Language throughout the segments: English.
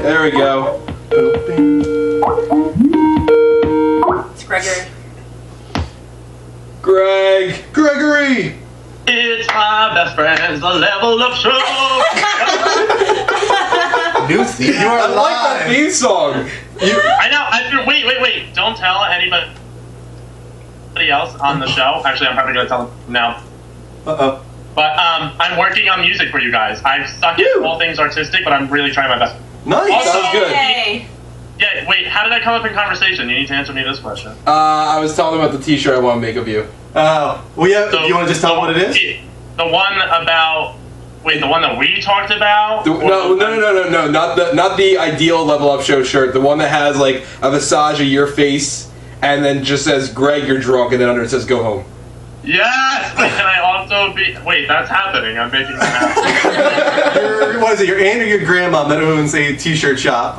There we go. It's Gregory. Gregory! It's my best friends, the level of show. New theme. You are I like that theme song. I know. Wait. Don't tell anybody else on the show. Actually, I'm probably gonna tell them now. Uh-oh. But I'm working on music for you guys. I suck at all things artistic, but I'm really trying my best. Nice. Sounds good. Yay. Yeah. Wait. How did that come up in conversation? You need to answer me this question. I was telling them about the T-shirt I want to make of you. Well, yeah. So, you want to just tell them what it is? The one about. Wait, the one that we talked about? No, not the ideal Level Up Show shirt. The one that has like a visage of your face, and then just says "Greg, you're drunk," and then under it says "Go home." Yes. But can I also be? Wait, that's happening. I'm making that happen. What is it? Your aunt or your grandma that owns a T-shirt shop?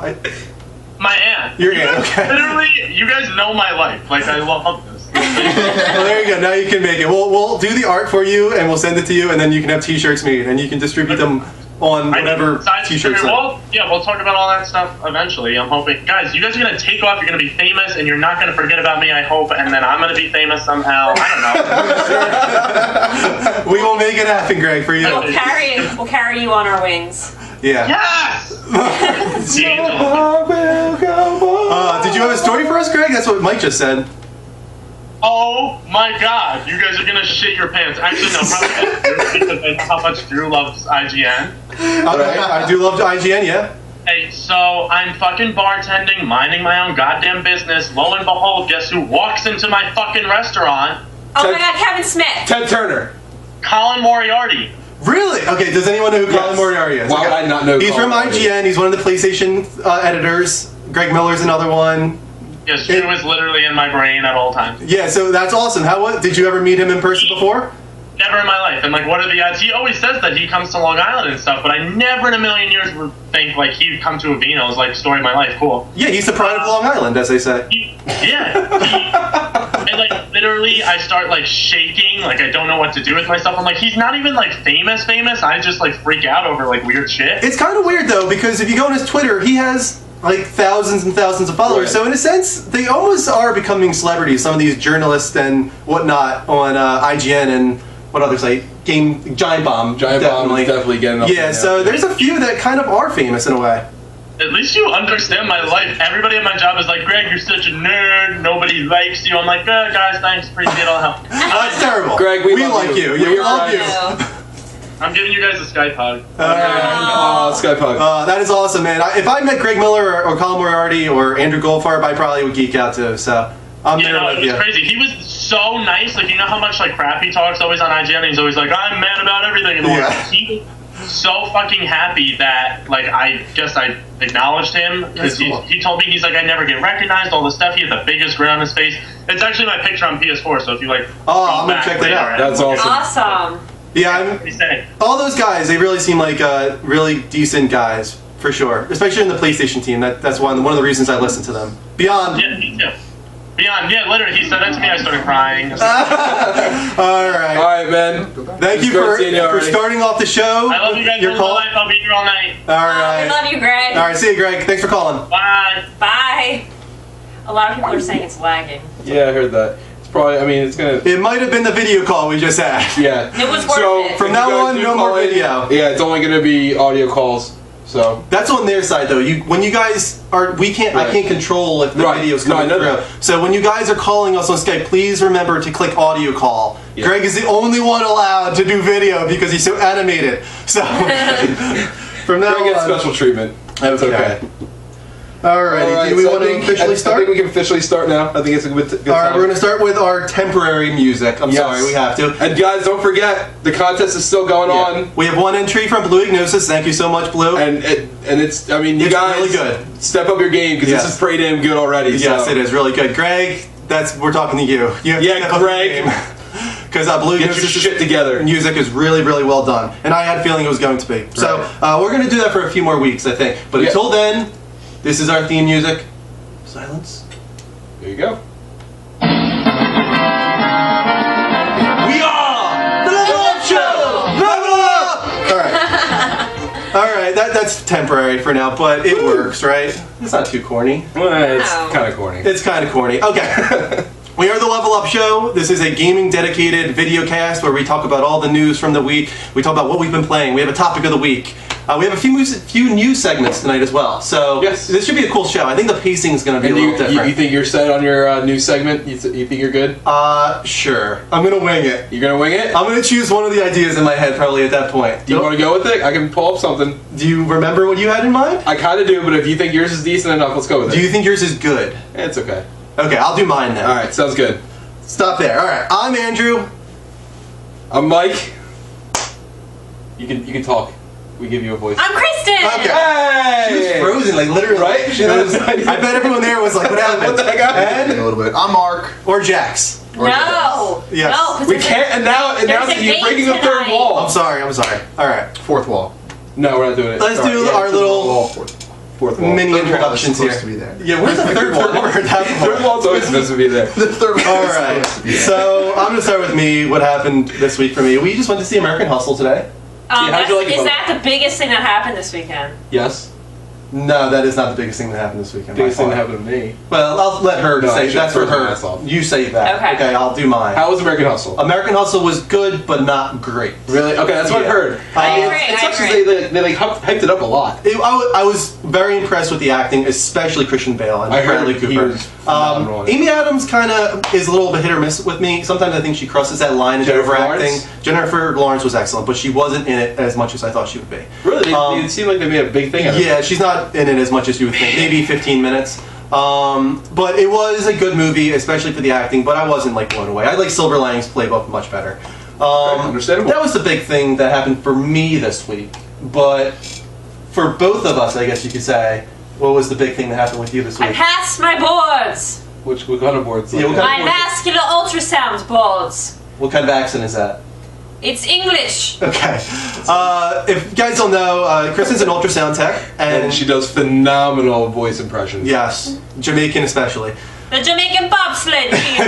My aunt. Your aunt. Okay. Literally, you guys know my life. Like I love this. Well, there you go. Now you can make it. We'll do the art for you, and we'll send it to you, and then you can have T-shirts made, and you can distribute them on whatever T-shirts. We'll talk about all that stuff eventually. I'm hoping, guys, you guys are gonna take off. You're gonna be famous, and you're not gonna forget about me. I hope, and then I'm gonna be famous somehow. I don't know. We will make it happen, Greg, for you. We'll carry you on our wings. Yeah. Yes. Did you have a story for us, Greg? That's what Mike just said. Oh my God! You guys are gonna shit your pants. Actually, no, probably not Drew, because I know how much Drew loves IGN. Okay, I do love IGN, yeah. Hey, so I'm fucking bartending, minding my own goddamn business. Lo and behold, guess who walks into my fucking restaurant? Oh my God, Kevin Smith. Ted Turner. Colin Moriarty. Really? Okay, does anyone know who Colin Moriarty is? Why would I not know? He's from IGN. He's one of the PlayStation editors. Greg Miller's another one. Yes, Drew is literally in my brain at all times. Yeah, so that's awesome. Did you ever meet him in person before? Never in my life. And like, what are the odds? He always says that he comes to Long Island and stuff, but I never in a million years would think like he'd come to Avino's. Like, story of my life, cool. Yeah, he's the pride of Long Island, as they say. And like literally, I start like shaking, like I don't know what to do with myself. I'm like, he's not even like famous. I just like freak out over like weird shit. It's kind of weird though, because if you go on his Twitter, he has like thousands and thousands of followers. Right. So in a sense, they almost are becoming celebrities. Some of these journalists and whatnot on IGN and what other site? Giant Bomb. Giant Bomb is definitely getting up there now. So there's a few that kind of are famous in a way. At least you understand my life. Everybody at my job is like, Greg, you're such a nerd. Nobody likes you. I'm like, guys, thanks. Appreciate all the help. That's terrible. Greg, we like you. Yeah, we love you. I'm giving you guys a Skype hug. Skype hug. That is awesome, man. If I met Greg Miller or Colin Moriarty or Andrew Goldfarb, I probably would geek out too. So I'm there with you. It was crazy. He was so nice. Like, you know how much like crap he talks always on IGN? He's always like, I'm mad about everything in the world. He was so fucking happy that like I guess I acknowledged him because he told me, he's like, I never get recognized, all this stuff. He had the biggest grin on his face. It's actually my picture on PS4, so if you like, I'm gonna check that out. That's awesome. Awesome. Yeah, all those guys, they really seem like really decent guys for sure. Especially in the PlayStation team. That's one of the reasons I listen to them. Beyond. Yeah, me too. Beyond, yeah, literally, he said that to me. I started crying. All right, man. Thank you for starting off the show. I love you guys. I'll be here all night. All right. We love you, Greg. All right, see you, Greg. Thanks for calling. Bye. Bye. A lot of people are saying it's lagging. Yeah, I heard that. It's probably. I mean, it's gonna. It might have been the video call we just had. Yeah. It was worth it. From now on, no more video. Yeah, it's only gonna be audio calls. So that's on their side though. When you guys are, I can't control if the video's coming through. So when you guys are calling us on Skype, please remember to click audio call. Yeah. Greg is the only one allowed to do video because he's so animated. So from now on, Greg gets special treatment. That's okay. Alrighty, do we want to officially start? I think we can officially start now. I think it's a good time. Alright, we're going to start with our temporary music. I'm sorry, we have to. And guys, don't forget, the contest is still going on. We have one entry from Blue Ignosis. Thank you so much, Blue. And it's, I mean, you guys really good. Step up your game because this is pretty damn good already. Yes, it is really good. Greg, we're talking to you. Greg. Because Blue Get your shit together. Music is really, really well done. And I had a feeling it was going to be. Right. So we're going to do that for a few more weeks, I think. But until then, this is our theme music. Silence. There you go. We are the Level Up Show! Level Up! Alright. Alright, that's temporary for now, but it works, right? It's not too corny. Well, it's kind of corny. It's kind of corny. Okay. We are the Level Up Show. This is a gaming dedicated video cast where we talk about all the news from the week. We talk about what we've been playing. We have a topic of the week. We have a few news segments tonight as well. So this should be a cool show. I think the pacing is going to be a little different. You think you're set on your news segment? You think you're good? Sure. I'm going to wing it. You're going to wing it? I'm going to choose one of the ideas in my head probably at that point. Do you want to go with it? I can pull up something. Do you remember what you had in mind? I kind of do, but if you think yours is decent enough, let's go with it. Do you think yours is good? It's okay. Okay, I'll do mine then. All right, sounds good. Stop there. All right, I'm Andrew. I'm Mike. You can talk. We give you a voice. I'm Kristen! Okay. Hey! She was frozen, like literally. Right? I bet everyone there was like, what happened? What the heck happened? Ed? A little bit. I'm Mark. Or Jax. No! Yes. No, 'cause We there's can't, and now a you're game breaking the third tonight. wall. I'm sorry. All right. Fourth wall. No, we're not doing it. Let's Sorry. do Yeah, our little fourth wall. mini Third wall introductions is supposed here. to be there. Yeah, where's the third wall? I never heard that before. Third wall's always supposed to be there. The third wall All is right. supposed to be there. So I'm gonna start with me. What happened this week for me? We just went to see American Hustle today. how'd you like it, is Bubba? that the biggest thing that happened this weekend? Yes. No, that is not the biggest thing that happened this weekend. Biggest by thing that far. happened to me. Well, I'll let her No, I say should that's for first her. ass off. You say that. Okay. I'll do mine. How was American Hustle? American Hustle was good, but not great. Really? Okay, that's what Yeah. I've heard. I agree, It I sucks agree. because they hyped it up a lot. I was very impressed with the acting, especially Christian Bale and I heard Bradley he Cooper. was phenomenal in it. Amy Adams kind of is a little bit hit or miss with me. Sometimes I think she crosses that line into Jennifer overacting. Lawrence? Jennifer Lawrence was excellent, but she wasn't in it as much as I thought she would be. Really? It seemed like they made a big thing out of it. Yeah, she's not in it as much as you would think. Maybe 15 minutes. But it was a good movie, especially for the acting, but I wasn't like blown away. I like Silver Linings Playbook much better. Understandable. That was the big thing that happened for me this week. But for both of us, I guess you could say, what was the big thing that happened with you this I week? passed my boards! What kind of boards? Yeah, what kind My of board? vascular ultrasound boards. What kind of accent is that? It's English. Okay. If you guys don't know, Kristen's an ultrasound tech, And she does phenomenal voice impressions. yes, Jamaican especially. The Jamaican bobsled team.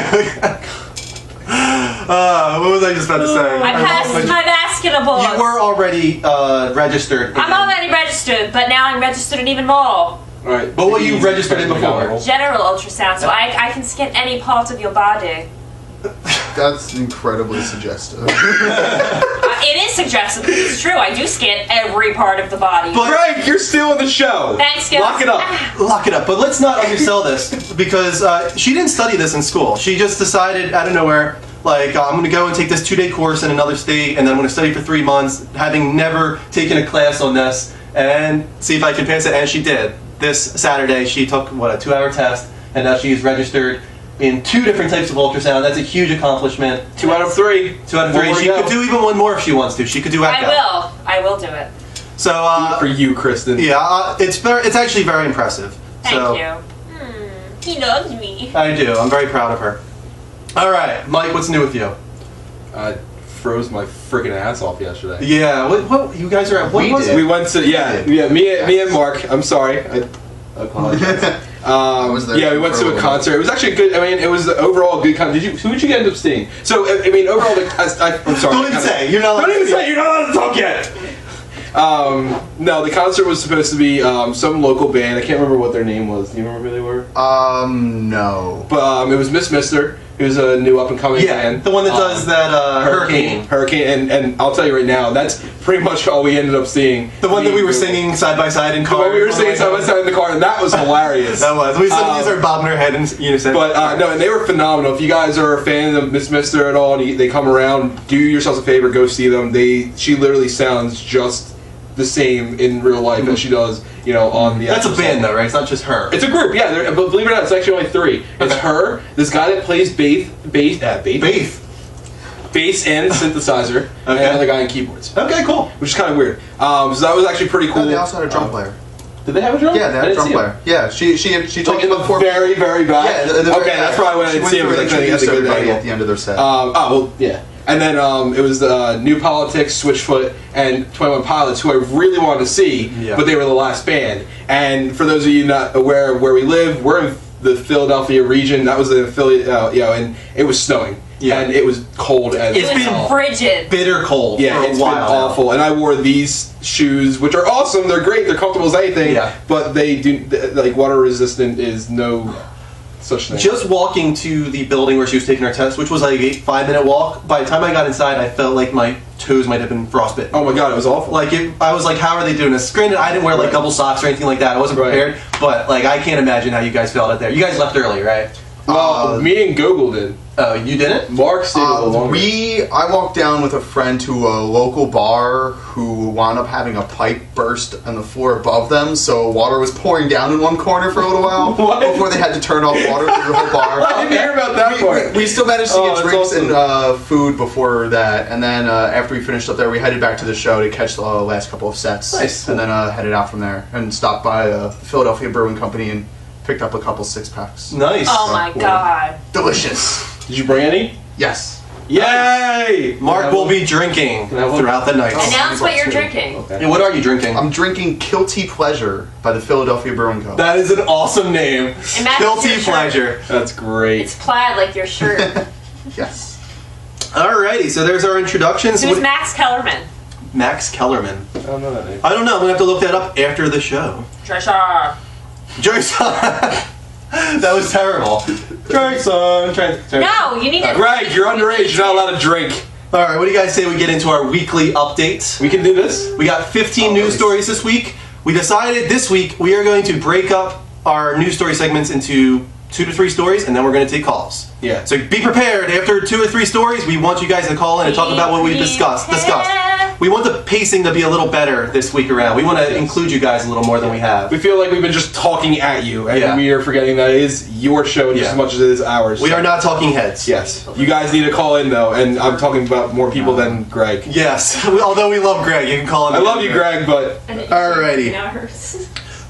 What was I just about to say? I passed my vascular boards. You were already registered. I'm already registered, but now I'm registered in even more. Alright. But what you registered in before? General ultrasound, so I can scan any part of your body. That's incredibly suggestive. It is suggestive, because it's true. I do scan every part of the body. But- Greg, you're still in the show. Thanks, guys. Lock it up. Lock it up. But let's not undersell this, because she didn't study this in school. She just decided out of nowhere, like, I'm going to go and take this 2-day course in another state, and then I'm going to study for 3 months, having never taken a class on this, and see if I can pass it. And she did. This Saturday, she took, a 2-hour test, and now she's registered in 2 different types of ultrasound. That's a huge accomplishment. 2 out of 3. 2 out of 3. One more She to go. could do even one more if she wants to. She could do echo. I will do it. So, For you, Kristen. yeah, it's actually very impressive. Thank so, you. He loves me. I do. I'm very proud of her. All right, Mike, what's new with you? I froze my freaking ass off yesterday. Yeah, what you guys are at? What We was did. it? We went to me and Mark. I'm sorry. I apologize. was there Yeah, we went for to a a little concert. It was actually good. I mean, it was overall a good concert. Who did you end up seeing? So I mean, overall, I'm sorry. Don't even say. You're not. Don't even say. You're not allowed to talk yet. No, the concert was supposed to be some local band. I can't remember what their name was. Do you remember who they were? No. But it was Miss Mister, who's a new up and coming Yeah, band. the one that does that Hurricane. And I'll tell you right now, that's pretty much all we ended up seeing. The one that we were singing side by side in The car. one we were singing side by side in the car, and that was hilarious. That was. We started bobbing our head in unison. But no, and they were phenomenal. If you guys are a fan of Miss Mister at all, and they come around, do yourselves a favor, go see them. She literally sounds just the same in real life as she does, on the. That's a actual band, song. though, right? It's not just her. It's a group, yeah. But believe it or not, it's actually only 3. It's Okay. her, this guy that plays bass and synthesizer, and Okay. another guy on keyboards, Okay, cool. which is kind of weird. So that was actually pretty cool. They also had a drum player. Did they have a drum? Yeah, they I had a didn't drum see 'em. player. Yeah, she told Like me in the before. very, very back. Yeah, the very okay, that's probably when I she didn't see him. went Because through I and think introduced that's a good everybody angle. at the end of their set. Well, yeah. And then it was New Politics, Switchfoot, and 21 Pilots, who I really wanted to see, Yeah. but they were the last band. And for those of you not aware of where we live, we're in the Philadelphia region. That was the affiliate, and it was snowing. and it was cold as It was hell. frigid. Bitter cold. Yeah, for a it's while been now. awful. And I wore these shoes, which are awesome. They're great. They're comfortable as anything. Yeah. But they do like water resistant is no such thing. Just walking to the building where she was taking her test, which was like a 5-minute walk. By the time I got inside, I felt like my toes might have been frostbitten. Oh my god, it was awful. Like I was like, how are they doing this? Granted, I didn't wear like double socks or anything like that. I wasn't prepared, but like I can't imagine how you guys felt out there. You guys left early, right? Well, me and Google did. Oh, you didn't? Mark stayed a little longer. I walked down with a friend to a local bar who wound up having a pipe burst on the floor above them, so water was pouring down in one corner for a little while before they had to turn off water for the whole bar. I didn't hear about that part. We still managed to get that's drinks awesome. and food before that, and then after we finished up there, we headed back to the show to catch the last couple of sets, Nice. and then headed out from there and stopped by Philadelphia Brewing Company and picked up a couple 6-packs. Nice. Oh my god. Delicious. Did you bring any? Yes. Yay! Mark will be drinking Can I have one? throughout the night. Announce what you're drinking. Okay. And what are you drinking? I'm drinking Guilty Pleasure by the Philadelphia Brewing Co. That is an awesome name. matches Guilty your shirt. pleasure. That's great. It's plaid like your shirt. Yes. Alrighty, so there's our introductions. Who's What- Max Kellerman? Max Kellerman. I don't know that name. I don't know. I'm gonna have to look that up after the show. Trisha. Jason. That was terrible. Jason. No, you need to. Greg, you're underage. You're not allowed to drink. All right, what do you guys say we get into our weekly updates? We can do this? We got 15 Oh, news nice. stories this week. We decided this week we are going to break up our news story segments into 2 to 3 stories, and then we're going to take calls. Yeah. So be prepared. After 2 or 3 stories, we want you guys to call in and talk about what we discussed. We want the pacing to be a little better this week around. We want to include you guys a little more than we have. We feel like we've been just talking at you, and Yeah. we are forgetting that it is your show just Yeah. as much as it is ours. We are not talking heads. Yes. You guys need to call in, though, and I'm talking about more people than Greg. Yes. Although we love Greg, you can call him. I love you, Greg, but Alrighty.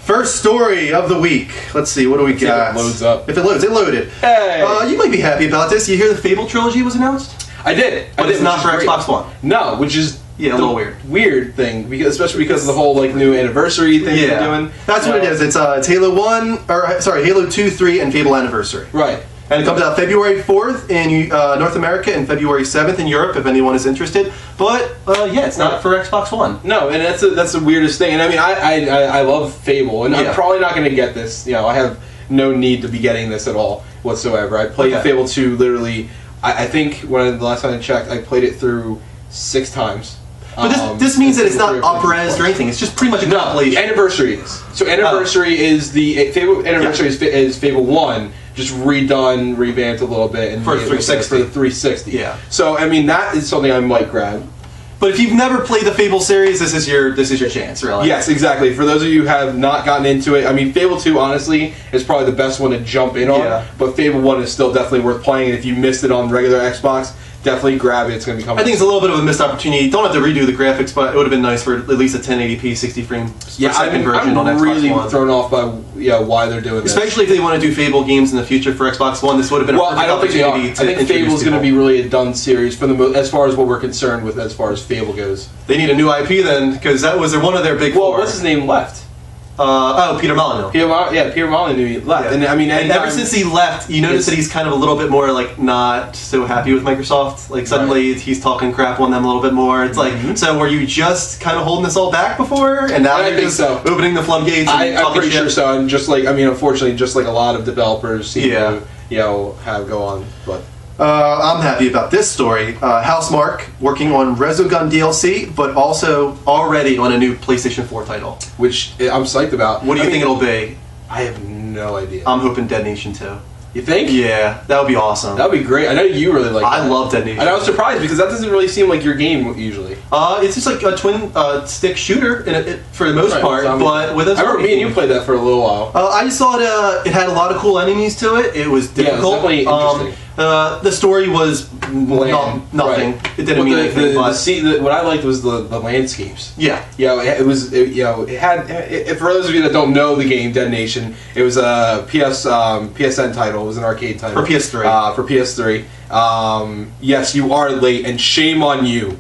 First story of the week. Let's see, what do we see if got? it loads up. If it loads, it loaded. Hey! You might be happy about this. You hear the Fable trilogy was announced? I did. But I did, it's not which for is great. Xbox One. No, which is Yeah, a the little weird. Weird thing, because especially because of the whole like new anniversary thing they're doing. That's what it is. It's Halo 1, or sorry, Halo 2, 3, and Fable Anniversary. Right. And it comes out February 4th in North America and February 7th in Europe, if anyone is interested. But yeah, it's not for Xbox One. No, and that's the weirdest thing. And I mean, I love Fable, and I'm probably not going to get this. You know, I have no need to be getting this at all whatsoever. I played Fable 2 literally. I think when the last time I checked, I played it through 6 times. But this means that it's not up-res or anything. It's just pretty much a compilation. The Anniversary is. So Anniversary is the Fable Anniversary is Fable 1, just redone, revamped a little bit, and For 360. For the 360. Yeah. So I mean, that is something I might grab. But if you've never played the Fable series, this is your chance, really. Yes, exactly. For those of you who have not gotten into it, I mean, Fable 2, honestly, is probably the best one to jump in on. Yeah. But Fable 1 is still definitely worth playing. And if you missed it on regular Xbox, definitely grab it. It's going to be coming. I think it's a little bit of a missed opportunity. Don't have to redo the graphics, but it would have been nice for at least a 1080p 60 frame per second version on I'm Xbox really One. thrown off by why they're doing this. Especially if they want to do Fable games in the future for Xbox One, this would have been a perfect I don't think they are. I opportunity to think introduce Fable's going to be people. really a done series for the as far as what we're concerned with as far as Fable goes. They need a new IP then, because that was one of their big Well, four. what's his name left? Peter Molyneux. Peter Molyneux left, Yeah. and I mean, And ever since he left, you notice that he's kind of a little bit more like not so happy with Microsoft. Like suddenly he's talking crap on them a little bit more. It's like, so were you just kind of holding this all back before, and now I you're think just so. opening the floodgates? And I'm talking pretty shit? sure so. And just like, I mean, unfortunately, just like a lot of developers seem Yeah. to, have go on, but. I'm happy about this story. Housemarque working on Resogun DLC, but also already on a new PlayStation 4 title. Which I'm psyched about. What do you think it'll be? I have no idea. I'm hoping Dead Nation 2. You think? Yeah, that would be awesome. That would be great. I know you really like I that. love Dead Nation. And I was surprised because that doesn't really seem like your game usually. It's just like a twin stick shooter for the most Right, part, zombie. but with a I remember me and you played that for a little while. I just thought it had a lot of cool enemies to it. It was difficult. definitely interesting. The story was nothing. Right. It didn't mean anything. But what I liked was the landscapes. yeah, It had. For those of you that don't know the game Dead Nation, it was a PSN title. It was an arcade title For PS3. For PS3. Yes, you are late, and shame on you.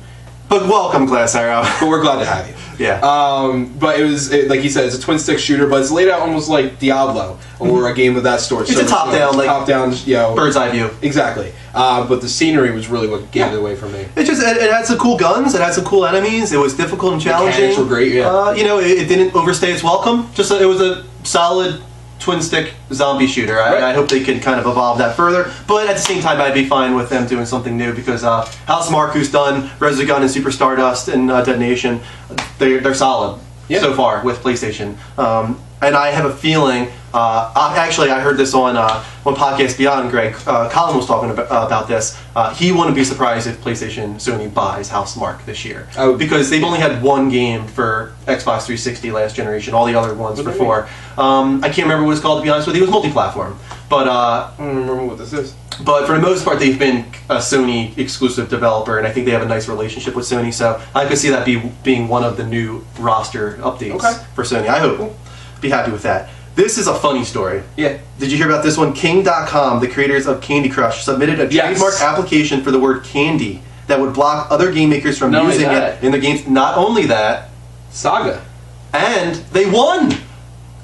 But welcome, Glass Arrow. But we're glad to have you. Yeah. But like you said, it's a twin stick shooter, but it's laid out almost like Diablo or a game of that sort. It's a top down, like top down, bird's eye view. Exactly. But the scenery was really what gave it away for me. It had some cool guns. It had some cool enemies. It was difficult and challenging. Mechanics were great. Yeah. It didn't overstay its welcome. It was a solid twin stick zombie shooter. Right. I hope they can kind of evolve that further. But at the same time, I'd be fine with them doing something new because House Mark, who's done Resogun and Super Stardust and Detonation, they're solid so far with PlayStation. And I have a feeling. Actually, I heard this on Podcast Beyond. Greg Colin was talking about this. He wouldn't be surprised if PlayStation Sony buys House Mark this year because they've only had one game for Xbox 360 last generation. All the other ones before. I can't remember what it's called, to be honest with you. It was multi-platform, but I don't remember what this is. But for the most part, they've been a Sony exclusive developer, and I think they have a nice relationship with Sony. So I could see that being one of the new roster updates for Sony. I hope. Be happy with that. This is a funny story. Yeah. Did you hear about this one? King.com, the creators of Candy Crush, submitted a trademark application for the word candy that would block other game makers from using it in their games. Not only that, Saga. And they won.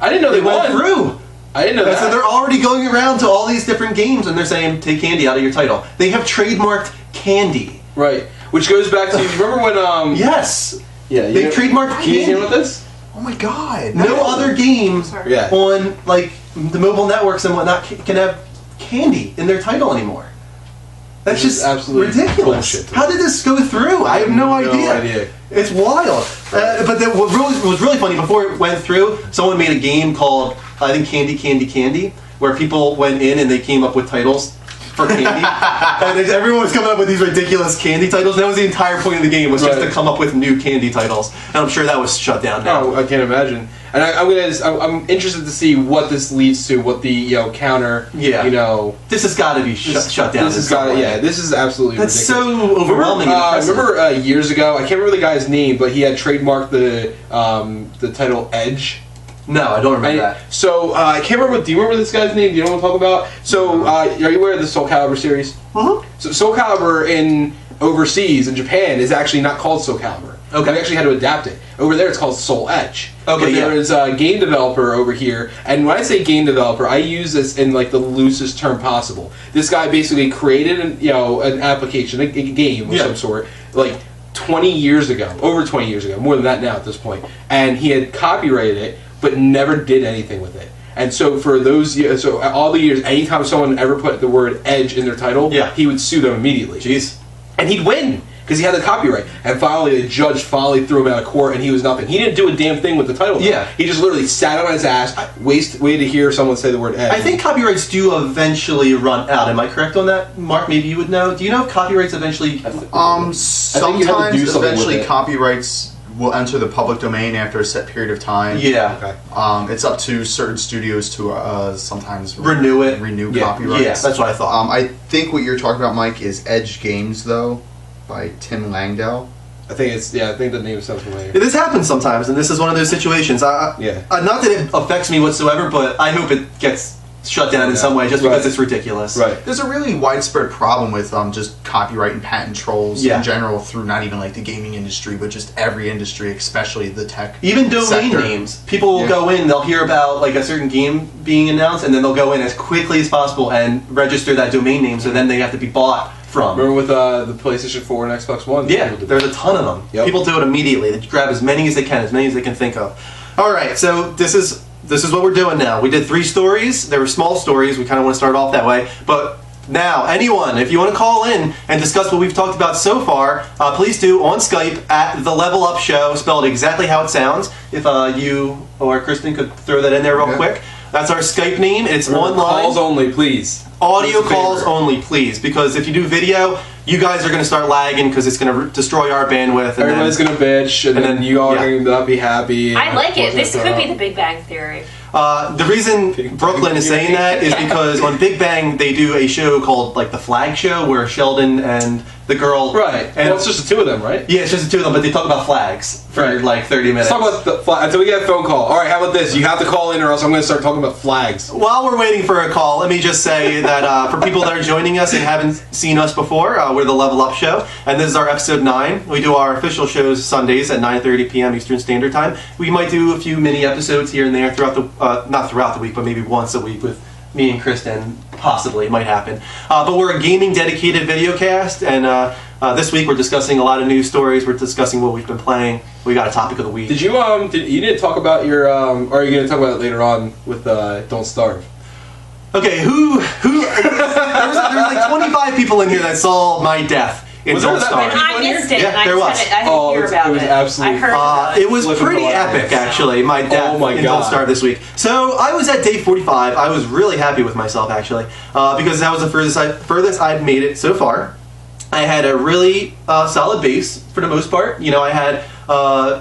I didn't know they went through. I didn't know that. So they're already going around to all these different games and they're saying, take candy out of your title. They have trademarked candy. Right. Which goes back to, remember when... Yes. Yeah. They trademarked candy. Can you hear about this? Oh my god. No other games on like the mobile networks and whatnot can have candy in their title anymore. That's just absolutely ridiculous. Bullshit. How did this go through? I have no idea. It's wild. But what was really funny, before it went through, someone made a game called, I think, Candy Candy Candy, where people went in and they came up with titles for candy. And everyone was coming up with these ridiculous candy titles. That was the entire point of the game, was just to come up with new candy titles. And I'm sure that was shut down now. Oh, I can't imagine. And I'm interested to see what this leads to, what the counter. This has got to be shut down. This has got to. Yeah, this is absolutely ridiculous. That's so overwhelming. Remember years ago? I can't remember the guy's name, but he had trademarked the title Edge. No, I don't remember that. So I can't remember. Do you remember this guy's name? Do you know what I'm talking about? So are you aware of the Soul Calibur series? Mm-hmm. So Soul Calibur in overseas in Japan is actually not called Soul Calibur. Okay. We actually had to adapt it. Over there, it's called Soul Edge. Okay. But there is a game developer over here, and when I say game developer, I use this in like the loosest term possible. This guy basically created an application, a game of some sort, like 20 years ago, over 20 years ago, more than that now at this point, and he had copyrighted it, but never did anything with it. And so for those years, so all the years, anytime someone ever put the word Edge in their title, he would sue them immediately. Jeez. And he'd win, because he had the copyright. And finally, the judge finally threw him out of court, and he was nothing. He didn't do a damn thing with the title. Yeah. He just literally sat on his ass, waited to hear someone say the word Edge. I think copyrights do eventually run out. Am I correct on that? Mark, maybe you would know. Do you know if copyrights eventually... Sometimes, eventually, copyrights will enter the public domain after a set period of time. Yeah. Okay. It's up to certain studios to sometimes renew copyrights. Yeah, that's what I thought. I think what you're talking about, Mike, is Edge Games, though, by Tim Langdell. I think the name sounds familiar. This happens sometimes, and this is one of those situations. Not that it affects me whatsoever, but I hope it gets shut down in some way, just because it's ridiculous. Right. There's a really widespread problem with just copyright and patent trolls in general, through not even like the gaming industry, but just every industry, especially the tech. Even domain names. People will go in, they'll hear about like a certain game being announced, and then they'll go in as quickly as possible and register that domain name, so then they have to be bought from. Remember with the PlayStation 4 and Xbox One? Yeah, there's a ton of them. Yep. People do it immediately. They grab as many as they can, as many as they can think of. All right, so this is what we're doing now. We did 3 stories. They were small stories. We kind of want to start off that way. But now, anyone, if you want to call in and discuss what we've talked about so far, please do on Skype at The Level Up Show, spelled exactly how it sounds. If you or Kristen could throw that in there real quick. That's our Skype name. It's online. Calls only, please. Audio calls only, please. Because if you do video, you guys are going to start lagging because it's going to destroy our bandwidth. And everybody's going to bitch, and then you all are going to not be happy. I like it. This could be the Big Bang Theory. The reason Brooklyn is saying that is because on Big Bang they do a show called like the Flag Show, where Sheldon and the girl. Right. And Well, it's just the two of them, right? yeah, it's just the two of them, but they talk about flags for like 30 minutes. Let's talk about the until we get a phone call. All right, how about this? You have to call in, or else I'm going to start talking about flags. While we're waiting for a call, let me just say that for people that are joining us and haven't seen us before, we're the Level Up Show, and this is our episode 9. We do our official shows Sundays at 9:30 p.m. Eastern Standard Time. We might do a few mini episodes here and there throughout the not throughout the week, but maybe once a week with me and Kristen. Possibly, it might happen. But we're a gaming dedicated video cast, and this week we're discussing a lot of news stories. We're discussing what we've been playing. We got a topic of the week. Did you you didn't talk about your or are you going to talk about it later on with Don't Starve? Okay, who there was like 25 people in here that saw my death in Don't Starve. And I missed it. Yeah, and I there was. I didn't hear about it. It was absolutely. I heard about It was pretty epic, actually, my death in Don't Starve this week. So I was at day 45. I was really happy with myself, actually, because that was the furthest I've made it so far. I had a really solid base for the most part. You know, I had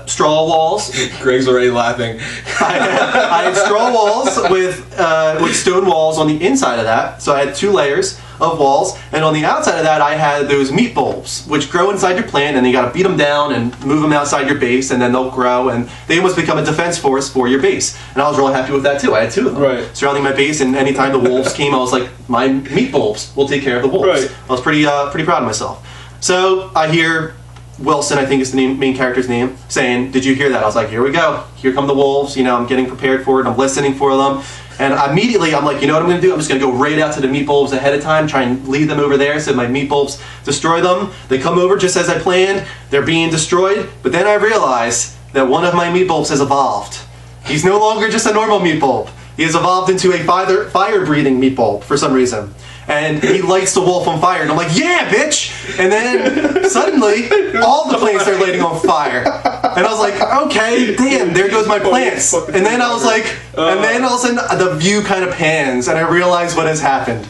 straw walls. Greg's already laughing. I had straw walls with stone walls on the inside of that. So I had 2 layers of walls, and on the outside of that I had those meat bulbs, which grow inside your plant, and you got to beat them down and move them outside your base, and then they'll grow, and they almost become a defense force for your base. And I was really happy with that too. I had 2 of them surrounding my base, and anytime the wolves came, I was like, my meat bulbs will take care of the wolves. I was pretty proud of myself. So I hear Wilson, I think is the main character's name, saying, "Did you hear that?" I was like, "Here we go. Here come the wolves." You know, I'm getting prepared for it. I'm listening for them. And immediately, I'm like, you know what I'm going to do? I'm just going to go right out to the meat bulbs ahead of time, try and lead them over there so my meat bulbs destroy them. They come over just as I planned. They're being destroyed. But then I realize that one of my meat bulbs has evolved. He's no longer just a normal meat bulb. He has evolved into a fire-breathing meat bulb for some reason. And he lights the wolf on fire, and I'm like, yeah, bitch! And then, suddenly, all the plants are lighting on fire. And I was like, okay, damn, there goes my plants. And then I was like, and then all of a sudden, the view kind of pans, and I realize what has happened.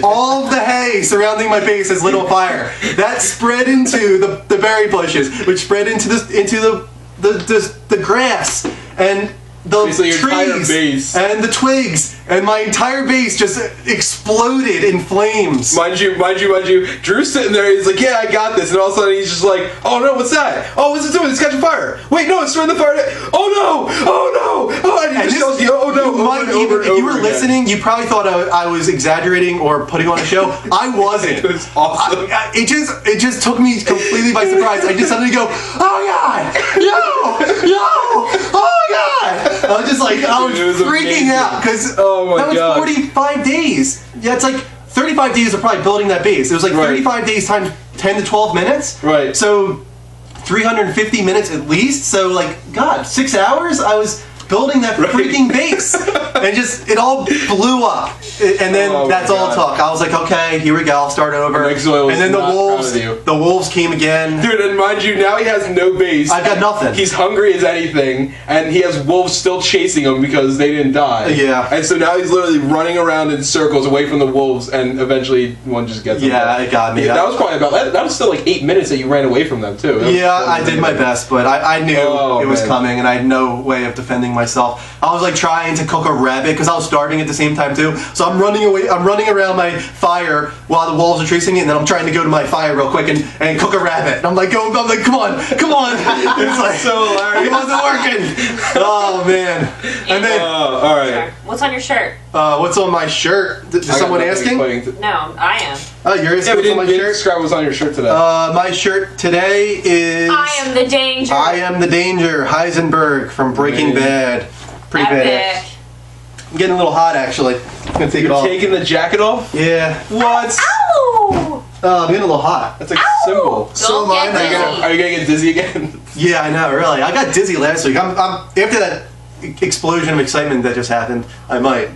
All of the hay surrounding my base has lit on fire. That spread into the berry bushes, which spread into the grass, and the trees, and the twigs, and my entire base just exploded in flames. Mind you, Drew's sitting there, he's like, yeah, I got this, and all of a sudden he's just like, oh no, what's that? Oh, what's it doing? It's catching fire. Wait, no, it's starting the fire. Oh no! Oh no! Oh, and he just tells you, oh no, if you were listening, you probably thought I was exaggerating or putting on a show. I wasn't. It was awesome. It just took me completely by surprise. I just suddenly go, oh god! Yo! Oh god! I was just like, I was freaking out, because that was 45 days. Yeah, it's like 35 days of probably building that base. It was like 35 days times 10 to 12 minutes. Right. So 350 minutes at least. So like, God, 6 hours? I was building that freaking base. And just, it all blew up. And then that's all it took. I was like, okay, here we go, I'll start over. And then the wolves came again. Dude, and mind you, now he has no base. I've got nothing. He's hungry as anything, and he has wolves still chasing him because they didn't die. Yeah. And so now he's literally running around in circles away from the wolves, and eventually one just gets him. Yeah, it got me. Yeah, that was probably that was still like 8 minutes that you ran away from them, too. Yeah, I did my best, but I knew it was coming, and I had no way of defending myself. I was like trying to cook a rabbit because I was starving at the same time too. So I'm running around my fire while the wolves are chasing me, and then I'm trying to go to my fire real quick and cook a rabbit. And I'm like, come on. It's like, so hilarious. It wasn't working. Oh man. And then all right. What's on your shirt? What's on my shirt? Is someone asking? No, I am. Oh, you're asking what's on my shirt? Describe what's on your shirt today. My shirt today is I am the danger. I am the danger. Heisenberg from Breaking Bad. Pretty bad. I'm getting a little hot, actually. I'm gonna take it off. Taking the jacket off? Yeah. What? Ow! I'm getting a little hot. That's like symbol. Don't get dizzy. Are you gonna get dizzy again? Yeah, I know. Really, I got dizzy last week. I'm after that explosion of excitement that just happened. I might.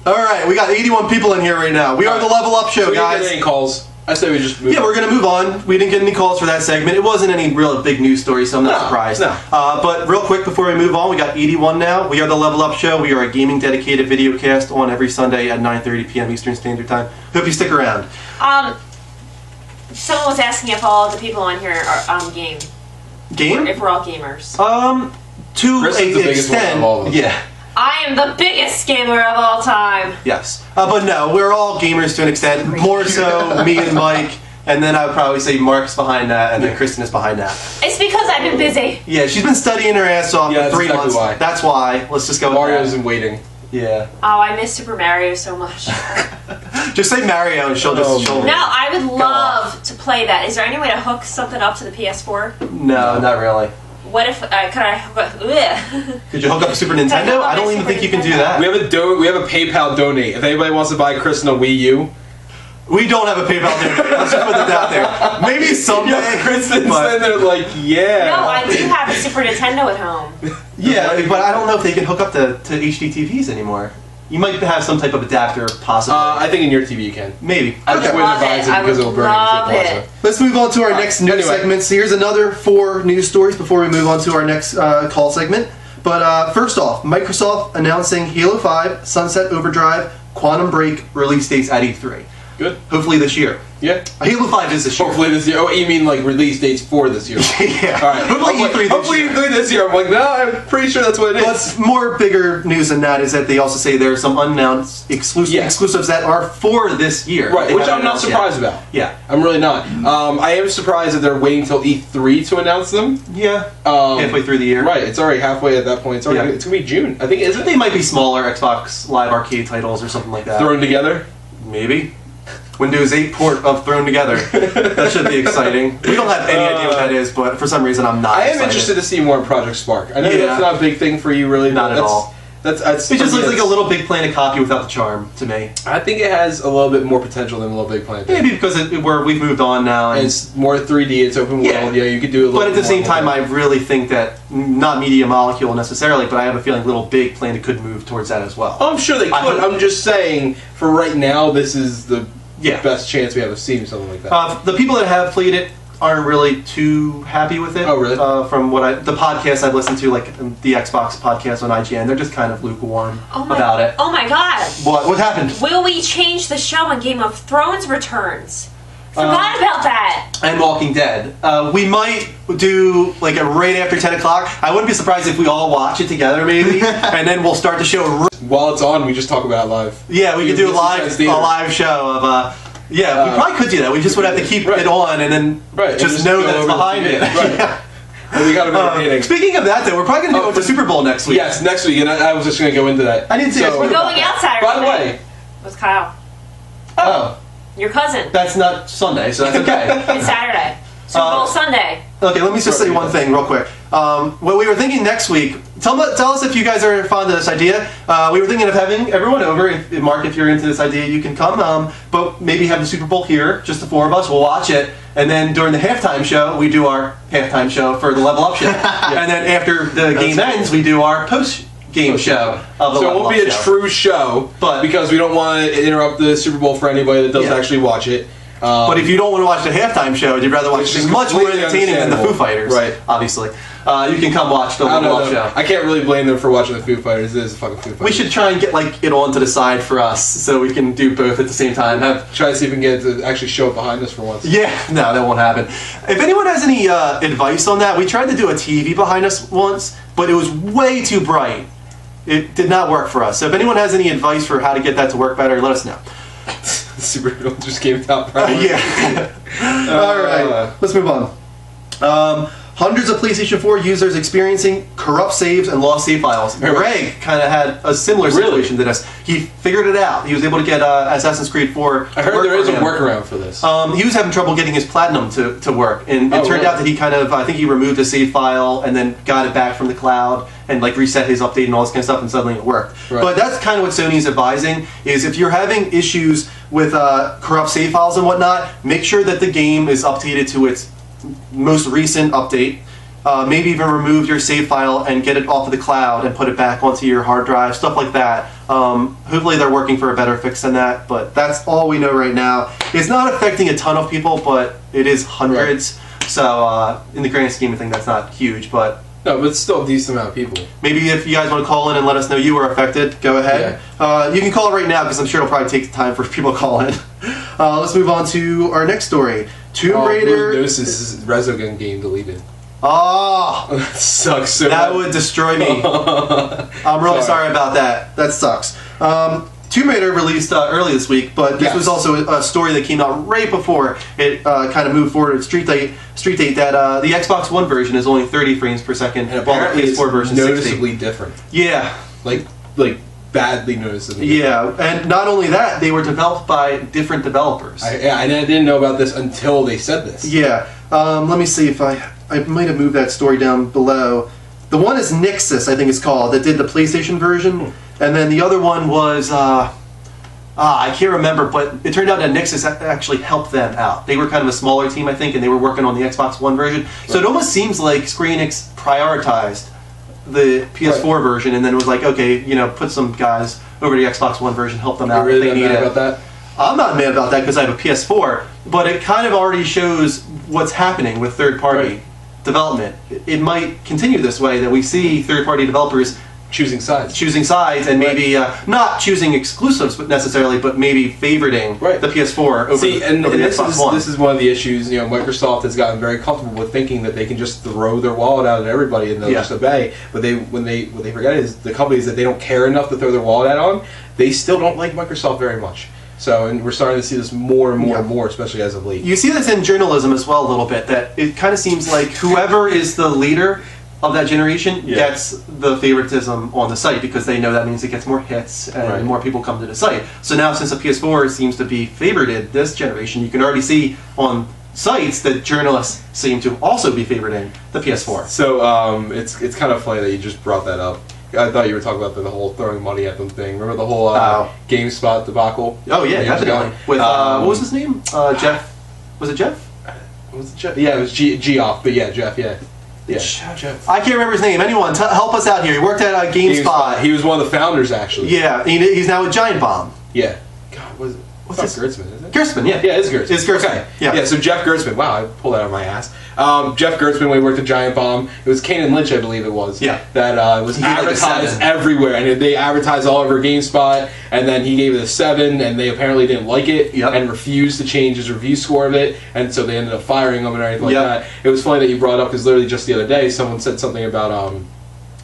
All right, we got 81 people in here right now. We are the Level Up Show, so guys. We didn't get any calls. I say we just move on. We're going to move on. We didn't get any calls for that segment. It wasn't any real big news story, so I'm not surprised. No. But real quick before we move on, we got 81 now. We are the Level Up Show. We are a gaming dedicated video cast on every Sunday at 9:30 p.m. Eastern Standard Time. Hope you stick around. Someone was asking if all the people on here are game. Game? If we're all gamers. To Chris is the biggest one of all of them. Yeah. I am the biggest gamer of all time. Yes. But no, we're all gamers to an extent. More so me and Mike and then I would probably say Mark's behind that, and then Kristen is behind that. It's because I've been busy. Yeah, she's been studying her ass off for 3 months. Why. That's why. Let's just go with Mario's that. in waiting. Yeah. Oh, I miss Super Mario so much. Just say Mario and she'll just... Oh, No, I would love to play that. Is there any way to hook something up to the PS4? No, not really. What if, could I hook up... Could you hook up a Super Nintendo? I don't even think you can do that. We have a PayPal donate. If anybody wants to buy Kristen a Wii U, we don't have a PayPal donate. Let's just put that out there. Maybe someday. yeah, Kristen's sitting there like, yeah. No, I do have a Super Nintendo at home. Yeah, but I don't know if they can hook up to HD TVs anymore. You might have some type of adapter, possibly. I think in your TV you can. Maybe. I just wouldn't advise it because it'll burn into the plaza. Let's move on to our next news segments. Here's another 4 news stories before we move on to our next call segment. But first off, Microsoft announcing Halo 5, Sunset Overdrive, Quantum Break release dates at E3. Good. Hopefully this year. Yeah. Halo 5 is this year. Hopefully this year. Oh, you mean like release dates for this year? Yeah. All right. Hopefully E3 this year. I'm like, no, I'm pretty sure that's what it is. But more bigger news than that is that they also say there are some unannounced exclusives that are for this year. Right, which I'm not surprised about. Yeah. I'm really not. I am surprised that they're waiting until E3 to announce them. Yeah. Halfway through the year. Right, it's already halfway at that point. It's already it's going to be June. I think, isn't it? They might be smaller Xbox Live Arcade titles or something like that. Thrown together? Maybe. Windows 8 port of Thrown Together. That should be exciting. We don't have any idea what that is, but for some reason I'm not I am excited. interested to see more in Project Spark. I know that's not a big thing for you, really. Not at all. It just looks like a Little Big Planet copy without the charm, to me. I think it has a little bit more potential than Little Big Planet. Maybe because we've moved on now. And it's more 3D, it's open world, yeah, you could do a little bit. But at the same time, I really think that, not Media Molecule necessarily, but I have a feeling Little Big Planet could move towards that as well. Oh, I'm sure they could. I'm just saying, for right now, this is the best chance we have of seeing something like that. The people that have played it aren't really too happy with it. Oh, really? From the podcasts I've listened to, like the Xbox podcast on IGN, they're just kind of lukewarm about it. Oh my god! What happened? Will we change the show when Game of Thrones returns? Forgot about that. And Walking Dead. We might do like a right after 10 o'clock. I wouldn't be surprised if we all watch it together, maybe, and then we'll start the show. While it's on, we just talk about it live. Yeah, we could do a live show of. We probably could do that. We just would have to keep it on and then just know that it's behind it. Right. Well, we gotta be entertaining. Speaking of that, though, we're probably going to go to Super Bowl next week. Yes, next week, and I was just going to go into that. I didn't see that. We're going out Saturday. By the way, with Kyle. Oh. Your cousin. That's not Sunday, so that's okay. It's Saturday. Super Bowl Sunday. Okay, let me just say one thing real quick. What we were thinking next week, tell us if you guys are fond of this idea. We were thinking of having everyone over. Mark, if you're into this idea, you can come. But maybe have the Super Bowl here, just the 4 of us. We'll watch it. And then during the halftime show, we do our halftime show for the Level Up show. And then after the game ends, we do our post-game show of the Level Up show. So it won't be a true show, because we don't want to interrupt the Super Bowl for anybody that doesn't actually watch it. But if you don't want to watch the halftime show, you'd rather watch something much more entertaining than the Foo Fighters, right? Obviously, you can come watch the Level Up show. I can't really blame them for watching the Foo Fighters. It is fucking Foo Fighters. We should try and get it on to the side for us, so we can do both at the same time. Try to see if we can get it to actually show up behind us for once. Yeah, no, that won't happen. If anyone has any advice on that, we tried to do a TV behind us once, but it was way too bright. It did not work for us. So if anyone has any advice for how to get that to work better, let us know. Super Bowl just came out. Yeah. All right. Let's move on. Hundreds of PlayStation 4 users experiencing corrupt saves and lost save files. Greg kind of had a similar situation to this. He figured it out. He was able to get Assassin's Creed 4 I heard there is a workaround for this. He was having trouble getting his Platinum to work. And it turned out that he I think he removed a save file and then got it back from the cloud and reset his update and all this kind of stuff, and suddenly it worked. Right. But that's kind of what Sony's advising, is if you're having issues with corrupt save files and whatnot, make sure that the game is updated to its most recent update. Maybe even remove your save file and get it off of the cloud and put it back onto your hard drive, stuff like that. Hopefully they're working for a better fix than that, but that's all we know right now. It's not affecting a ton of people, but it is hundreds. Right. So in the grand scheme of things, that's not huge, but... No, but it's still a decent amount of people. Maybe if you guys want to call in and let us know you were affected, go ahead. Yeah. You can call right now, because I'm sure it'll probably take time for people to call in. Let's move on to our next story. Tomb Raider... This Resogun game deleted. Oh, that sucks so That would destroy me. I'm really sorry about that. That sucks. Tomb Raider released early this week, but this was also a story that came out right before it kind of moved forward. Street date that the Xbox One version is only 30 frames per second, And while the apparently PS4 version is 60. noticeably different. Yeah. Like badly noticeably. Yeah, and not only that, they were developed by different developers. I didn't know about this until they said this. Yeah. Let me see if I might have moved that story down below. The one is Nixus, I think it's called, that did the PlayStation version. And then the other one was, I can't remember, but it turned out that Nixus actually helped them out. They were kind of a smaller team, I think, and they were working on the Xbox One version. So it almost seems like Square Enix prioritized the PS4 version and then was like, okay, put some guys over the Xbox One version, help them out You're really if they need mad it. about that? I'm not mad about that because I have a PS4, but it kind of already shows what's happening with third-party development. It might continue this way, that we see third-party developers Choosing sides. and maybe not choosing exclusives but necessarily, but maybe favoriting the PS4 over the Xbox One. This is one of the issues. Microsoft has gotten very comfortable with thinking that they can just throw their wallet out at everybody and they'll just obey. But what they forget is the companies that they don't care enough to throw their wallet out on, they still don't like Microsoft very much. So, and we're starting to see this more and more and more, especially as of late. You see this in journalism as well a little bit, that it kind of seems like whoever is the leader of that generation gets the favoritism on the site because they know that means it gets more hits and more people come to the site. So now since the PS4 seems to be favorited this generation, you can already see on sites that journalists seem to also be favoriting the PS4. So it's kind of funny that you just brought that up. I thought you were talking about the whole throwing money at them thing. Remember the whole GameSpot debacle? Oh yeah, definitely. With what was his name? Jeff. Was it Jeff? Was it Jeff? Yeah, it was Geoff, but yeah, Jeff. Yeah. Yeah. Jeff. I can't remember his name. Anyone, help us out here. He worked at GameSpot. He was one of the founders, actually. Yeah, he's now with Giant Bomb. Yeah. God, what's this? Gertzman, isn't it? Gertzman, yeah. Yeah, it's Gertzman. It's Gertzman. Okay. Yeah. So Jeff Gertzman. Wow, I pulled that out of my ass. Jeff Gertzman, when he worked at Giant Bomb, it was Kane and Lynch, I believe it was. Yeah. That was advertised everywhere, and they advertised all over GameSpot. And then he gave it a 7, and they apparently didn't like it and refused to change his review score of it, and so they ended up firing him and everything like that. It was funny that you brought up because literally just the other day, someone said something about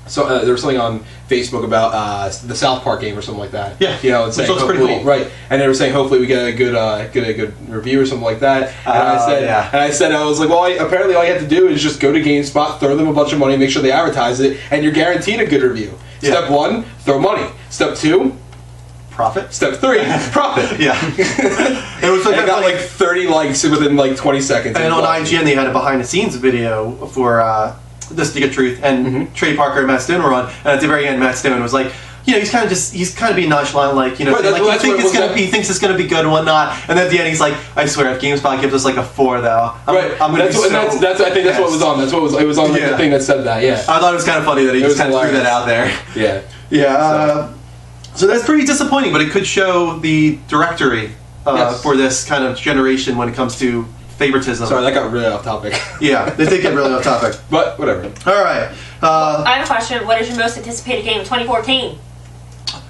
there was something on Facebook about the South Park game or something like that. Yeah, and saying, which looks pretty cool, right? And they were saying hopefully we get a good review or something like that. And I said, I was like, well, apparently all you have to do is just go to GameSpot, throw them a bunch of money, make sure they advertise it, and you're guaranteed a good review. Step 1, throw money. Step 2. Profit. Step 3, profit. Yeah. It was like I got like 30 likes within like 20 seconds. And on IGN they had a behind the scenes video for This to Get Truth, and Trey Parker and Matt Stone were on, and at the very end Matt Stone was like, he's kind of being nonchalant, like, he thinks it's gonna be good and whatnot, and at the end he's like, I swear if GameSpot gives us like a 4 though, I think that's what it was on. It was on the thing that said that. Yeah. I thought it was kind of funny that he just kind of threw that out there. Yeah. Yeah. So that's pretty disappointing, but it could show the directory for this kind of generation when it comes to favoritism. Sorry, that got really off topic. Yeah, they did get really off topic. But whatever. All right. I have a question. What is your most anticipated game of 2014?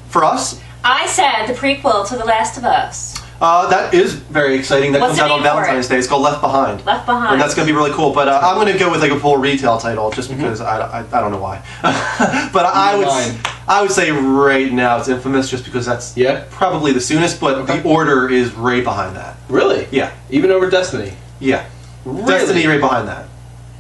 For us? I said the prequel to The Last of Us. That is very exciting. That What's comes out on Valentine's Day. It's called Left Behind. Left Behind. And that's going to be really cool. But I'm going to go with like a full retail title just because I don't know why. But I would say right now it's Infamous just because that's probably the soonest. But the order is right behind that. Really? Yeah. Even over Destiny? Yeah. Really? Destiny right behind that.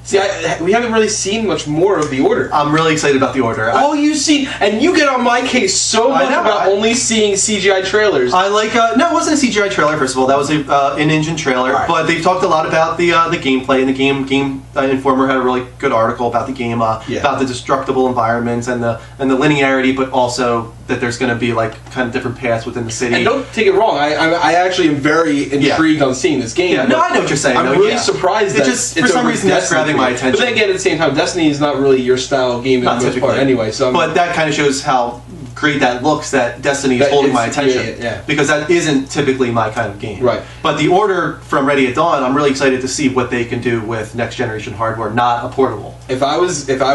See, we haven't really seen much more of the order. I'm really excited about the order. All you see, and you get on my case so much about only seeing CGI trailers. I like. No, it wasn't a CGI trailer. First of all, that was an in-engine trailer. Right. But they've talked a lot about the gameplay, and the Game Informer had a really good article about the game, about the destructible environments and the linearity, but also that there's going to be like kind of different paths within the city. And don't take it wrong, I actually am very intrigued on seeing this game. Yeah, no, I know what you're saying. I'm really surprised that it's for some reason that's grabbing my attention. But then again, at the same time, Destiny is not really your style game in the most part anyway. So but that kind of shows how great that looks, that Destiny is holding my attention. Because that isn't typically my kind of game. Right. But the order from Ready at Dawn, I'm really excited to see what they can do with next generation hardware, not a portable. If I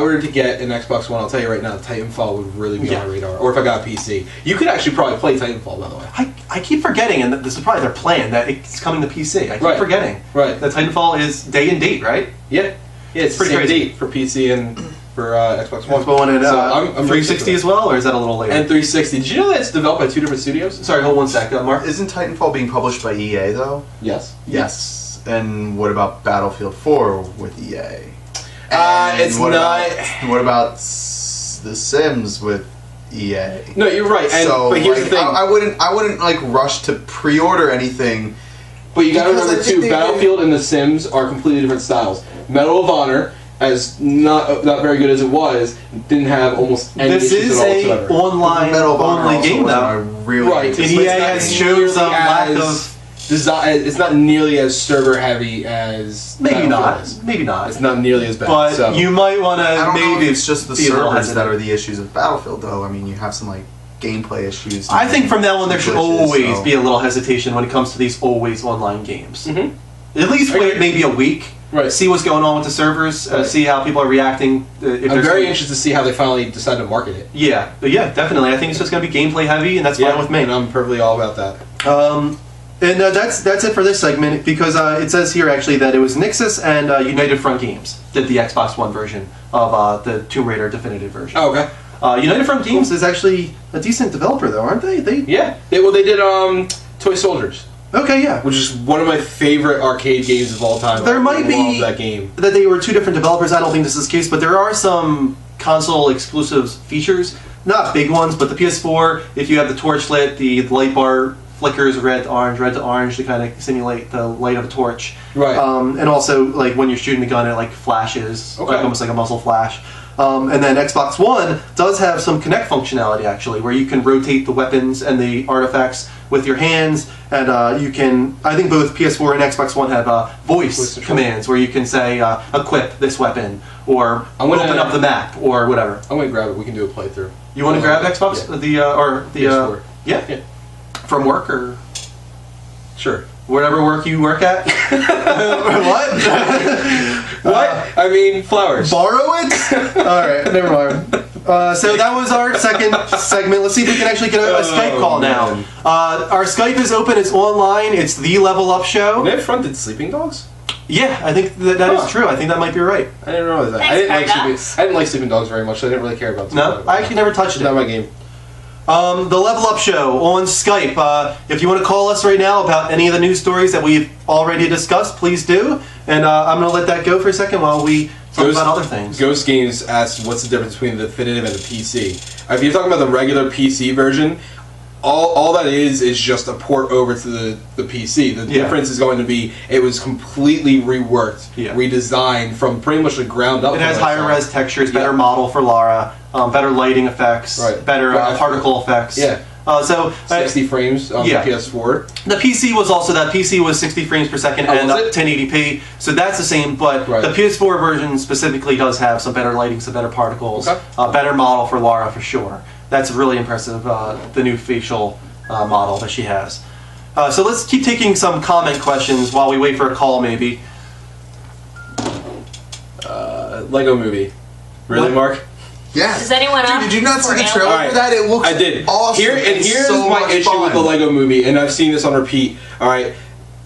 were to get an Xbox One, I'll tell you right now, Titanfall would really be on my radar. Or if I got a PC. You could actually probably play Titanfall, by the way. I keep forgetting, and this is probably their plan, that it's coming to PC. I keep forgetting. Right. That Titanfall is day and date, right? Yeah. Yeah, it's pretty the same crazy. date for PC and for Xbox One. Xbox One and so I'm 360 as well, or is that a little later? And 360. Did you know that it's developed by 2 different studios? Sorry, hold one sec, Mark. Isn't Titanfall being published by EA though? Yes. Yes. And what about Battlefield 4 with EA? It's what not. What about The Sims with EA? No, you're right. And, So, but here's like, the thing. I wouldn't like rush to pre-order anything. But you gotta Because remember I think too, Battlefield and The Sims are completely different styles. Medal of Honor, as not very good as it was, didn't have almost any This issues is at all a whatsoever. online Medal of Honor only also game wasn't though. a really Right. good And system. EA has shown some lack as of it's not nearly as server heavy as maybe Battlefield not, is. maybe not. It's not nearly as bad. But so. you might want I to don't know maybe if it's just the be a little servers that hesitant. are the issues of Battlefield, though. I mean, you have some like gameplay issues. I think from now on there should glitches, always so- be a little hesitation when it comes to these always online games. Mhm. At least I wait agree. maybe a week, Right. see what's going on with the servers, Right. see how people are reacting. If I'm there's very some- interested to see how they finally decide to market it. Yeah, definitely. I think it's just going to be gameplay heavy, and that's fine with me. And I'm perfectly all about that. And that's it for this segment because it says here actually that it was Nixus and United Front Games did the Xbox One version of the Tomb Raider Definitive version. Oh, okay. United Front Games is actually a decent developer though, aren't they? Yeah. They did Toy Soldiers, Okay, yeah. which is one of my favorite arcade games of all time. There I might be love that game. that they were two different developers. I don't think this is the case, but there are some console exclusive features. Not big ones, but the PS4, if you have the torch lit, the light bar flickers red to orange to kind of simulate the light of a torch. Right. And also, like when you're shooting the gun, it like flashes, Okay. like almost like a muzzle flash. And then Xbox One does have some Kinect functionality actually, where you can rotate the weapons and the artifacts with your hands, and you can. I think both PS4 and Xbox One have voice control. commands where you can say equip this weapon or I'm gonna- open up the map or whatever. I'm gonna grab it. We can do a playthrough. You want to grab Xbox Yeah. PS4. yeah Yeah. from work or Sure. whatever work you work at. What? What? I mean, flowers. Borrow it? Alright, never mind. So that was our second segment. Let's see if we can actually get a Skype call now. man. Our Skype is open, it's online, it's the Level Up Show. They fronted Sleeping Dogs? Yeah, I think that is Huh. true. I think that might be right. I didn't realize that. Thanks, I didn't like Paradox. I didn't like Sleeping Dogs very much, so I didn't really care about Sleeping No, Dogs. I actually never touched It's not it. my game. The Level Up Show on Skype. If you want to call us right now about any of the news stories that we've already discussed, please do. And I'm going to let that go for a second while we talk about other things. Ghost Games asked what's the difference between the Definitive and the PC. If you're talking about the regular PC version, all that is just a port over to the PC. The difference is going to be it was completely reworked, redesigned from pretty much the ground up. It has higher res textures, better model for Lara, better lighting effects, better particle effects. Yeah. So 60 frames on the PS4. The PC was also that. PC was 60 frames per second and 1080p, so that's the same. But the PS4 version specifically does have some better lighting, some better particles, better model for Lara for sure. That's really impressive. The new facial model that she has. So let's keep taking some comment questions while we wait for a call, maybe. Lego Movie. Really, Mark? Yes. Does anyone Dude, up did you not see for the Alien? trailer for that? It looks I did. awesome. Here's so my much issue with fun. the Lego Movie, and I've seen this on repeat. All right,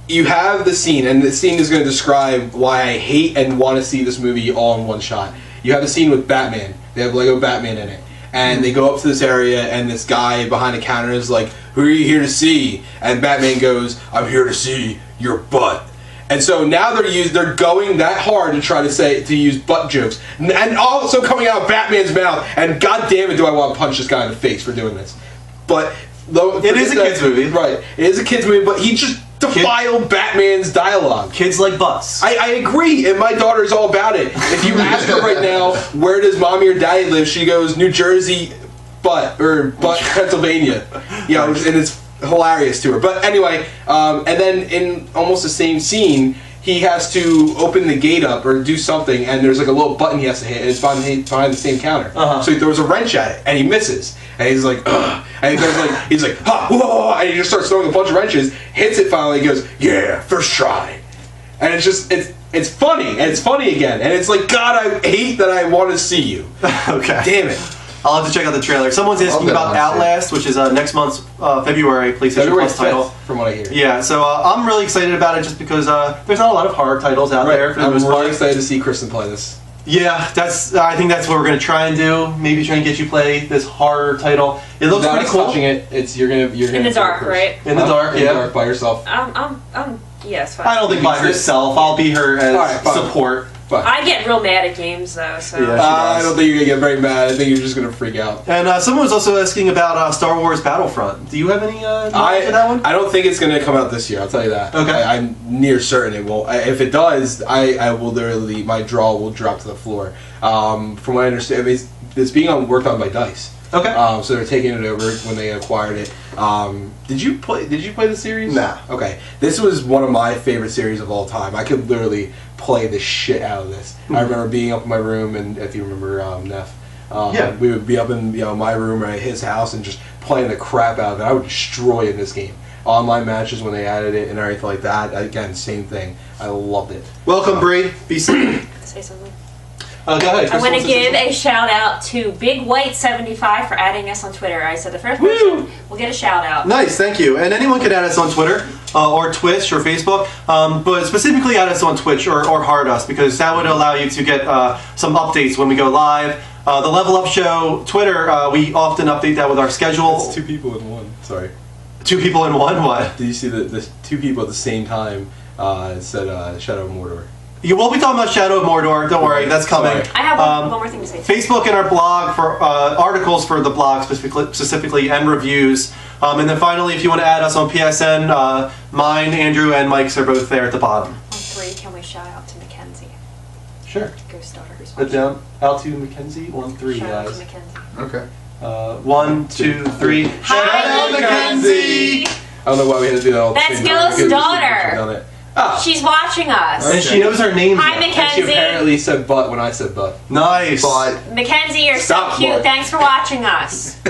you have the scene, and the scene is going to describe why I hate and want to see this movie all in one shot. You have the scene with Batman. They have Lego Batman in it, and they go up to this area, and this guy behind the counter is like, "Who are you here to see?" And Batman goes, "I'm here to see your butt." And so now they're going that hard to try to use butt jokes, and also coming out of Batman's mouth. And god damn it, do I want to punch this guy in the face for doing this? But it is a kids movie, right? It is a kids movie, but he just defiled Batman's dialogue. Kids like butts. I agree, and my daughter's all about it. If you ask her right now, where does mommy or daddy live? She goes, New Jersey, Butt, Pennsylvania. You know, and it's hilarious to her. But anyway, and then in almost the same scene, he has to open the gate up or do something, and there's like a little button he has to hit, and it's behind the same counter. So he throws a wrench at it, and he misses, and he's like, ugh. And he's like, ha, whoa, and he just starts throwing a bunch of wrenches, hits it finally, and goes, yeah, first try. And it's just, it's funny, and it's funny again, and it's like, God, I hate that I want to see you. Okay. Damn it. I'll have to check out the trailer. Someone's asking about Outlast, which is next month's February PlayStation Plus title. From what I hear. Yeah, so I'm really excited about it just because there's not a lot of horror titles out there for the I'm most part. really excited to see Kristen play this. Yeah, I think that's what we're gonna try and do. Maybe try and get you play this horror title. It looks pretty cool. Touching it, you're gonna in the dark, right? In the dark, in the dark by yourself. Yes. I don't think by herself. I'll be her as support. Fine. I get real mad at games though, so. Yeah, I don't think you're gonna get very mad. I think you're just gonna freak out. And someone was also asking about Star Wars Battlefront. Do you have any knowledge of that one? I don't think it's gonna come out this year. I'll tell you that. Okay. I'm near certain it will. If it does, I will literally, my jaw will drop to the floor. From what I understand, it's being worked on by DICE. Okay. So they're taking it over when they acquired it. Did you play the series? Nah. Okay. This was one of my favorite series of all time. I could literally play the shit out of this. I remember being up in my room, and if you remember Neff, we would be up in my room or at his house and just playing the crap out of it. I would destroy in this game. Online matches when they added it and everything like that. Again, same thing. I loved it. Welcome, Bree. Be safe. Say something. Go ahead. I want to give a shout out to Big White 75 for adding us on Twitter. I said the first person will get a shout out. Nice, thank you. And anyone can add us on Twitter or Twitch or Facebook, but specifically add us on Twitch or heart us, because that would allow you to get some updates when we go live. The Level Up Show Twitter, we often update that with our schedule. It's 2 people in one. Sorry. 2 people in one? What? Did you see the 2 people at the same time said Shadow of Mordor? Yeah, we'll be talking about Shadow of Mordor. Don't worry, that's coming. Sorry. I have one more thing to say. Facebook and our blog for articles for the blog specifically and reviews. And then finally, if you want to add us on PSN, mine, Andrew, and Mike's are both there at the bottom. On 3, can we shout out to Mackenzie? Sure. Ghost daughter who's Put down out to Mackenzie. 1, 3, shout out guys. to Mackenzie. Okay. 1, 2, 3. Hi, Mackenzie! I don't know why we had to do that all the That's same time. Ghost's We could've just daughter. done it. Ah. She's watching us. And she knows our names. Hi, now. And she Mackenzie. apparently said butt when I said butt. Nice. But Mackenzie, you're Stop, so cute. Mark. Thanks for watching us.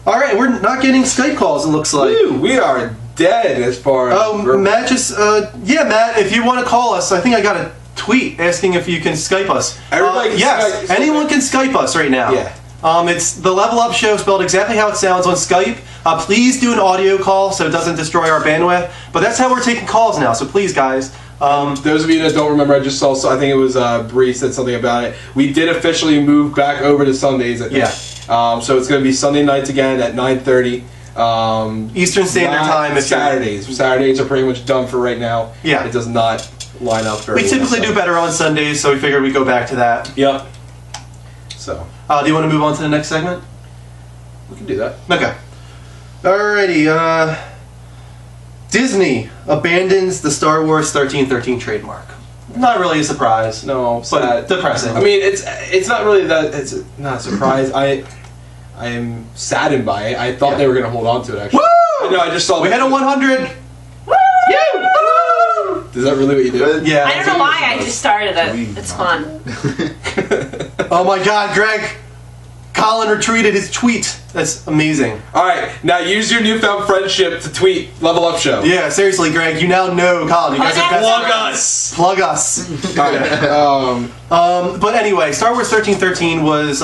All right, we're not getting Skype calls. It looks like. Woo, we are dead as far as... Oh, Matt just. Yeah, Matt. If you want to call us, I think I got a tweet asking if you can Skype us. Everybody can yes, Skype. anyone can Skype us right now. Yeah. It's the Level Up Show spelled exactly how it sounds on Skype. Please do an audio call so it doesn't destroy our bandwidth. But that's how we're taking calls now. So please, guys. Those of you that don't remember, I just saw, so I think it was Bree said something about it. We did officially move back over to Sundays, I think. Yeah. So it's going to be Sunday nights again at 9:30. Eastern Standard Time. If Saturdays. Saturdays are pretty much done for right now. Yeah. It does not line up very we typically do better on Sundays, so we figured we'd go back to that. Yep. So. Do you want to move on to the next segment? We can do that. Okay. Alrighty, Disney abandons the Star Wars 1313 trademark. Not really a surprise. No, But sad. depressing. I mean, it's not really that. It's not a surprise. I am saddened by it. I thought they were going to hold on to it. Actually, Woo! no, I just saw. We had a 100! Woo! Woo! Is that really what you do? Yeah. I don't know why I just started it. It's fun. Oh my god, Greg! Colin retweeted his tweet. That's amazing. All right, now use your newfound friendship to tweet Level Up Show. Yeah, seriously, Greg, you now know Colin. You guys are best Plug friends. us. Plug us. All right. But anyway, Star Wars 1313 was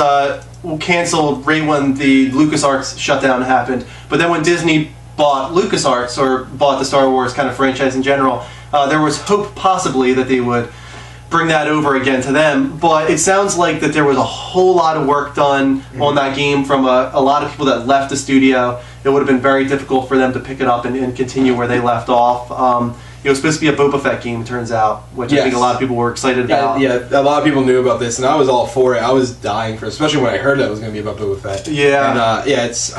canceled right when the LucasArts shutdown happened. But then when Disney bought LucasArts, or bought the Star Wars kind of franchise in general, there was hope possibly that they would bring that over again to them. But it sounds like that there was a whole lot of work done on that game from a lot of people that left the studio. It would have been very difficult for them to pick it up and continue where they left off. It was supposed to be a Boba Fett game, it turns out, which I think a lot of people were excited about. Yeah, a lot of people knew about this, and I was all for it. I was dying for it, especially when I heard that it was going to be about Boba Fett. Yeah. And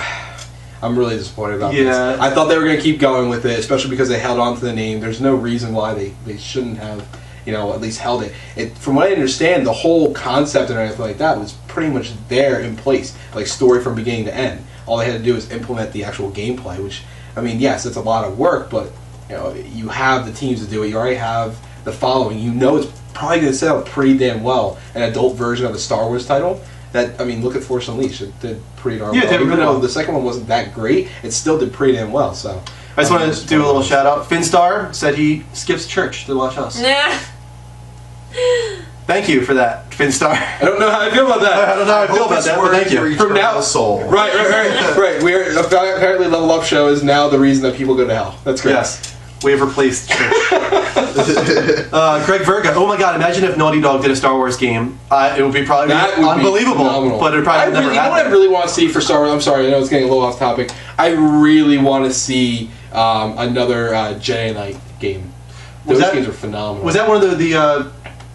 I'm really disappointed about this. Yeah. I thought they were going to keep going with it, especially because they held on to the name. There's no reason why they shouldn't have, at least held it. From what I understand, the whole concept and everything like that was pretty much there in place, like story from beginning to end. All they had to do was implement the actual gameplay, which, I mean, yes, it's a lot of work, but you have the teams to do it. You already have the following. It's probably going to sell pretty damn well, an adult version of the Star Wars title. That, I mean, look at Force Unleashed. It did pretty darn well. Even though the second one wasn't that great, it still did pretty damn well. So I just wanted to do a little shout out. Finstar said he skips church to watch us. Nah. Thank you for that, Finstar. I don't know how I feel about that. I don't know how I feel about that, but thank you. From now, soul. Right. We're apparently Level Up Show is now the reason that people go to hell. That's great. Yes, we have replaced church. Greg Verga. Oh my God! Imagine if Naughty Dog did a Star Wars game. It would be probably unbelievable. But it probably never happened. You know what I really want to see for Star Wars? I'm sorry, I know it's getting a little off topic. I really want to see another Jedi Knight game. Those games are phenomenal. Was that one of the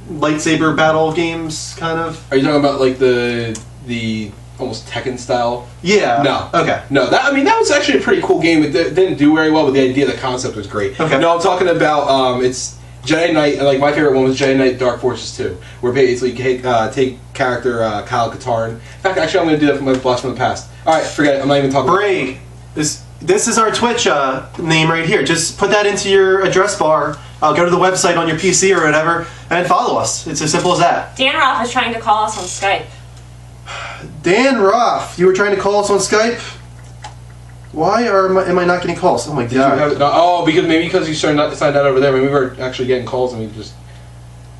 lightsaber battle games, kind of? Are you talking about like the almost Tekken style? Yeah. No. Okay. No, that was actually a pretty cool game. It didn't do very well, but the idea, the concept was great. Okay. No, I'm talking about it's Jedi Knight. Like my favorite one was Jedi Knight Dark Forces 2, where basically you take character Kyle Katarn. In fact, actually, I'm going to do that for my Blast from the Past. All right, forget it. I'm not even talking. Bray. This is our Twitch name right here. Just put that into your address bar. Go to the website on your PC or whatever and follow us. It's as simple as that. Dan Roth is trying to call us on Skype. Dan Roth, you were trying to call us on Skype? Why am I not getting calls? Oh my God. Because you signed out over there. Maybe we were actually getting calls and we just...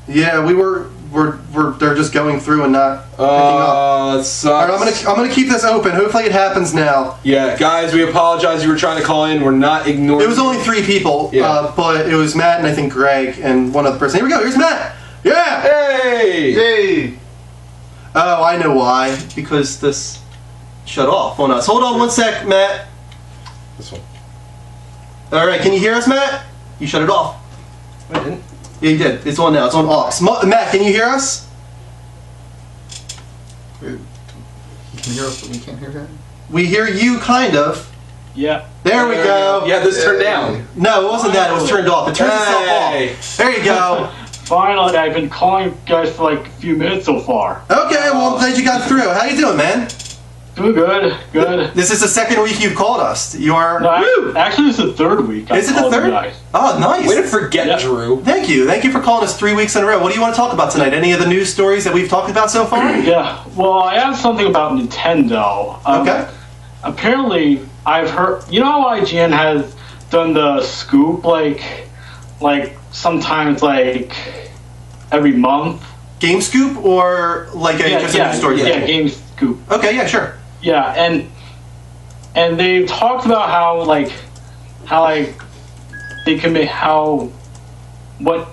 Yeah, they're just going through and not picking up. It sucks. All right, I'm gonna keep this open. Hopefully it happens now. Yeah, guys, we apologize. You were trying to call in. We're not ignoring. It was only 3 people, but it was Matt and I think Greg and one other person. Here we go. Here's Matt. Yeah. Hey. Hey. Oh, I know why. Because this shut off on us. Hold on one sec, Matt. This one. All right, can you hear us, Matt? You shut it off. I didn't. Yeah, you did. It's on now. It's on aux. Matt, can you hear us? You can hear us, but we can't hear him. We hear you, kind of. Yeah. There we go. Yeah, this turned down. No, it wasn't that. It was turned off. It turned itself off. There you go. Finally, I've been calling you guys for like a few minutes so far. Okay, well, I'm glad you got through. How you doing, man? Doing good. Good. This is the second week you've called us. You are... No, actually, it's the third week. Is it the third? Oh, nice. Way to forget, Drew. Thank you. Thank you for calling us 3 weeks in a row. What do you want to talk about tonight? Any of the news stories that we've talked about so far? Yeah. Well, I have something about Nintendo. Okay. Apparently, I've heard... You know how IGN has done the scoop, like sometimes, like, every month? Game Scoop or like just a news story? Yeah, Game Scoop. Okay, yeah, sure. Yeah, and they've talked about how they can make what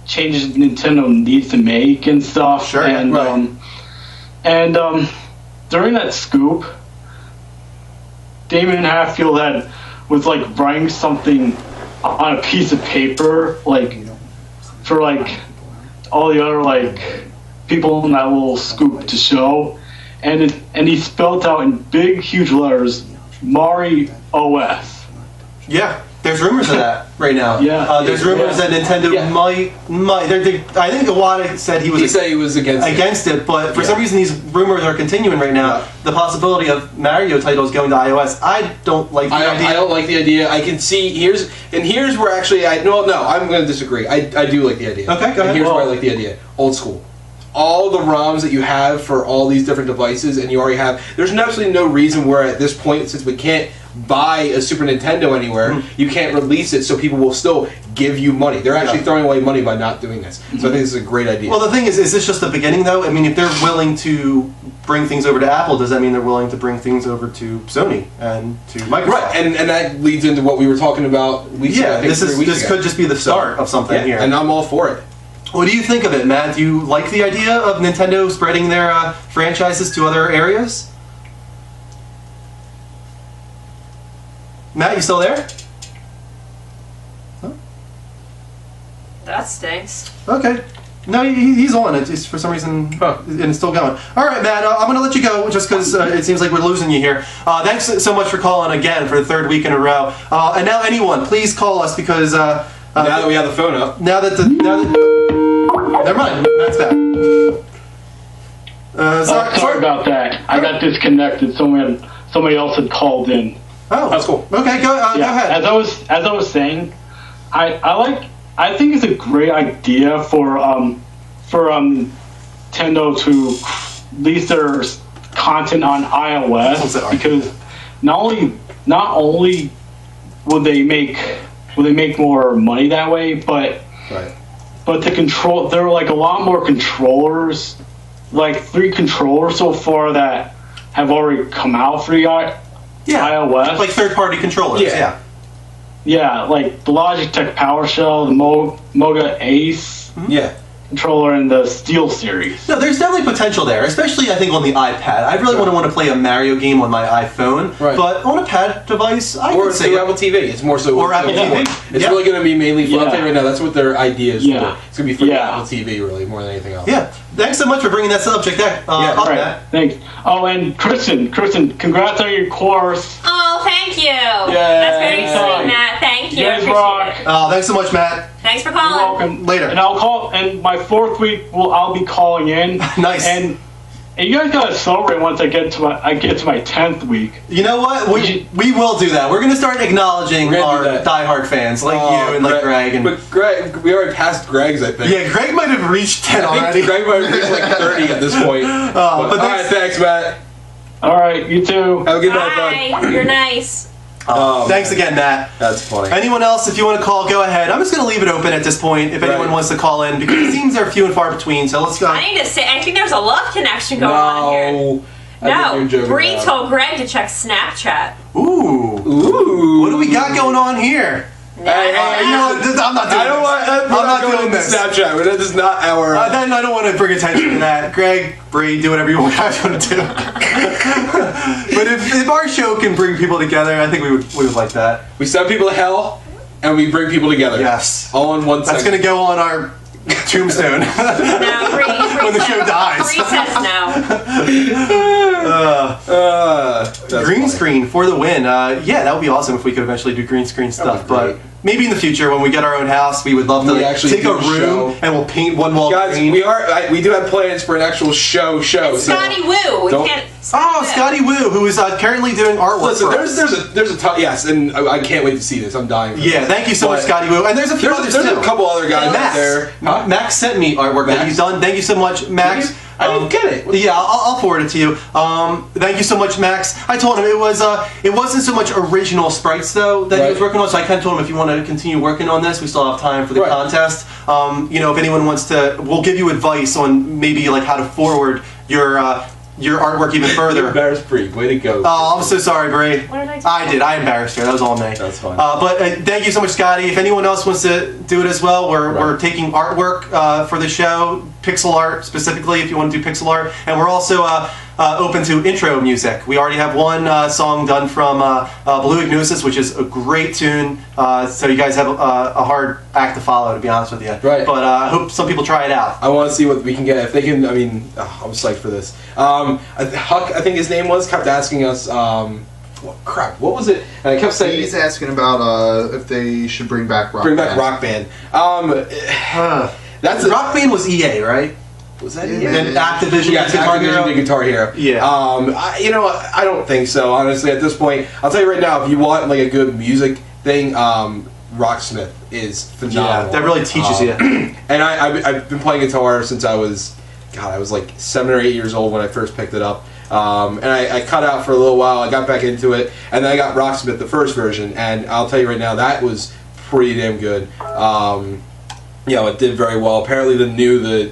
changes Nintendo needs to make and stuff. Sure. And right. During that scoop, Damon Hatfield was like writing something on a piece of paper, like for like all the other like people in that little scoop to show. And he spelled out in big, huge letters, Mari OS. Yeah, there's rumors of that right now. Yeah. There's rumors that Nintendo might. I think Iwata said he was against it, but for some reason these rumors are continuing right now. Yeah. The possibility of Mario titles going to iOS. I don't like the idea. I don't like the idea. I can see here's where actually I'm going to disagree. I do like the idea. Okay, go ahead. And here's where I like the idea. Old school. All the ROMs that you have for all these different devices, and you already have, there's absolutely no reason where at this point, since we can't buy a Super Nintendo anywhere, you can't release it so people will still give you money. They're actually throwing away money by not doing this. So I think this is a great idea. Well, the thing is this just the beginning though? I mean, if they're willing to bring things over to Apple, does that mean they're willing to bring things over to Sony and to Microsoft? Right, and that leads into what we were talking about weeks ago. This could just be the start of something here. And I'm all for it. What do you think of it, Matt? Do you like the idea of Nintendo spreading their franchises to other areas? Matt, you still there? Huh? That stinks. Okay. No, he's on it. It's for some reason, and it's still going. All right, Matt, I'm going to let you go just because it seems like we're losing you here. Thanks so much for calling again for the third week in a row. And now anyone, please call us because... now that we have the phone up. Never mind, Matt's back. Sorry about that. I got disconnected. Somebody else had called in. Oh, that's cool. Okay, go ahead. As I was saying, I think it's a great idea for Nintendo to release their content on iOS because not only will they make more money that way, but there are like a lot more controllers, like 3 controllers so far that have already come out for the iOS. Like third-party controllers. Yeah. like the Logitech PowerShell, the Moga Ace Yeah. controller, and the Steel series. No, there's definitely potential there, especially I think on the iPad. I really want to play a Mario game on my iPhone, but on a pad device, I or could say Apple TV. It's more so. Or Apple TV. It's really going to be mainly for. I'll tell you right now, that's what their idea is for. It's going to be for Apple TV, really, more than anything else. Yeah. Thanks so much for bringing that subject up. Thanks. Oh, and Kristen, congrats on your course. Oh, thank you. That's very sweet, Matt. Thank you. You guys rock. Oh, thanks so much, Matt. Thanks for You're calling. welcome. Later. And I'll call. And my 4th week, I'll be calling in. Nice. And you guys gotta celebrate once I get to my 10th week. You know what? We will do that. We're gonna start acknowledging our diehard fans like you and like Greg. But Greg, we already passed Greg's, I think. Yeah, Greg might have reached 10 I already. think Greg might have reached like 30 at this point. But all right, thanks, Matt. All right, you too. Have a good night, bud. Bye. You're nice. Thanks again, Matt. That's funny. Anyone else, if you want to call, go ahead. I'm just going to leave it open at this point if anyone wants to call in, because it seems they're few and far between, so let's go. I need to say, I think there's a love connection going on here. No, Bree told Greg to check Snapchat. Ooh. What do we got going on here? Hey, you know what? I'm not doing this. I'm not doing this. Snapchat. That is not our. Then I don't want to bring attention to that. Greg, Bree, do whatever you guys want to do. But if our show can bring people together, I think we would like that. We send people to hell, and we bring people together. Yes. All in one second. That's going to go on our tombstone. No, Bree when the show dies. Bree says no. Green screen for the win. Yeah, that would be awesome if we could eventually do green screen stuff. But maybe in the future, when we get our own house, we would love to take a room and we'll paint one wall green. We do have plans for an actual show. Scotty Woo. We can't. Scotty Woo, who is currently doing artwork. Listen, there's a ton. Yes, and I can't wait to see this. I'm dying. Yeah, thank you so much, Scotty Woo. And there's a few others too. There's a couple other guys out there. Max sent me artwork that he's done. Thank you so much, Max. I didn't get it. Yeah, I'll forward it to you. Thank you so much, Max. I told him it wasn't so much original sprites though that he was working on. So I kind of told him if you want to continue working on this, we still have time for the contest. If anyone wants to, we'll give you advice on maybe like how to forward your artwork even further. Embarrassed Bree, way to go. Oh, I'm so sorry, Bree. What did I do? I did. I embarrassed her. That was all me. That's fine. But thank you so much, Scotty. If anyone else wants to do it as well, we're taking artwork for the show, pixel art specifically, if you want to do pixel art, and we're also open to intro music. We already have one song done from Blue Ignosis, which is a great tune. So you guys have a hard act to follow, to be honest with you. Right. But I hope some people try it out. I want to see what we can get. If they can, I'm psyched for this. Huck, I think his name was, kept asking us, what was it? And I kept saying... He's asking about if they should bring back Rock Band. Bring back Rock Band. Rock Band was EA, right? Was that EA? And Activision did Guitar Hero. Yeah. I don't think so, honestly, at this point. I'll tell you right now, if you want like a good music thing, Rocksmith is phenomenal. Yeah, that really teaches you. And I've been playing guitar since I was like 7 or 8 years old when I first picked it up. And I cut out for a little while. I got back into it, and then I got Rocksmith, the first version, and I'll tell you right now, that was pretty damn good. It did very well. Apparently the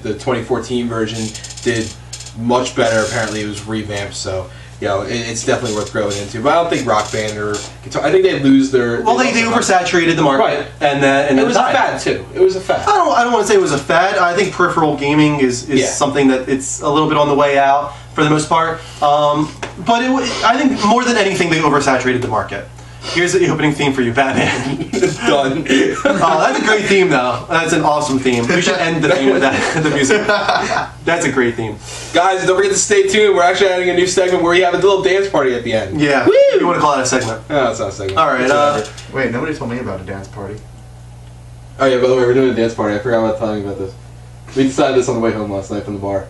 2014 version did much better. Apparently it was revamped, so it's definitely worth growing into. But I don't think Rock Band or guitar, I think they lose their... Well, they oversaturated the market. Right. And it was a fad, too. It was a fad. I don't want to say it was a fad. I think peripheral gaming is something that it's a little bit on the way out for the most part. But I think more than anything, they oversaturated the market. Here's the opening theme for you, Batman. Done. Oh, that's a great theme, though. That's an awesome theme. We should end the theme with that, the music. That's a great theme. Guys, don't forget to stay tuned. We're actually adding a new segment where we have a little dance party at the end. Yeah. Woo! You want to call that a segment? No, it's not a segment. All right. Wait, nobody told me about a dance party. Oh yeah, by the way, we're doing a dance party. I forgot about telling you about this. We decided this on the way home last night from the bar.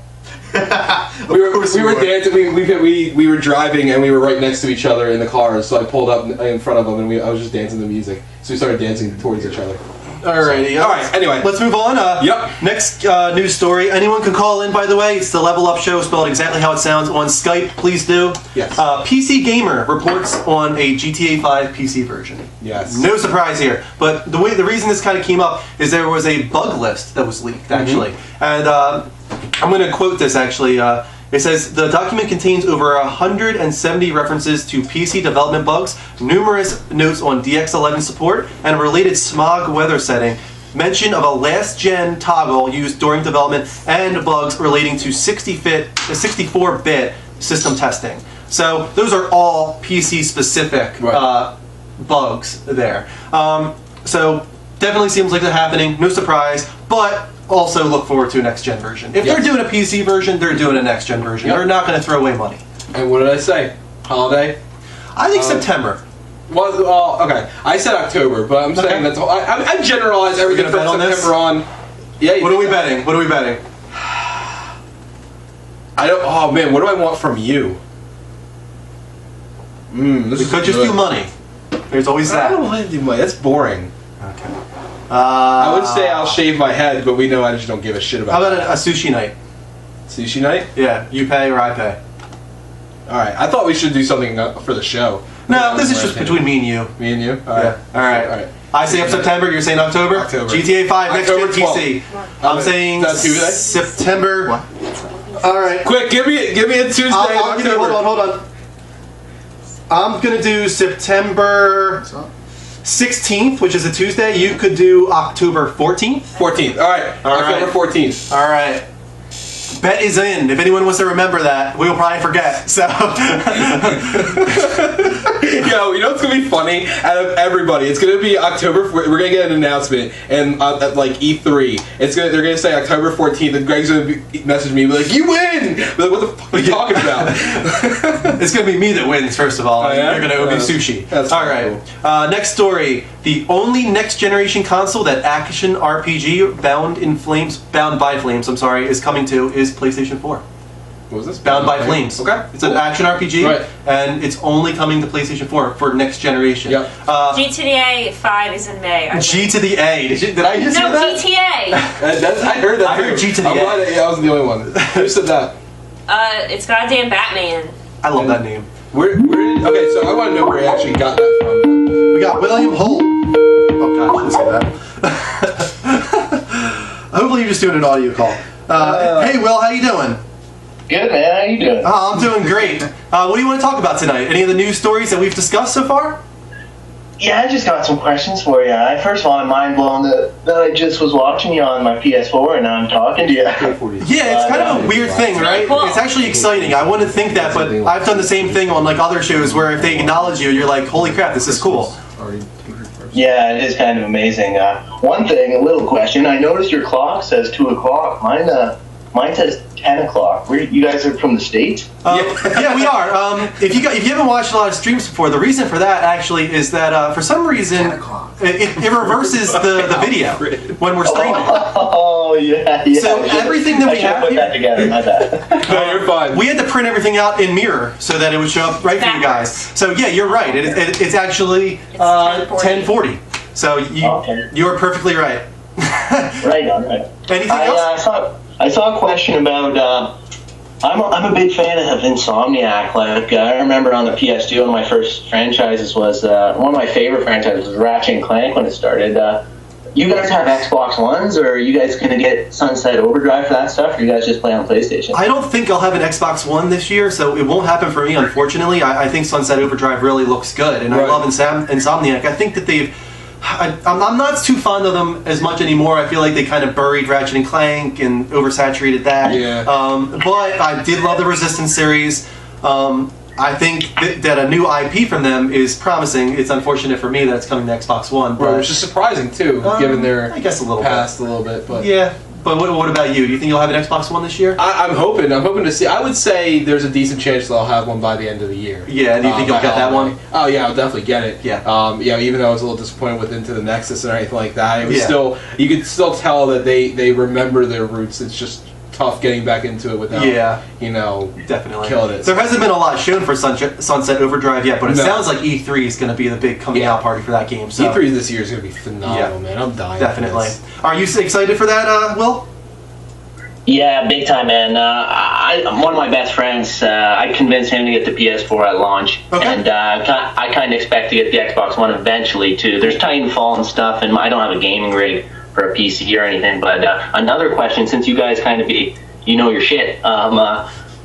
we were dancing. We were driving and we were right next to each other in the car. So I pulled up in front of them and I was just dancing to music. So we started dancing towards each other. Alrighty. All right. Anyway, let's move on. Yep. Next news story. Anyone can call in, by the way. It's the Level Up Show, spelled exactly how it sounds on Skype. Please do. Yes. PC Gamer reports on a GTA 5 PC version. Yes. No surprise here. But the reason this kind of came up is there was a bug list that was leaked, actually. And I'm going to quote this, actually. It says the document contains over 170 references to PC development bugs, numerous notes on DX11 support, and a related smog weather setting, mention of a last-gen toggle used during development, and bugs relating to 64-bit system testing. So those are all PC-specific bugs there. So definitely seems like they're happening. No surprise, but also look forward to a next-gen version. If they're doing a PC version, they're doing a next-gen version. They're not going to throw away money. And what did I say? Holiday? I think September. Well, okay. I said October, but I'm saying that's all. I generalize everything from September on. Yeah. What are we betting? What are we betting? I don't. Oh man, what do I want from you? We could just do money. There's always that. I don't want to do money. That's boring. Okay. I would say I'll shave my head, but we know I just don't give a shit about. How about a sushi night? Sushi night? Yeah, you pay or I pay. All right. I thought we should do something for the show. No, this is just between me and you. Me and you? All right. Yeah. All right. I say September, you're saying October? October. GTA 5, next gen October PC. I'm saying September. What? All right. Quick, give me a Tuesday. Hold on. I'm going to do September 16th, which is a Tuesday. You could do October 14th. 14th. All right. October 14th. All right. Bet is in. If anyone wants to remember that, we'll probably forget. So, yo, you know what's gonna be funny? Out of everybody, it's gonna be October. We're gonna get an announcement, and at like E3, they're gonna say October 14th, and Greg's gonna message me, be like, "You win!" Be like, what the fuck are you talking about? It's gonna be me that wins. First of all, yeah? You're gonna owe me sushi. That's all right. Cool. Next story: the only next generation console that action RPG Bound by Flames, is coming to is PlayStation 4. What was this? Bound by Flames. Okay. It's an action RPG, and it's only coming to PlayStation 4 for next generation. Yep. G to the A 5 is in May. G to the A. Did I just hear that? No, GTA. I heard that. I heard G to the A. I wasn't the only one. Who said that? It's goddamn Batman. I love that name. Okay, so I want to know where he actually got that from. We got William Holt. Oh gosh, let's say that. Hopefully you're just doing an audio call. Hey Will, how you doing? Good, man. How you doing? I'm doing great. What do you want to talk about tonight? Any of the news stories that we've discussed so far? Yeah, I just got some questions for you. First of all, I'm mind blown that I just was watching you on my PS4 and now I'm talking to you. Yeah, it's kind of a weird thing, right? Cool. It's actually exciting. I wouldn't think that, but I've done the same thing on like other shows where if they acknowledge you, you're like, holy crap, this is cool. Yeah, it is kind of amazing. One thing, a little question. I noticed your clock says 2 o'clock. Mine says 10 o'clock. You guys are from the States? Yeah, we are. If you haven't watched a lot of streams before, the reason for that actually is that for some reason it reverses the video when we're streaming. Oh, yeah. So everything that we have put that together, my bad. No, you're fine. We had to print everything out in mirror so that it would show up right for you guys. So yeah, you're right. It's actually 10:40. So you're perfectly right. Right on, right. Anything else? I saw a question about. I'm a big fan of Insomniac. Like I remember on the PS2, one of my first franchises was one of my favorite franchises was Ratchet and Clank when it started. You guys have Xbox Ones, or are you guys gonna get Sunset Overdrive for that stuff, or you guys just play on PlayStation? I don't think I'll have an Xbox One this year, so it won't happen for me, unfortunately. I think Sunset Overdrive really looks good, and I love Insomniac. I think that I'm not too fond of them as much anymore. I feel like they kind of buried Ratchet and Clank and oversaturated that. Yeah. But I did love the Resistance series. I think that a new IP from them is promising. It's unfortunate for me that it's coming to Xbox One. But, which is surprising too, given their I guess a little past a little bit. But yeah. But what about you? Do you think you'll have an Xbox One this year? I'm hoping to see. I would say there's a decent chance that I'll have one by the end of the year. Yeah, do you think you'll get that one? Oh yeah, I'll definitely get it. Yeah. Even though I was a little disappointed with Into the Nexus and anything like that, it was still, you could still tell that they remember their roots. It's just tough getting back into it without, definitely killing it. There hasn't been a lot shown for Sunset Overdrive yet, but it sounds like E3 is going to be the big coming out party for that game. So E3 this year is going to be phenomenal, man. I'm dying. Definitely. Are you excited for that, Will? Yeah, big time, man. One of my best friends, I convinced him to get the PS4 at launch, and I kind of expect to get the Xbox One eventually too. There's Titanfall and stuff, and I don't have a gaming rig for a PC or anything. But another question, since you guys kind of you know your shit,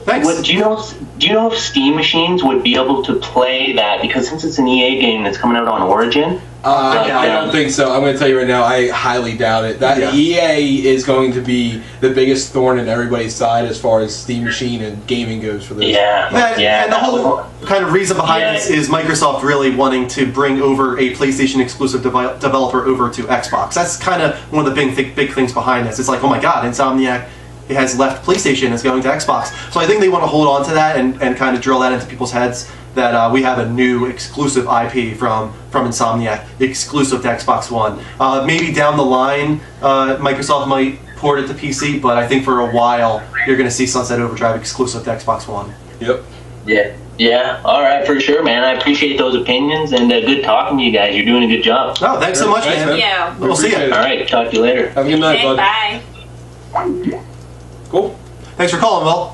Thanks. Do you know if Steam machines would be able to play that? Because since it's an EA game that's coming out on Origin. I don't think so. I'm going to tell you right now, I highly doubt it. That EA is going to be the biggest thorn in everybody's side as far as Steam machine and gaming goes for this. And the whole kind of reason behind this is Microsoft really wanting to bring over a PlayStation exclusive developer over to Xbox. That's kind of one of the big things behind this. It's like, oh my god, Insomniac has left PlayStation, is going to Xbox. So I think they want to hold on to that and kind of drill that into people's heads, that we have a new exclusive IP from Insomniac, exclusive to Xbox One. Maybe down the line, Microsoft might port it to PC, but I think for a while, you're going to see Sunset Overdrive exclusive to Xbox One. Yep. Yeah, all right, for sure, man. I appreciate those opinions, and good talking to you guys. You're doing a good job. Oh, thanks so much, man. Yeah. We'll see you. All right, talk to you later. Have a good night, bud. Bye. Cool. Thanks for calling, Will.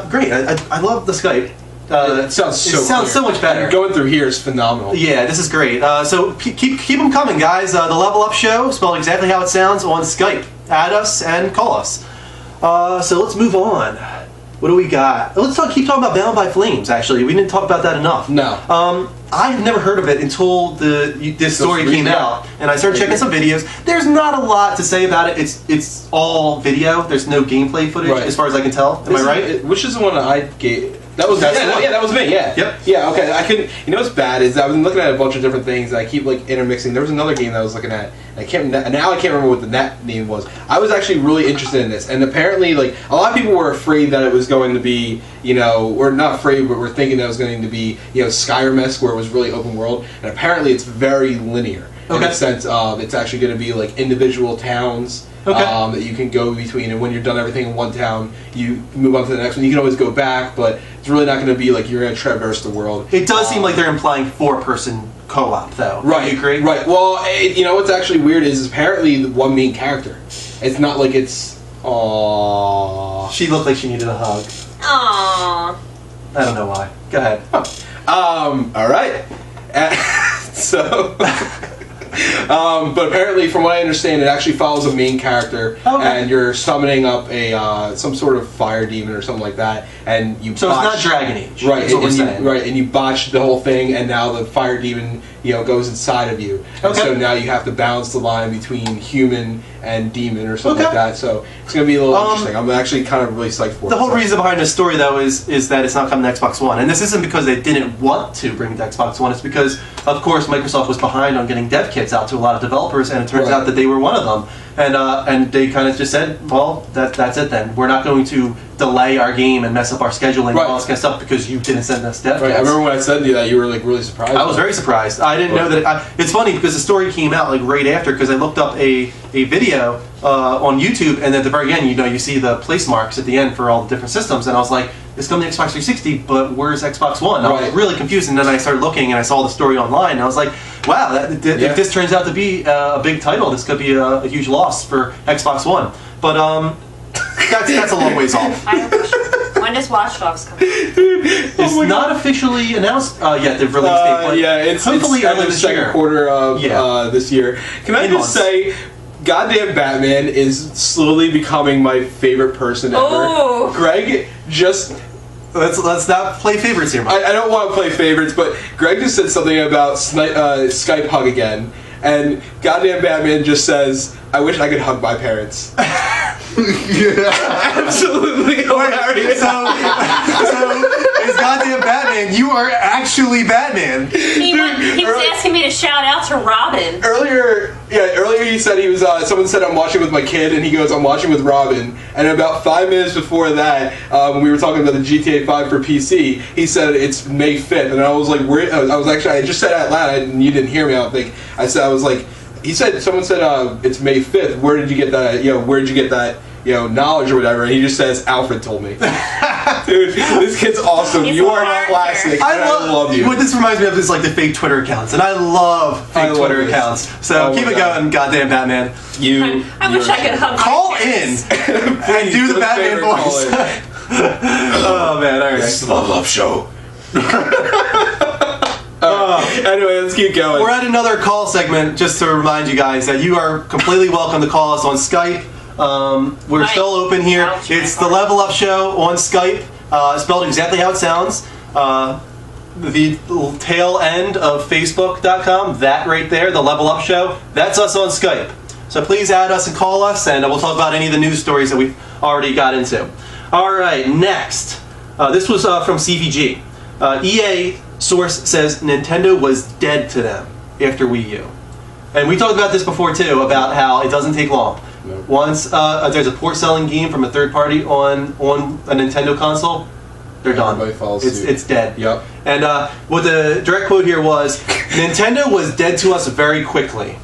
Great. I love the Skype. It sounds so much better. Going through here is phenomenal. Yeah, this is great. So keep them coming, guys. The Level Up Show, spelled exactly how it sounds, on Skype. Add us and call us. So let's move on. What do we got? Let's keep talking about Bound by Flames, actually. We didn't talk about that enough. No. I've never heard of it until this story came out, and I started checking some videos. There's not a lot to say about it. It's all video. There's no gameplay footage, as far as I can tell. Am I right? Which is the one that I gave? That was that was me. Yeah. Yep. Yeah. Okay. I couldn't. You know what's bad is I've been looking at a bunch of different things. And I keep like intermixing. There was another game that I was looking at. And I can't remember what the name was. I was actually really interested in this, and apparently, like a lot of people were afraid that it was going to be, or not afraid, but were thinking that it was going to be, Skyrim-esque, where it was really open world. And apparently, it's very linear in the sense of it's actually going to be like individual towns. That you can go between, and when you're done everything in one town, you move on to the next one. You can always go back, but it's really not going to be like you're going to traverse the world. It does seem like they're implying 4-person co-op, though. Right. You agree? Right. Well, what's actually weird is apparently the one main character. It's not like it's. Aww. She looked like she needed a hug. Aww. I don't know why. Go ahead. All right. So. But apparently, from what I understand, it actually follows a main character, and you're summoning up a some sort of fire demon or something like that, and you. So it's not Dragon Age, right? That's what we're saying. And you botched the whole thing, and now the fire demon, goes inside of you, and so now you have to balance the line between human and demon or something like that. So it's going to be a little interesting. I'm actually kind of really psyched for it. The whole reason behind this story, though, is that it's not coming to Xbox One, and this isn't because they didn't want to bring it to Xbox One. It's because, of course, Microsoft was behind on getting dev kits out to a lot of developers, and it turns out that they were one of them. And they kind of just said, well, that's it then. We're not going to delay our game and mess up our scheduling and all this kind of stuff because you didn't send us dev kits. I remember when I said to you that you were like really surprised. I was very surprised. I didn't know that. It's funny because the story came out like right after, because I looked up a video on YouTube, and at the very end, you see the place marks at the end for all the different systems, and I was like, it's coming to Xbox 360, but where's Xbox One? I was really confused, and then I started looking, and I saw the story online, and I was like, wow, if this turns out to be a big title, this could be a huge loss for Xbox One. But that's a long ways off. I have a question. When does Watch Dogs come out? It's not officially announced yet, the release date, but it's hopefully early this year. Second quarter of this year. Can I just say, goddamn Batman is slowly becoming my favorite person ever. Oh. Greg just... Let's not play favorites here, Mike. I don't want to play favorites, but Greg just said something about Skype hug again, and goddamn Batman just says, I wish I could hug my parents. Absolutely hilarious. So it's goddamn Batman. You are actually Batman. He was asking me to shout out to Robin. Earlier he said he was. Someone said I'm watching with my kid, and he goes, I'm watching with Robin. And about 5 minutes before that, when we were talking about the GTA 5 for PC, he said it's May 5th, and I was like, I just said it out loud, and you didn't hear me. I don't think. Someone said it's May 5th. Where did you get that? Where did you get that? Knowledge or whatever. And he just says, Alfred told me. Dude, this kid's awesome. You are classic. I love you. What this reminds me of is like the fake Twitter accounts, and I love fake Twitter accounts. So keep it going, goddamn Batman. I wish I could hug Call in and do the Batman voice. Oh man, all right. This is the Love Show. Anyway, let's keep going. We're at another call segment, just to remind you guys that you are completely welcome to call us on Skype. We're still open here. It's the Level Up Show on Skype, spelled exactly how it sounds. The tail end of Facebook.com, that right there, the Level Up Show, that's us on Skype. So please add us and call us, and we'll talk about any of the news stories that we've already got into. All right, next. This was from CVG. EA source says Nintendo was dead to them after Wii U. And we talked about this before too, about how it doesn't take long. Nope. Once there's a poor selling game from a third party on a Nintendo console, they're done. Everybody follows suit. It's dead. Yep. And what the direct quote here was, Nintendo was dead to us very quickly.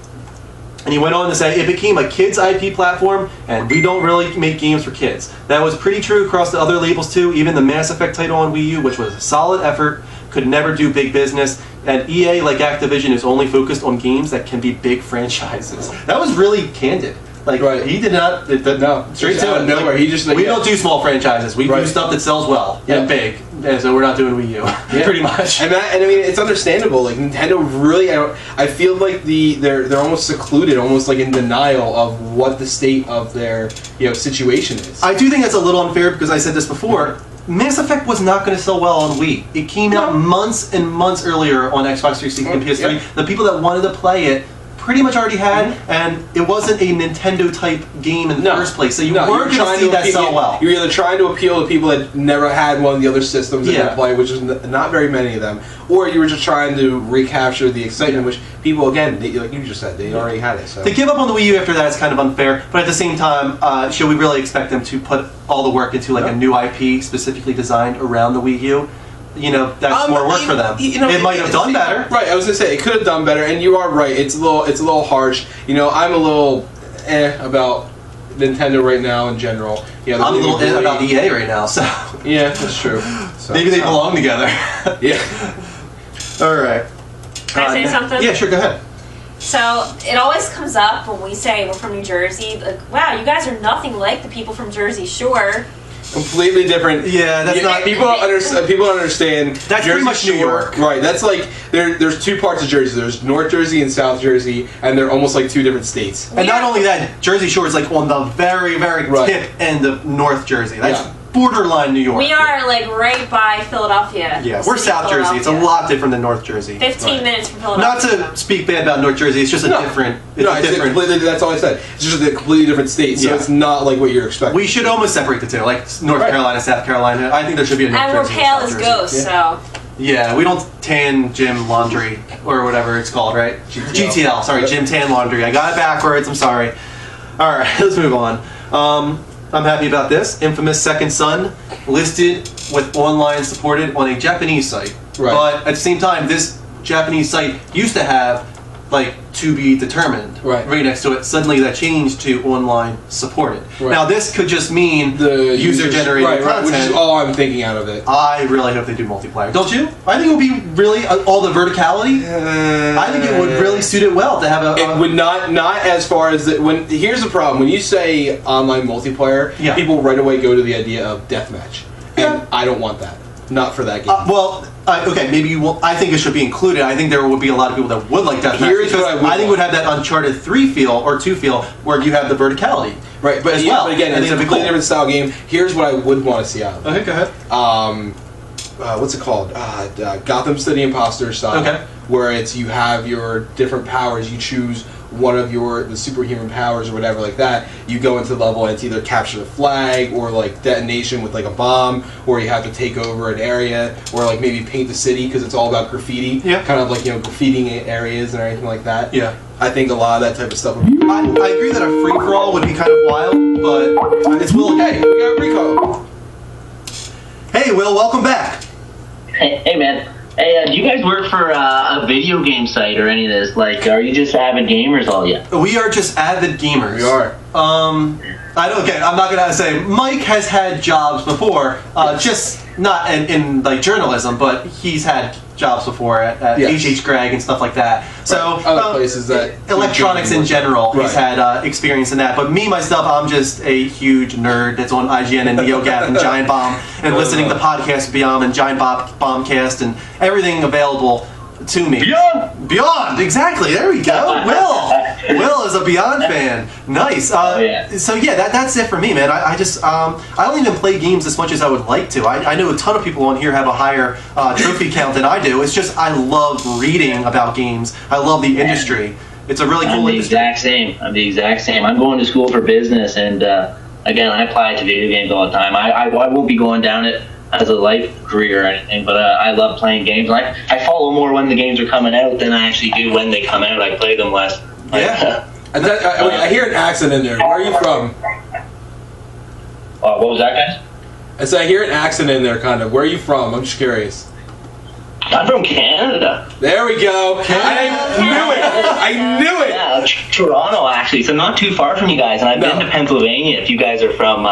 And he went on to say, it became a kids IP platform, and we don't really make games for kids. That was pretty true across the other labels too. Even the Mass Effect title on Wii U, which was a solid effort, could never do big business. And EA, like Activision, is only focused on games that can be big franchises. That was really candid. Like, right. He did not, no, straight to it. Nowhere. He just, we don't do small franchises. We do stuff that sells well and big. And so we're not doing Wii U, pretty much. And I mean, it's understandable. Like Nintendo really, I feel like they're almost secluded, almost like in denial of what the state of their situation is. I do think that's a little unfair because I said this before. Mass Effect was not going to sell well on Wii. It came out months and months earlier on Xbox 360 and PS3. Yeah. The people that wanted to play it pretty much already had, and it wasn't a Nintendo type game in the first place, so you weren't going to see that sell well. You're either trying to appeal to people that never had one of the other systems that they play, which is not very many of them, or you were just trying to recapture the excitement, which people, again, like you just said, they already had it. So. To give up on the Wii U after that is kind of unfair, but at the same time, should we really expect them to put all the work into like a new IP specifically designed around the Wii U? That's more work for them. It might have done better. Right, I was gonna say it could have done better, and you are right. It's a little harsh. I'm a little about Nintendo right now in general. I'm a little about EA right now. So yeah, that's true. So, maybe they belong together. Yeah. All right. Can I say something? Yeah, sure. Go ahead. So it always comes up when we say we're from New Jersey. Like, wow, you guys are nothing like the people from Jersey Shore. Completely different. Yeah, that's not. People don't understand. That's Jersey pretty much New York, right? That's like there's two parts of Jersey. There's North Jersey and South Jersey, and they're almost like two different states. And not only that, Jersey Shore is like on the very, very tip end of North Jersey. That's borderline New York. We are like right by Philadelphia. Yeah, we're South Jersey. It's a lot different than North Jersey. 15 minutes from Philadelphia. Not to speak bad about North Jersey, it's just a different. That's all I said. It's just a completely different state, so it's not like what you're expecting. We should almost separate the two, like North Carolina, South Carolina. I think there should be a North Jersey. And we're pale as ghosts, so. Yeah, we don't tan gym laundry or whatever it's called, right? GTL. Sorry, gym tan laundry. I got it backwards. I'm sorry. All right, let's move on. I'm happy about this. Infamous Second Son listed with online supported on a Japanese site. Right. But at the same time, this Japanese site used to have like to be determined right next to it. Suddenly that changed to online supported. Right. Now this could just mean the user-generated content. Which is all I'm thinking out of it. I really hope they do multiplayer. Don't you? I think it would be really all the verticality. I think it would really suit it well to have a. It would not as far as here's the problem when you say online multiplayer, people right away go to the idea of deathmatch, and I don't want that. Not for that game. Okay, maybe you will. I think it should be included. I think there would be a lot of people that would like deathmatch. I think it would have that Uncharted 3 feel or 2 feel where you have the verticality. Right, but but again, it's a completely different style game. Here's what I would want to see out of it. Okay, go ahead. What's it called? Gotham City Imposter style. Okay. Where it's you have your different powers. You choose one of the superhuman powers or whatever like that. You go into the level and it's either capture the flag or like detonation with like a bomb, or you have to take over an area, or like maybe paint the city because it's all about graffiti. Yeah. Kind of like graffitiing areas and everything like that. Yeah. I think a lot of that type of stuff would be. I agree that a free for all would be kind of wild, but it's Will. Hey, we got Rico. Hey, Will, welcome back. Hey, man. Hey, do you guys work for a video game site or any of this? Like, are you just avid gamers all yet? We are just avid gamers. We are. I'm not gonna say Mike has had jobs before, just not in like journalism, but he's had jobs before at HH Greg and stuff like that. So other places that electronics in general, he's had experience in that. But me myself, I'm just a huge nerd that's on IGN and NeoGAF and Giant Bomb and listening to podcasts Beyond and Giant Bombcast and everything available to me. Beyond, exactly. There we go. Will is a Beyond fan. Nice. So yeah, that's it for me, man. I just I don't even play games as much as I would like to. I know a ton of people on here have a higher trophy count than I do. It's just I love reading about games. I love the industry. It's a really cool industry. I'm the exact same. I'm going to school for business, and again, I apply it to video games all the time. I won't be going down it as a life career or anything, but I love playing games. I follow more when the games are coming out than I actually do when they come out. I play them less. Yeah. I hear an accent in there. Where are you from? What was that, guys? I said I hear an accent in there, kind of. Where are you from? I'm just curious. I'm from Canada. There we go. I knew it. Yeah, Toronto, actually. So not too far from you guys. And I've been to Pennsylvania. If you guys are from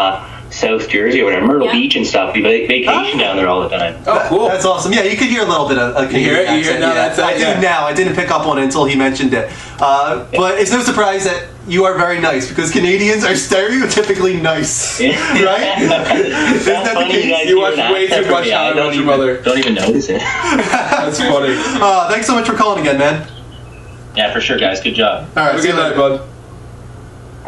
South Jersey or whatever, Myrtle Beach and stuff, we vacation down there all the time. Oh, cool. That's awesome. Yeah, you could hear a little bit of a Canadian accent. You hear? No, that's I do now. I didn't pick up on it until he mentioned it. But it's no surprise that you are very nice, because Canadians are stereotypically nice, right? Isn't that the case? You watch way too much How I Met Your Mother. Don't even notice it. That's funny. Thanks so much for calling again, man. Yeah, for sure, guys. Good job. All right, have a good night, bud.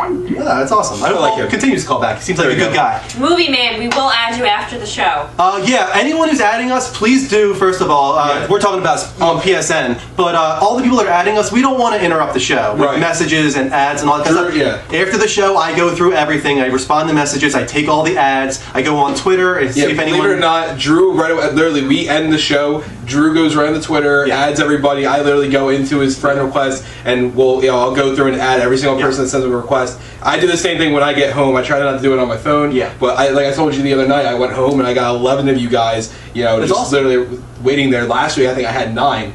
Yeah, that's awesome. I like him. Continues to call back. He seems like a good guy. Movie Man, we will add you after the show. Yeah, anyone who's adding us, please do, first of all. We're talking about on PSN, but all the people that are adding us, we don't want to interrupt the show with messages and ads and all that kind of stuff. After the show, I go through everything. I respond to messages. I take all the ads. I go on Twitter and see if anyone... Believe it or not, Drew, literally, we end the show. Drew goes right on the Twitter, adds everybody. I literally go into his friend request, and I'll go through and add every single person that sends a request. I do the same thing when I get home. I try not to do it on my phone. Yeah. But like I told you the other night, I went home and I got 11 of you guys, just literally waiting there. Last week, I think I had 9.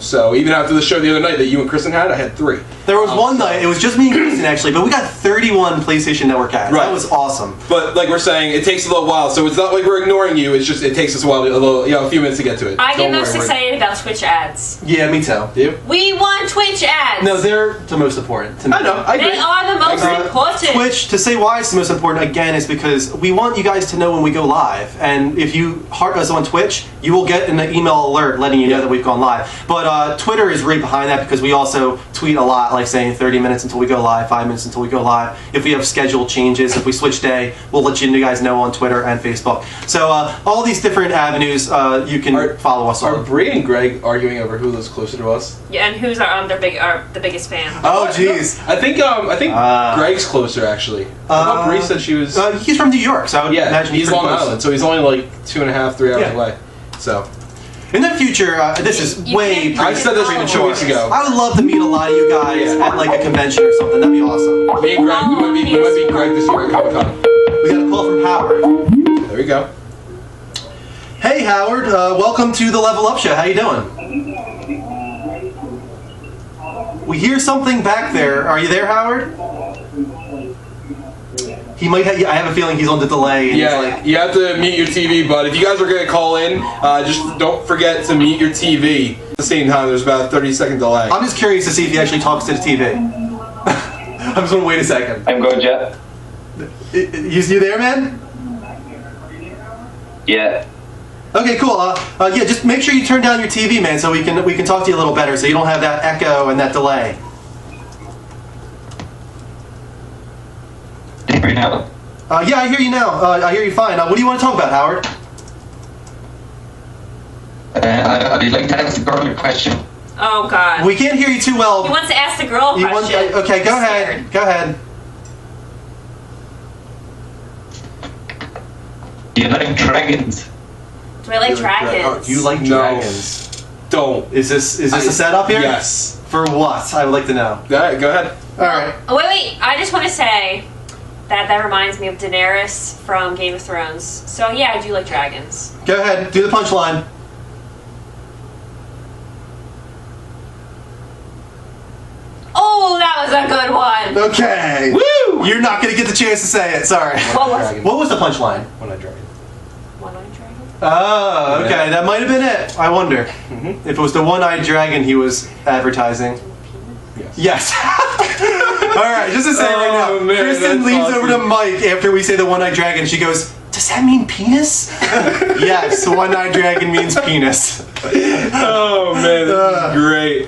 So even after the show the other night that you and Kristen had, I had 3. There was one night, it was just me and Kristen actually, but we got 31 PlayStation Network ads. That was awesome. But like we're saying, it takes a little while, so it's not like we're ignoring you. It's just it takes us a while, a few minutes to get to it. I get most excited about Twitch ads. Yeah, me too. You? We want Twitch ads. No, they're the most important to me. I know. I agree. They are the most important. Twitch, to say why it's the most important again, is because we want you guys to know when we go live, and if you heart us on Twitch, you will get an email alert letting you know that we've gone live. But Twitter is right behind that, because we also tweet a lot, like saying 30 minutes until we go live, 5 minutes until we go live. If we have schedule changes, if we switch day, we'll let you guys know on Twitter and Facebook. So all these different avenues you can follow us on. Are Bree and Greg arguing over who lives closer to us? Yeah, and who's the biggest fan? Oh, jeez. I think Greg's closer actually. I thought Bree said she was. He's from New York, so I would imagine he's Long Island, so he's only like 2.5, 3 hours away. So. In the future, this is way I said this 2 weeks ago. I would love to meet a lot of you guys at like a convention or something. That'd be awesome. Me and Greg, we might be Greg this year at Comic-Con. We got a call from Howard. There we go. Hey Howard, welcome to the Level Up Show. How you doing? We hear something back there. Are you there, Howard? He might have, I have a feeling he's on the delay. And you have to mute your TV, but if you guys are going to call in, just don't forget to mute your TV. At the same time, there's about a 30-second delay. I'm just curious to see if he actually talks to the TV. I'm just going to wait a second. I'm good, Jeff. You there, man? Yeah. Okay, cool. Yeah, just make sure you turn down your TV, man, so we can talk to you a little better, so you don't have that echo and that delay. Now. Yeah, I hear you now. I hear you fine. What do you want to talk about, Howard? I'd like to ask the girl a question. Oh, God. We can't hear you too well. He wants to ask the girl a question. Okay, go ahead. Go ahead. Do you like dragons? Do I like dragons? Do you like dragons? Don't. Is this a setup here? Yes. For what? I would like to know. Go ahead. All right. Oh, wait. I just want to say that reminds me of Daenerys from Game of Thrones. So, yeah, I do like dragons. Go ahead. Do the punchline. Oh, that was a good one. Okay. Woo! You're not going to get the chance to say it. Sorry. What was the punchline? One-eyed dragon. One-eyed dragon? Oh, okay. That might have been it. I wonder. If it was the one-eyed dragon he was advertising. Yes. All right, just to say right now, man, Kristen leans over to Mike after we say the one-eyed dragon. She goes, Does that mean penis? Yes, one-eyed dragon means penis. Oh man, this is great.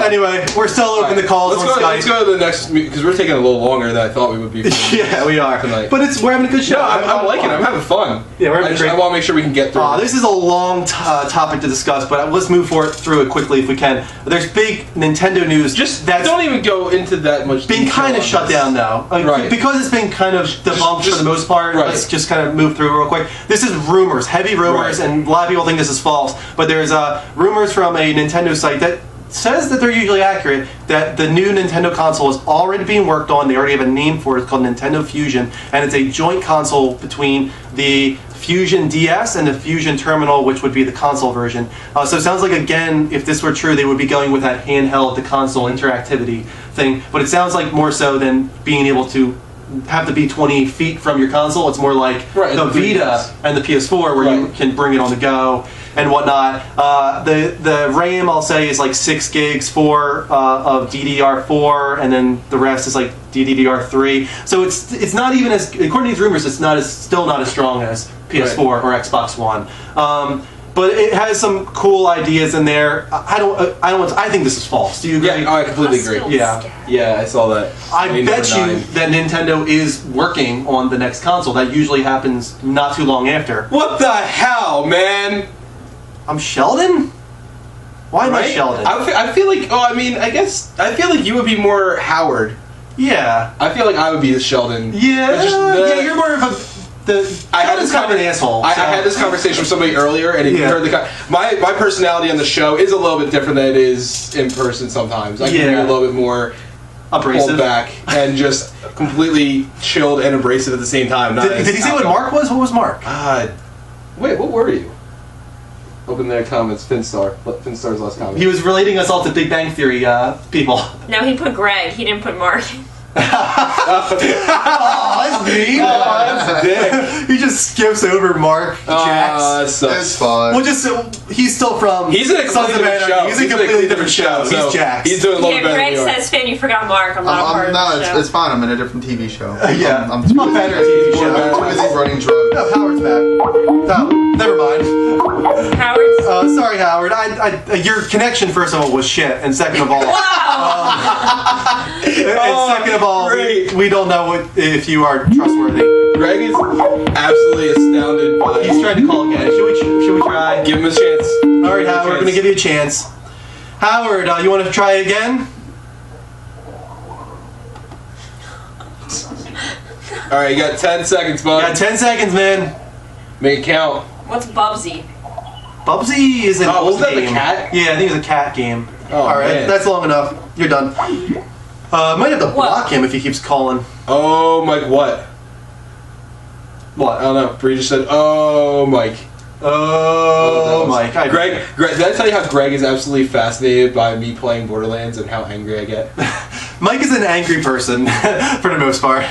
Anyway, we're still open the calls on Skype. Let's go to the next, because we're taking a little longer than I thought we would be. Yeah, we are tonight. But we're having a good show. No, I'm liking it. I'm having fun. Yeah, we're having I want to make sure we can get through. This is a long topic to discuss, but let's move through it quickly if we can. There's big Nintendo news. Just don't even go into that much. Been kind of shut down now, right? Because it's been kind of debunked for the most part. Right. Let's just kind of move through real quick. This is rumors, heavy rumors, and a lot of people think this is false. But there's rumors from a Nintendo site that says that they're usually accurate, that the new Nintendo console is already being worked on. They already have a name for it. It's called Nintendo Fusion, and it's a joint console between the Fusion DS and the Fusion Terminal, which would be the console version. So it sounds like, again, if this were true, they would be going with that handheld to console interactivity thing. But it sounds like more so than being able to have to be 20 feet from your console. It's more like the Vita and the PS4 where you can bring it on the go and whatnot. The RAM, I'll say, is like 6 gigs of DDR4, and then the rest is like DDR3. So it's not even as, according to these rumors, it's still not as strong as PS4 or Xbox One. But it has some cool ideas in there. I think this is false. Do you agree? Yeah, I completely agree. Yeah, I saw that. I bet you that Nintendo is working on the next console. That usually happens not too long after. What the hell, man? I'm Sheldon? Why am I Sheldon? I feel like, I feel like you would be more Howard. Yeah. I feel like I would be the Sheldon. Yeah, you're more of a... I had this kind of an asshole. I had this conversation with somebody earlier, and if you heard my personality on the show is a little bit different than it is in person sometimes. I can be a little bit more abrasive, pulled back, and just completely chilled and abrasive at the same time. Did he say what Mark was? What was Mark? Wait, what were you? Open their comments, Finstar's last comment. He was relating us all to Big Bang Theory people. No, he put Greg. He didn't put Mark. Oh, that's mean. That's a dick. He just skips over Mark Jax. That's fine. He's still from. He's in a completely different show. He's a completely different show. He's Jax. He's doing a little better. Greg says, "Finn, you forgot Mark. I'm not part of the show." It's fine. I'm in a different TV show. I'm too better at TV show. I'm too busy running drugs. No, Howard's back. No, never mind. Howard's. Sorry, Howard. Your connection, first of all, was shit, and second of all, second of all, we don't know if you are trustworthy. Greg is absolutely astounded by. He's trying to call again. Should we try? Give him a chance. All right, Howard. We're gonna give you a chance. Howard, you want to try again? All right, you got 10 seconds, bud. You got 10 seconds, man. Make it count. What's Bubsy? Bubsy is an old wasn't that game. the cat? Yeah, I think it was a cat game. Oh, all right, man. that's long enough. You're done. Might have to block him if he keeps calling. Oh, Mike, what? What? I don't know. Bree just said, "Oh, Mike." Oh, Mike. Greg, did I tell you how Greg is absolutely fascinated by me playing Borderlands and how angry I get? Mike is an angry person for the most part.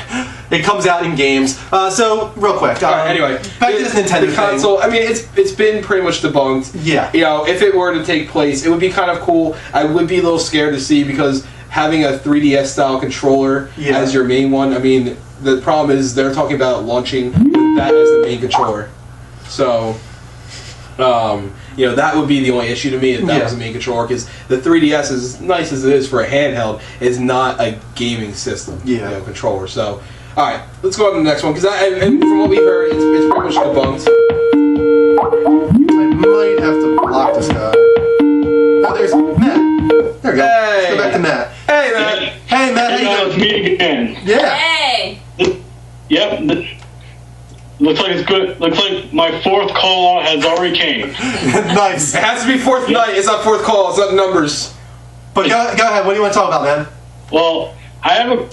It comes out in games. So, real quick. Anyway, back to this Nintendo the console. thing. I mean, it's been pretty much debunked. Yeah. You know, if it were to take place, it would be kind of cool. I would be a little scared to see because having a 3DS style controller as your main one. I mean, the problem is they're talking about launching that as the main controller. So. You know, that would be the only issue to me if that was the main controller, because the 3DS, as nice as it is for a handheld, is not a gaming system controller. So, all right, let's go on to the next one, because and from what we heard, it's pretty much debunked. I might have to block this guy. Oh, there's Matt. There we go. Hey. Let's go back to Matt. Hey, Matt. Hey, Matt. How you It's doing? me again. Yeah. Hey. Yep. Looks like it's good. Looks like my fourth call has already came. Nice. It has to be fourth night. It's not fourth call. It's not numbers. But go ahead. What do you want to talk about, man? Well, I have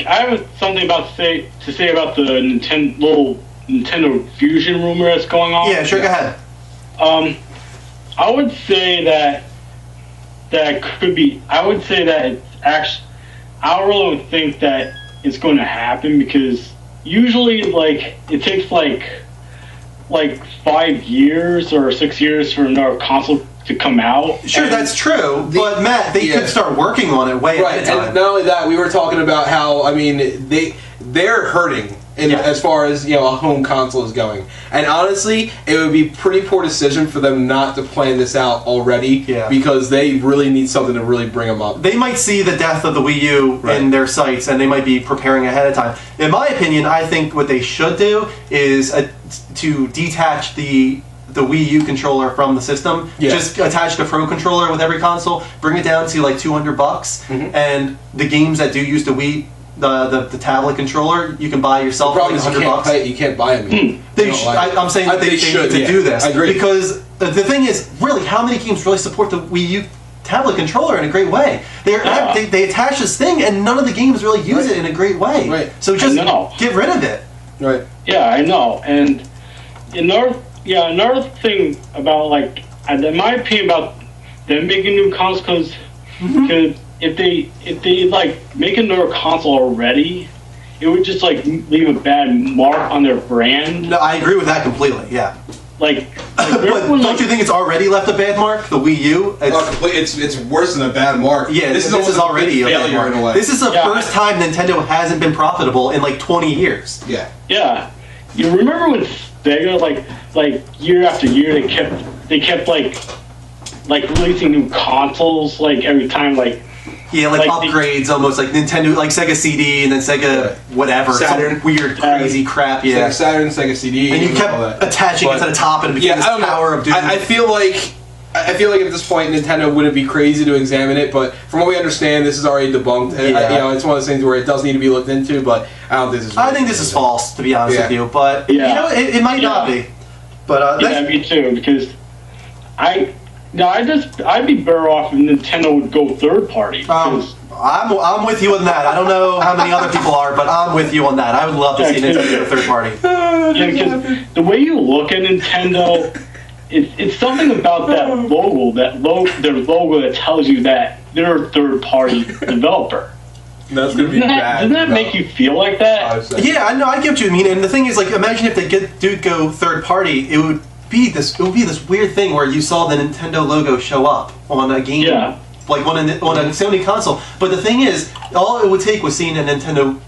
something to say about the Nintendo Fusion rumor that's going on. Yeah, sure. Go ahead. I would say that could be. I would say that it's actually. I don't really think that it's going to happen, because usually, like, it takes like 5 years or 6 years for another console to come out. Sure, that's true. But Matt, they could start working on it way ahead of time. And not only that, we were talking about how, I mean, they're hurting as far as a home console is going. And honestly, it would be pretty poor decision for them not to plan this out already, because they really need something to really bring them up. They might see the death of the Wii U in their sights, and they might be preparing ahead of time. In my opinion, I think what they should do is to detach the Wii U controller from the system. Just attach the Pro controller with every console, bring it down to like $200, and the games that do use the Wii, the tablet controller, you can buy yourself for like $100. You can't buy them. I'm saying that they need to do this. I agree. Because the thing is, really, how many games really support the Wii U tablet controller in a great way? They attach this thing, and none of the games really use it in a great way. Right. So just get rid of it. Right. Yeah, I know. And another thing about, like, in my opinion, about them making new consoles, because if they like make another console already, it would just like leave a bad mark on their brand. No, I agree with that completely. Yeah. But don't you think it's already left a bad mark? The Wii U. It's worse than a bad mark. Yeah, this is already a failure in a way. This is the first time Nintendo hasn't been profitable in like 20 years. Yeah. Yeah. You remember when Sega like year after year they kept like releasing new consoles like every time like. Yeah, like upgrades, almost like Nintendo, like Sega CD, and then Sega whatever, Saturn, some weird, crazy crap. Yeah, Sega Saturn, Sega CD, and you kept attaching it to the top, and it became this Tower of Doom. I feel like at this point Nintendo wouldn't be crazy to examine it, but from what we understand, this is already debunked. And, it's one of those things where it does need to be looked into, but I don't think this is. I think this is false, to be honest with you, but it might not be. But me too, because I'd be better off if Nintendo would go third party. I'm with you on that. I don't know how many other people are, but I'm with you on that. I would love to see Nintendo go third party. Because the way you look at Nintendo, it's something about that logo, their logo that tells you that they're a third party developer. That's gonna be bad. Doesn't that make you feel like that? Yeah, I know. I get what you mean. And the thing is, like, imagine if they do go third party, it would be this weird thing where you saw the Nintendo logo show up on a game, like on a Sony console. But the thing is, all it would take was seeing a Nintendo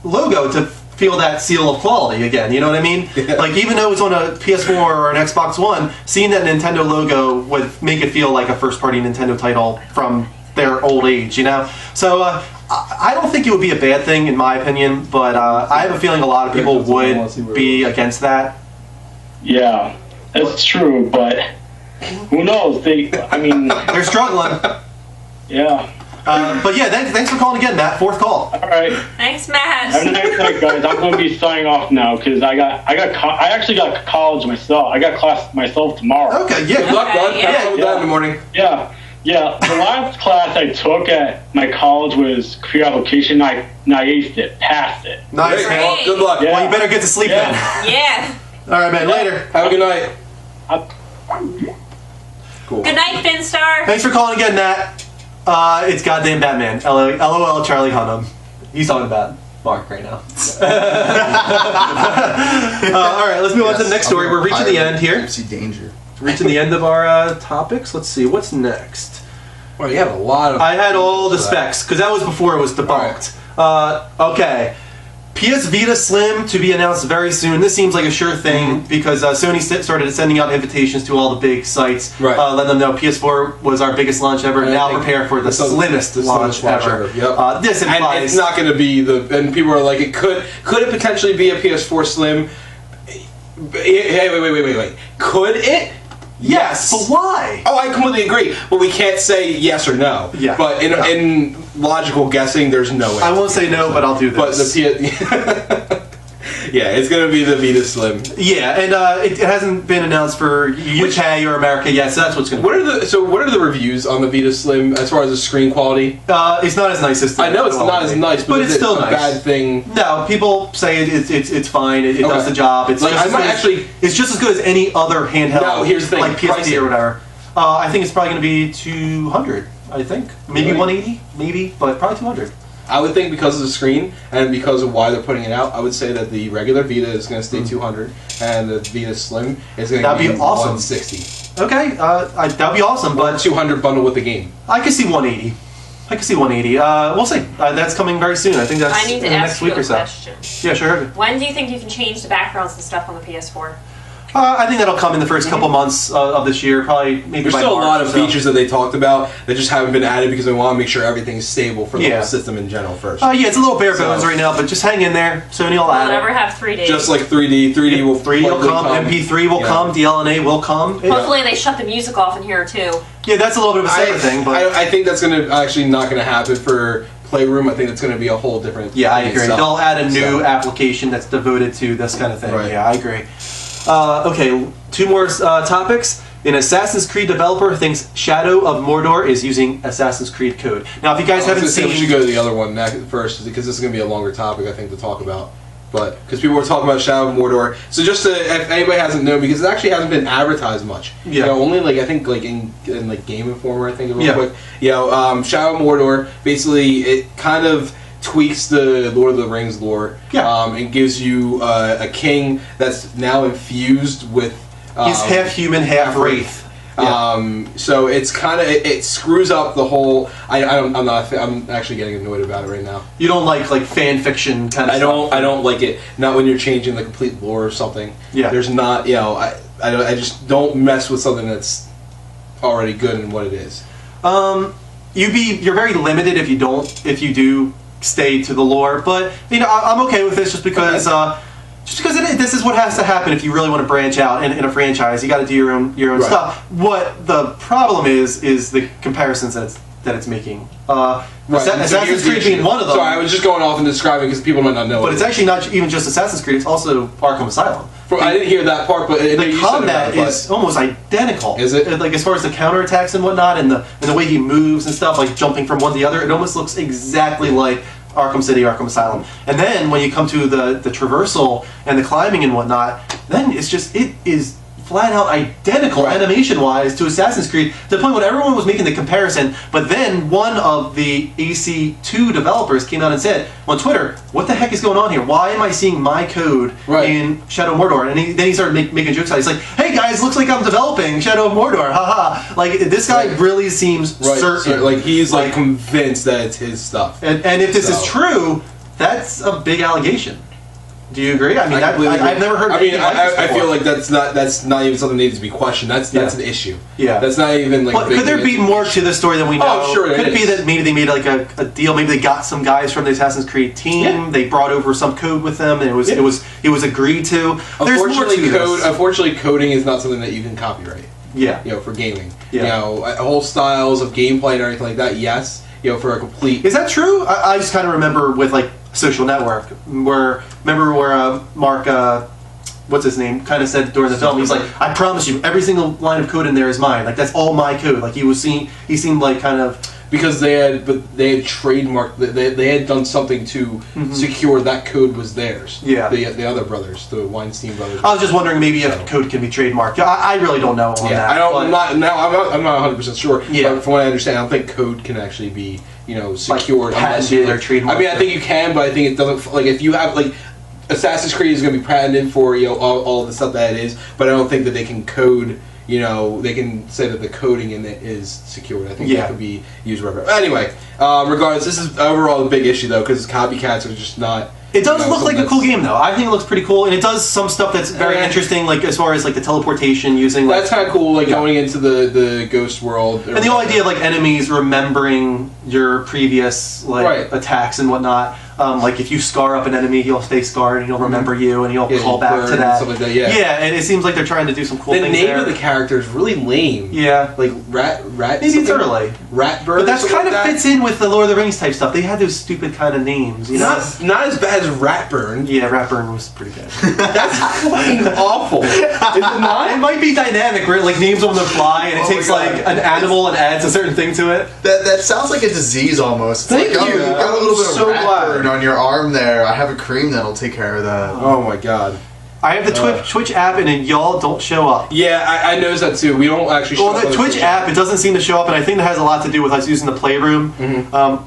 logo to feel that seal of quality again. You know what I mean? Like, even though it's on a PS4 or an Xbox One, seeing that Nintendo logo would make it feel like a first-party Nintendo title from their old age. So I don't think it would be a bad thing in my opinion, but I have a feeling a lot of people would be against that. Yeah, that's true, but who knows? They're struggling. Yeah. But yeah, thanks for calling again, Matt. Fourth call. All right. Thanks, Matt. Have a nice night, guys. I'm going to be signing off now because I actually got college myself. I got class myself tomorrow. Okay. Yeah. Good luck, bud. Have fun with that in the morning. Yeah. Yeah. The last class I took at my college was computer application. I aced it, passed it. Nice. Well, good luck. Yeah. Well, you better get to sleep then. Yeah. All right, man. Later. Have a good night. Cool. Good night, Finstar. Thanks for calling again, Matt. It's goddamn Batman. LOL, Charlie Hunnam. He's talking about Mark right now. All right, let's move on to the next story. We're reaching the end here. See danger. Reaching the end of our topics. Let's see what's next. Well, you have a lot of. I had all the specs because that was before it was debunked. Okay. PS Vita Slim to be announced very soon. This seems like a sure thing because Sony started sending out invitations to all the big sites, letting them know PS4 was our biggest launch ever. Now prepare for the slimmest launch ever. Yep. This implies and it's not going to be and people are like, it could it potentially be a PS4 Slim? Hey, wait. Could it? Yes, but why? Oh, I completely agree. But we can't say yes or no. Yeah. But in logical guessing, there's no way. I won't say no, but I'll do this. But yeah, it's gonna be the Vita Slim. Yeah, and it hasn't been announced for UK or America yet, so that's what's gonna. What are the reviews on the Vita Slim as far as the screen quality? It's not as nice as. I know it's not as nice, but it's still nice. A bad thing. No, people say it's fine. It does the job. It's like it's just as good as any other handheld. No, here's the thing, like PSP or whatever. I think it's probably going to be $200. I think maybe $180, maybe, but probably $200. I would think because of the screen and because of why they're putting it out, I would say that the regular Vita is going to stay $200 and the Vita Slim is going to be awesome. $160. Okay, that'd be awesome, but $200 bundle with the game. I could see $180. I can see 180. We'll see. That's coming very soon. I think that's I need to in the ask next you week a or so. question. Yeah, sure. When do you think you can change the backgrounds and stuff on the PS4? I think that'll come in the first couple months of this year, probably maybe There's by still a March lot of or so. features that they talked about that just haven't been added because they want to make sure everything's stable for the whole system in general first. Yeah, it's a little bare bones right now, but just hang in there. Sony will add Will it ever it. have 3D? Just like 3D. 3D will come, MP3 will come, DLNA will come. Hopefully they shut the music off in here too. Yeah, that's a little bit of a separate thing, but I think that's going to actually not going to happen for Playroom. I think it's going to be a whole different. yeah, I agree. itself. They'll add a new application that's devoted to this kind of thing. Right. Yeah, I agree. Okay, two more topics. An Assassin's Creed developer thinks Shadow of Mordor is using Assassin's Creed code. Now, if you guys haven't seen, we should go to the other one first because this is going to be a longer topic, I think, to talk about. But because people were talking about Shadow of Mordor, so just to, if anybody hasn't known, because it actually hasn't been advertised much. Yeah. You know, only like I think like in like Game Informer, I think real Yeah. quick. You know, Shadow of Mordor basically it kind of tweaks the Lord of the Rings lore. Yeah. And gives you a king that's now infused with. he's half human, half wraith. Yeah. So it's kind of it screws up the whole. I'm actually getting annoyed about it right now. You don't like fan fiction kind of stuff? I don't like it. Not when you're changing the complete lore or something. Yeah. There's not. You know. I just don't mess with something that's already good in what it is. You're very limited if you do stay to the lore, but you know I'm okay with this just because. This is what has to happen if you really want to branch out in a franchise. You got to do your own Right. stuff. What the problem is the comparisons that it's making. Assassin's Creed being one of them. Sorry, I was just going off and describing because people might not know. But it's actually not even just Assassin's Creed. It's also Arkham Asylum. I didn't hear that part, but The combat is almost identical. Is it? Like as far as the counterattacks and whatnot, and the way he moves and stuff, like jumping from one to the other, it almost looks exactly like Arkham City, Arkham Asylum. And then when you come to the traversal and the climbing and whatnot, then it is flat out identical animation-wise to Assassin's Creed, to the point when everyone was making the comparison, but then one of the AC2 developers came out and said on Twitter, what the heck is going on here? Why am I seeing my code in Shadow of Mordor? And then he started making jokes out. He's like, hey guys, looks like I'm developing Shadow of Mordor, haha. Like, this guy really seems certain. So, like, he's like convinced that it's his stuff. And if this is true, that's a big allegation. Do you agree? I mean, I've never heard. I feel like that's not even something that needs to be questioned. That's an issue. Yeah, that's not even like. But could there be more to the story than we know? Oh, sure. Could it be that maybe they made like a deal? Maybe they got some guys from the Assassin's Creed team. Yeah. They brought over some code with them, and it was agreed to. Unfortunately, coding is not something that you can copyright. Yeah. You know, for gaming. Yeah. You know, whole styles of gameplay and everything like that. Yes. You know, for a complete. Is that true? I just kind of remember with like Social Network, where Mark, what's his name, kind of said during the film, he's like, I promise you, every single line of code in there is mine. Like that's all my code. Like he seemed like kind of. Because they had trademarked, they had done something to secure that code was theirs. Yeah. The other brothers, the Weinstein brothers. I was just wondering maybe if code can be trademarked. I really don't know on that. I'm not 100% sure. Yeah. But from what I understand, I don't think code can actually be secured. Like patented or trademarked. I mean, I think you can, but I think it doesn't. Like if you have like Assassin's Creed is going to be patented for all the stuff that it is, but I don't think that they can code. You know, they can say that the coding in it is secured. I think that could be used wherever. Anyway, regardless, this is overall a big issue though, because copycats are just not. It does look like a cool game though. I think it looks pretty cool, and it does some stuff that's very interesting, like as far as like the teleportation using. That's kind of cool, like going into the ghost world. And the whole idea of like enemies remembering your previous attacks and whatnot. Like if you scar up an enemy, he'll stay scarred and he'll remember you and he'll call back to that. Stuff like that. Yeah. Yeah, and it seems like they're trying to do some cool things there. The name of the character is really lame. Yeah. Like rat. Maybe it's early. Ratbird. But that's kind of fits in with the Lord of the Rings type stuff. They had those stupid kind of names. You know? Not as bad as Ratburn. Yeah, Ratburn was pretty good. That's fucking awful. Is it not? It might be dynamic, where it like names on the fly and it takes like an animal and adds a certain thing to it. That sounds like a disease almost. Thank you. You've got a little bit of Ratburn on your arm there. I have a cream that'll take care of that. Oh my god. I have the Twitch app and then y'all don't show up. Yeah, I noticed that too. We don't actually show up. Well, the Twitch app, it doesn't seem to show up, and I think that has a lot to do with us using the Playroom.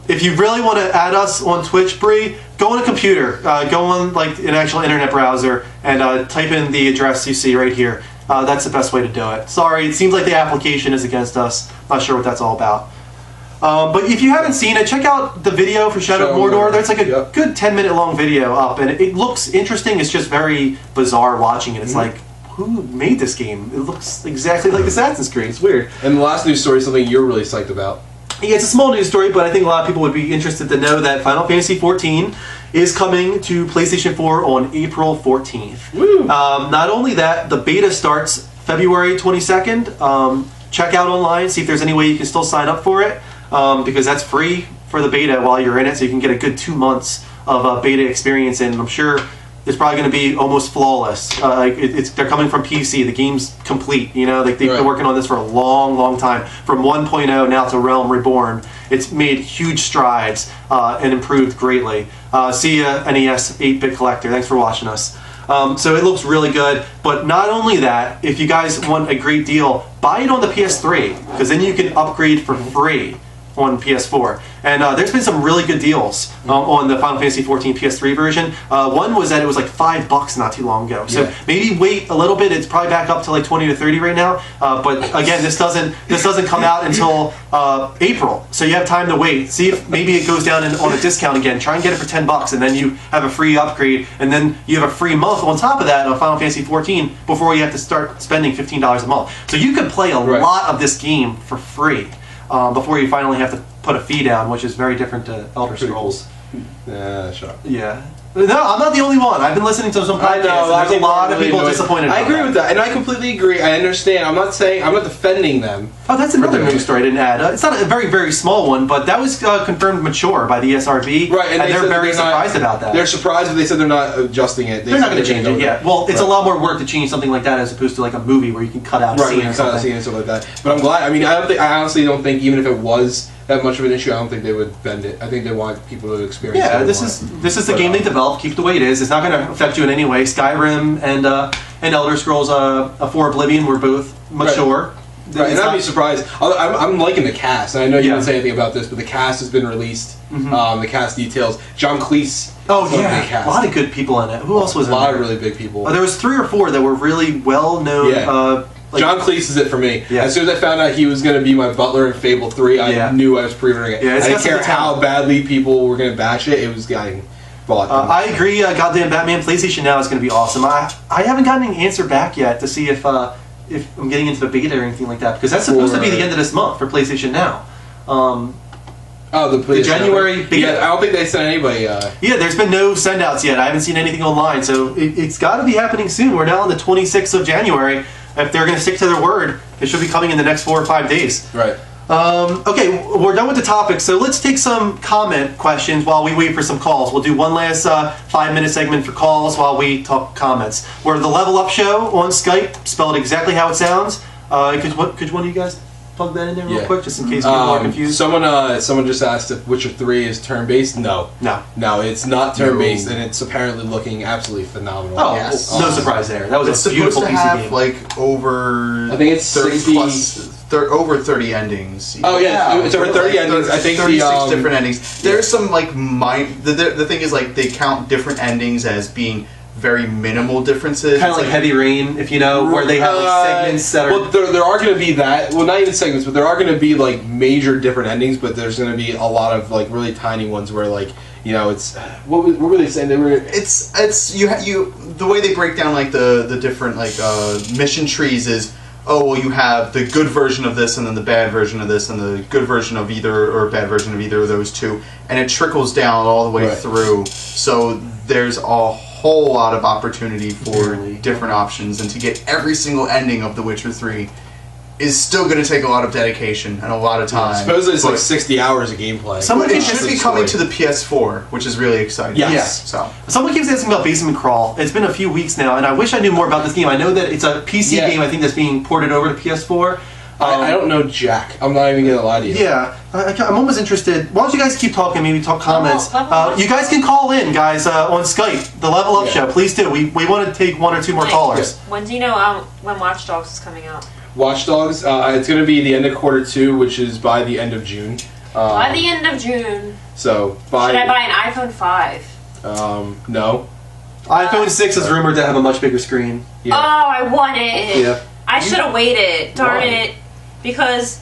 If you really want to add us on Twitch, Bree, go on a computer. Go on like an actual internet browser and type in the address you see right here. That's the best way to do it. Sorry, it seems like the application is against us. Not sure what that's all about. But if you haven't seen it, check out the video for Shadow of Mordor. There's like a good 10-minute long video up, and it looks interesting. It's just very bizarre watching it. It's like, who made this game? It looks exactly like Assassin's Creed. It's weird. And the last news story is something you're really psyched about. Yeah, it's a small news story, but I think a lot of people would be interested to know that Final Fantasy XIV is coming to PlayStation 4 on April 14th. Woo! Not only that, the beta starts February 22nd. Check out online, see if there's any way you can still sign up for it, because that's free for the beta while you're in it, so you can get a good 2 months of beta experience, and I'm sure it's probably going to be almost flawless. They're coming from PC. The game's complete. You know, they've been working on this for a long time. From 1.0 now to Realm Reborn, it's made huge strides and improved greatly. See ya, NES 8-bit collector. Thanks for watching us. So it looks really good. But not only that, if you guys want a great deal, buy it on the PS3, because then you can upgrade for free on PS4. And there's been some really good deals on the Final Fantasy XIV PS3 version. One was that it was like $5 not too long ago. So maybe wait a little bit. It's probably back up to like 20 to 30 right now. But again, this doesn't come out until April. So you have time to wait. See if maybe it goes down on a discount again. Try and get it for $10, and then you have a free upgrade, and then you have a free month on top of that on Final Fantasy XIV before you have to start spending $15 a month. So you could play a lot of this game for free. Before you finally have to put a fee down, which is very different to Elder Scrolls. Shut up. Yeah. No, I'm not the only one. I've been listening to some podcasts. There's a lot of people disappointed. I agree with that, and I completely agree. I understand. I'm not defending them. Oh, that's another news story I didn't add. It's not a very small one, but that was confirmed mature by the ESRB, right? And they're very surprised about that. They're surprised, but they said they're not adjusting it. They're not going to change it. Yeah. Well, it's a lot more work to change something like that as opposed to like a movie where you can cut out a scene or something. And stuff like that. But I'm glad. I mean, I honestly don't think, even if it was that much of an issue, I don't think they would bend it. I think they want people to experience it. Yeah, this is the game they developed. Keep it the way it is. It's not going to affect you in any way. Skyrim and Elder Scrolls 4 Oblivion were both mature. Right, and I'd be surprised. I'm liking the cast, and I know you didn't say anything about this, but the cast has been released. The cast details. John Cleese. Oh yeah, a lot of good people in it. Who else was in there? A lot of really big people. There was 3 or 4 that were really well known. Yeah. John Cleese is it for me. Yeah. As soon as I found out he was going to be my butler in Fable 3, I knew I was pre-ordering it. Yeah, I didn't care how badly people were going to bash it. It was getting bought. I agree. Goddamn Batman PlayStation Now is going to be awesome. I haven't gotten an answer back yet to see if I'm getting into the beta or anything like that, because that's supposed to be the end of this month for PlayStation Now. The January beta. Yeah, I don't think they sent anybody. Yeah, there's been no send-outs yet. I haven't seen anything online, so it's got to be happening soon. We're now on the 26th of January. If they're going to stick to their word, it should be coming in the next 4 or 5 days. Right. Okay, we're done with the topic, so let's take some comment questions while we wait for some calls. We'll do one last 5-minute segment for calls while we talk comments. We're the Level Up Show on Skype, spelled exactly how it sounds. Could one of you guys plug that in there real quick, just in case people are confused? Someone just asked if Witcher 3 is turn-based. No, it's not turn-based, and it's apparently looking absolutely phenomenal. Oh, yes. No surprise there. That was a beautiful piece of game. Like over, I think it's 30 over 30 endings. Oh yeah, it's over 30 endings. I think 36 different endings. There's some like the thing is like they count different endings as being very minimal differences. Kind of like Heavy Rain, if you know, where they have like segments that are... Well, there are going to be that. Well, not even segments, but there are going to be like major different endings, but there's going to be a lot of like really tiny ones where like, you know, it's... What were they saying? They were... It's you the way they break down like the different like mission trees is, oh, well, you have the good version of this and then the bad version of this and the good version of either or bad version of either of those two, and it trickles down all the way through. So there's a whole lot of opportunity for different options, and to get every single ending of The Witcher 3 is still going to take a lot of dedication and a lot of time. Supposedly it's like 60 hours of gameplay. It should be coming to the PS4, which is really exciting. Yes. So someone keeps asking about Basement Crawl. It's been a few weeks now, and I wish I knew more about this game. I know that it's a PC game, I think, that's being ported over to PS4. I don't know Jack. I'm not even going to lie to you. Yeah, I'm almost interested. Why don't you guys keep talking, maybe talk comments. You guys can call in, guys, on Skype, the Level Up Show. Please do. We want to take 1 or 2 more callers. When do you know when Watch Dogs is coming out? Watch Dogs, it's going to be the end of Q2, which is by the end of June. By the end of June. So, should I buy an iPhone 5? No. iPhone 6 is rumored to have a much bigger screen. Yeah. Oh, I want it. Yeah. I should have waited. Darn it. Because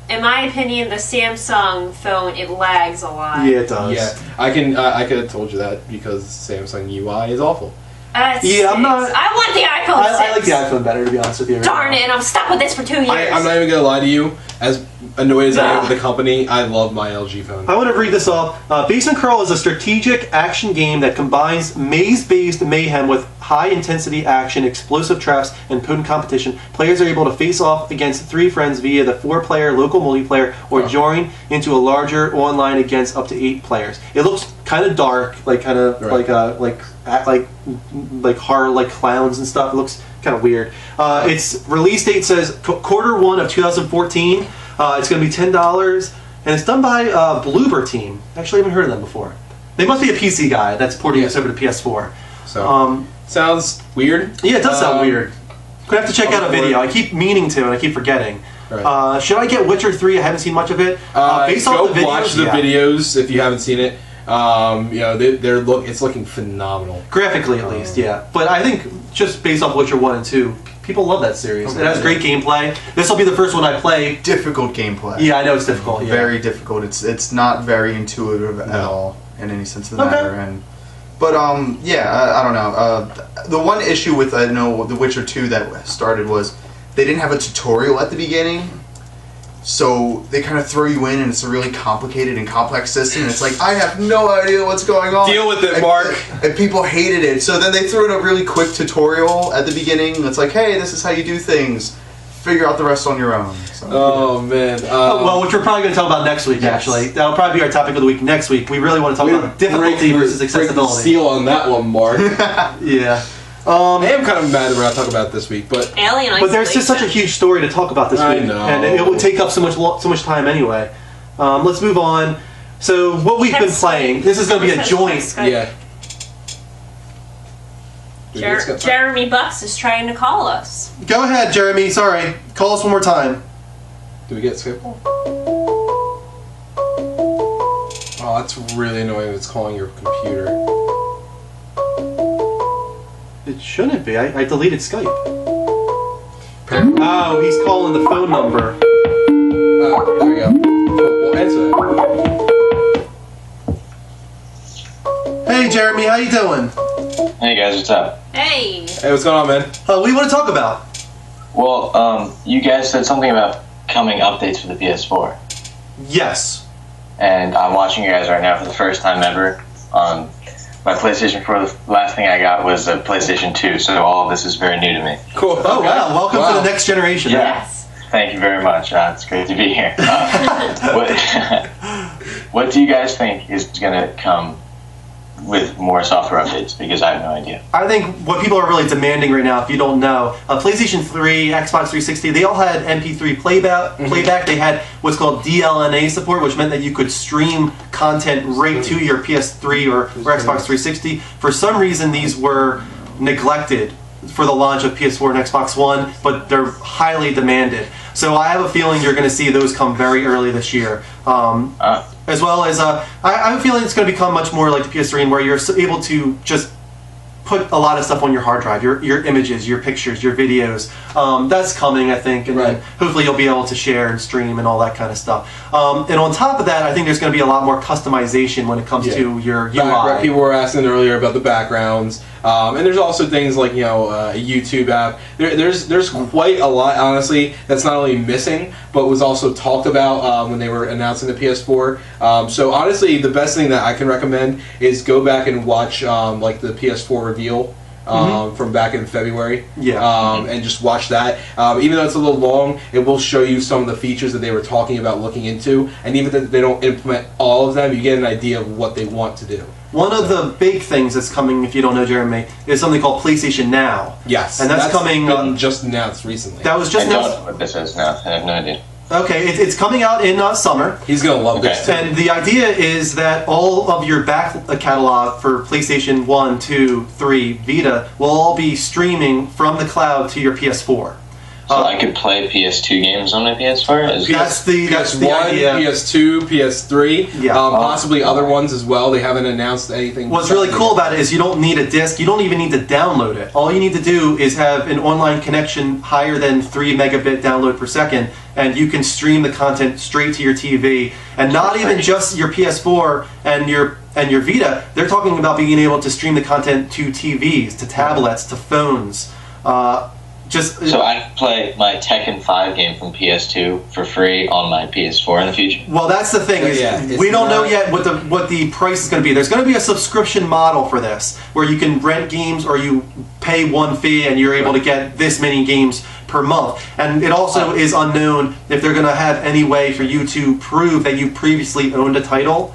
in my opinion, the Samsung phone, it lags a lot. Yeah, it does. Yeah, I could have told you that because Samsung UI is awful. Yeah, I'm not. I want the iPhone 6. I like the iPhone better, to be honest with you. Darn it, I'm stuck with this for 2 years. I'm not even gonna lie to you. As annoyed as I am with the company, I love my LG phone. I want to read this off. Base and Curl is a strategic action game that combines maze-based mayhem with high-intensity action, explosive traps, and potent competition. Players are able to face off against 3 friends via the 4-player local multiplayer, or join into a larger online against up to 8 players. It looks kind of dark, like kind of like horror, like clowns and stuff. It looks kind of weird. Its release date says Q1 of 2014. It's going to be $10, and it's done by Bloober Team. Actually, I haven't heard of them before. They must be a PC guy that's porting this over to PS4. So sounds weird. Yeah, it does sound weird. Gonna have to check out a video. I keep meaning to, and I keep forgetting. Right. Should I get Witcher 3? I haven't seen much of it. Based go off the videos, watch the videos if you haven't seen it. You know, it's looking phenomenal. Graphically, at least, yeah. But I think just based off Witcher 1 and 2, people love that series. It has great gameplay. This will be the first one I play. Difficult gameplay. Yeah, I know it's difficult. Yeah. Very difficult. It's not very intuitive at all in any sense of the matter. But yeah, I don't know. The one issue with The Witcher 2 that started was they didn't have a tutorial at the beginning. So they kind of throw you in, and it's a really complicated and complex system. And it's like, I have no idea what's going on. Deal with it, Mark. And people hated it. So then they threw in a really quick tutorial at the beginning. It's like, hey, this is how you do things. Figure out the rest on your own. So, oh man. Well, which we're probably going to talk about next week. Actually, that'll probably be our topic of the week next week. We really want to talk about difficulty versus accessibility. Seal on that one, Mark. Yeah. I am kind of mad that we're not talking about it this week, but there's just such a huge story to talk about this week, and it would take up so much time anyway. Let's move on. So what we've been playing, this is going to be a joint. Yeah. Jeremy Bucks is trying to call us. Go ahead, Jeremy. Sorry, call us one more time. Do we get Skype? Oh, that's really annoying. It's calling your computer. It shouldn't be. I deleted Skype. Oh, he's calling the phone number. Oh, there we go. We'll answer that. Hey, Jeremy, how you doing? Hey guys, what's up? Hey. Hey, what's going on, man? What do you want to talk about? Well, you guys said something about coming updates for the PS4. Yes. And I'm watching you guys right now for the first time ever on my PlayStation 4. The last thing I got was a PlayStation 2, so all of this is very new to me. Cool. Oh, okay. Wow. Welcome to the next generation. Yes. Thank you very much. It's great to be here. What do you guys think is going to come with more software updates? Because I have no idea. I think what people are really demanding right now, if you don't know, PlayStation 3, Xbox 360, they all had MP3 playback. They had what's called DLNA support, which meant that you could stream content right to your PS3 or Xbox 360. For some reason, these were neglected for the launch of PS4 and Xbox One, but they're highly demanded. So I have a feeling you're going to see those come very early this year. As well as, I have a feeling it's going to become much more like the PS3, where you're able to just put a lot of stuff on your hard drive, your images, your pictures, your videos. That's coming, I think, and then hopefully you'll be able to share and stream and all that kind of stuff. And on top of that, I think there's going to be a lot more customization when it comes to your UI. People were asking earlier about the backgrounds, and there's also things like a YouTube app. There's quite a lot, honestly, that's not only missing, but was also talked about when they were announcing the PS4. So honestly, the best thing that I can recommend is go back and watch like the PS4 reveal from back in February. And just watch that. Even though it's a little long, it will show you some of the features that they were talking about looking into, and even if they don't implement all of them, you get an idea of what they want to do. One of the big things that's coming, if you don't know, Jeremy, is something called PlayStation Now. Yes, and that's coming just announced recently. That was just announced. I don't know what this is now. I have no idea. Okay, it's coming out in summer. He's gonna love this too. And the idea is that all of your back catalog for PlayStation 1, 2, 3, Vita will all be streaming from the cloud to your PS4. So I could play PS2 games on my PS4? That's the idea. PS2, PS3, Yeah. possibly other ones as well. They haven't announced anything. What's really cool about it is you don't need a disc. You don't even need to download it. All you need to do is have an online connection higher than 3 megabit download per second, and you can stream the content straight to your TV. And not even just your PS4 and your Vita. They're talking about being able to stream the content to TVs, to tablets, to phones. So I can play my Tekken 5 game from PS2 for free on my PS4 in the future? Well, that's the thing. We don't know yet what the price is going to be. There's going to be a subscription model for this, where you can rent games or you pay one fee and you're able to get this many games per month. And it also is unknown if they're going to have any way for you to prove that you previously owned a title,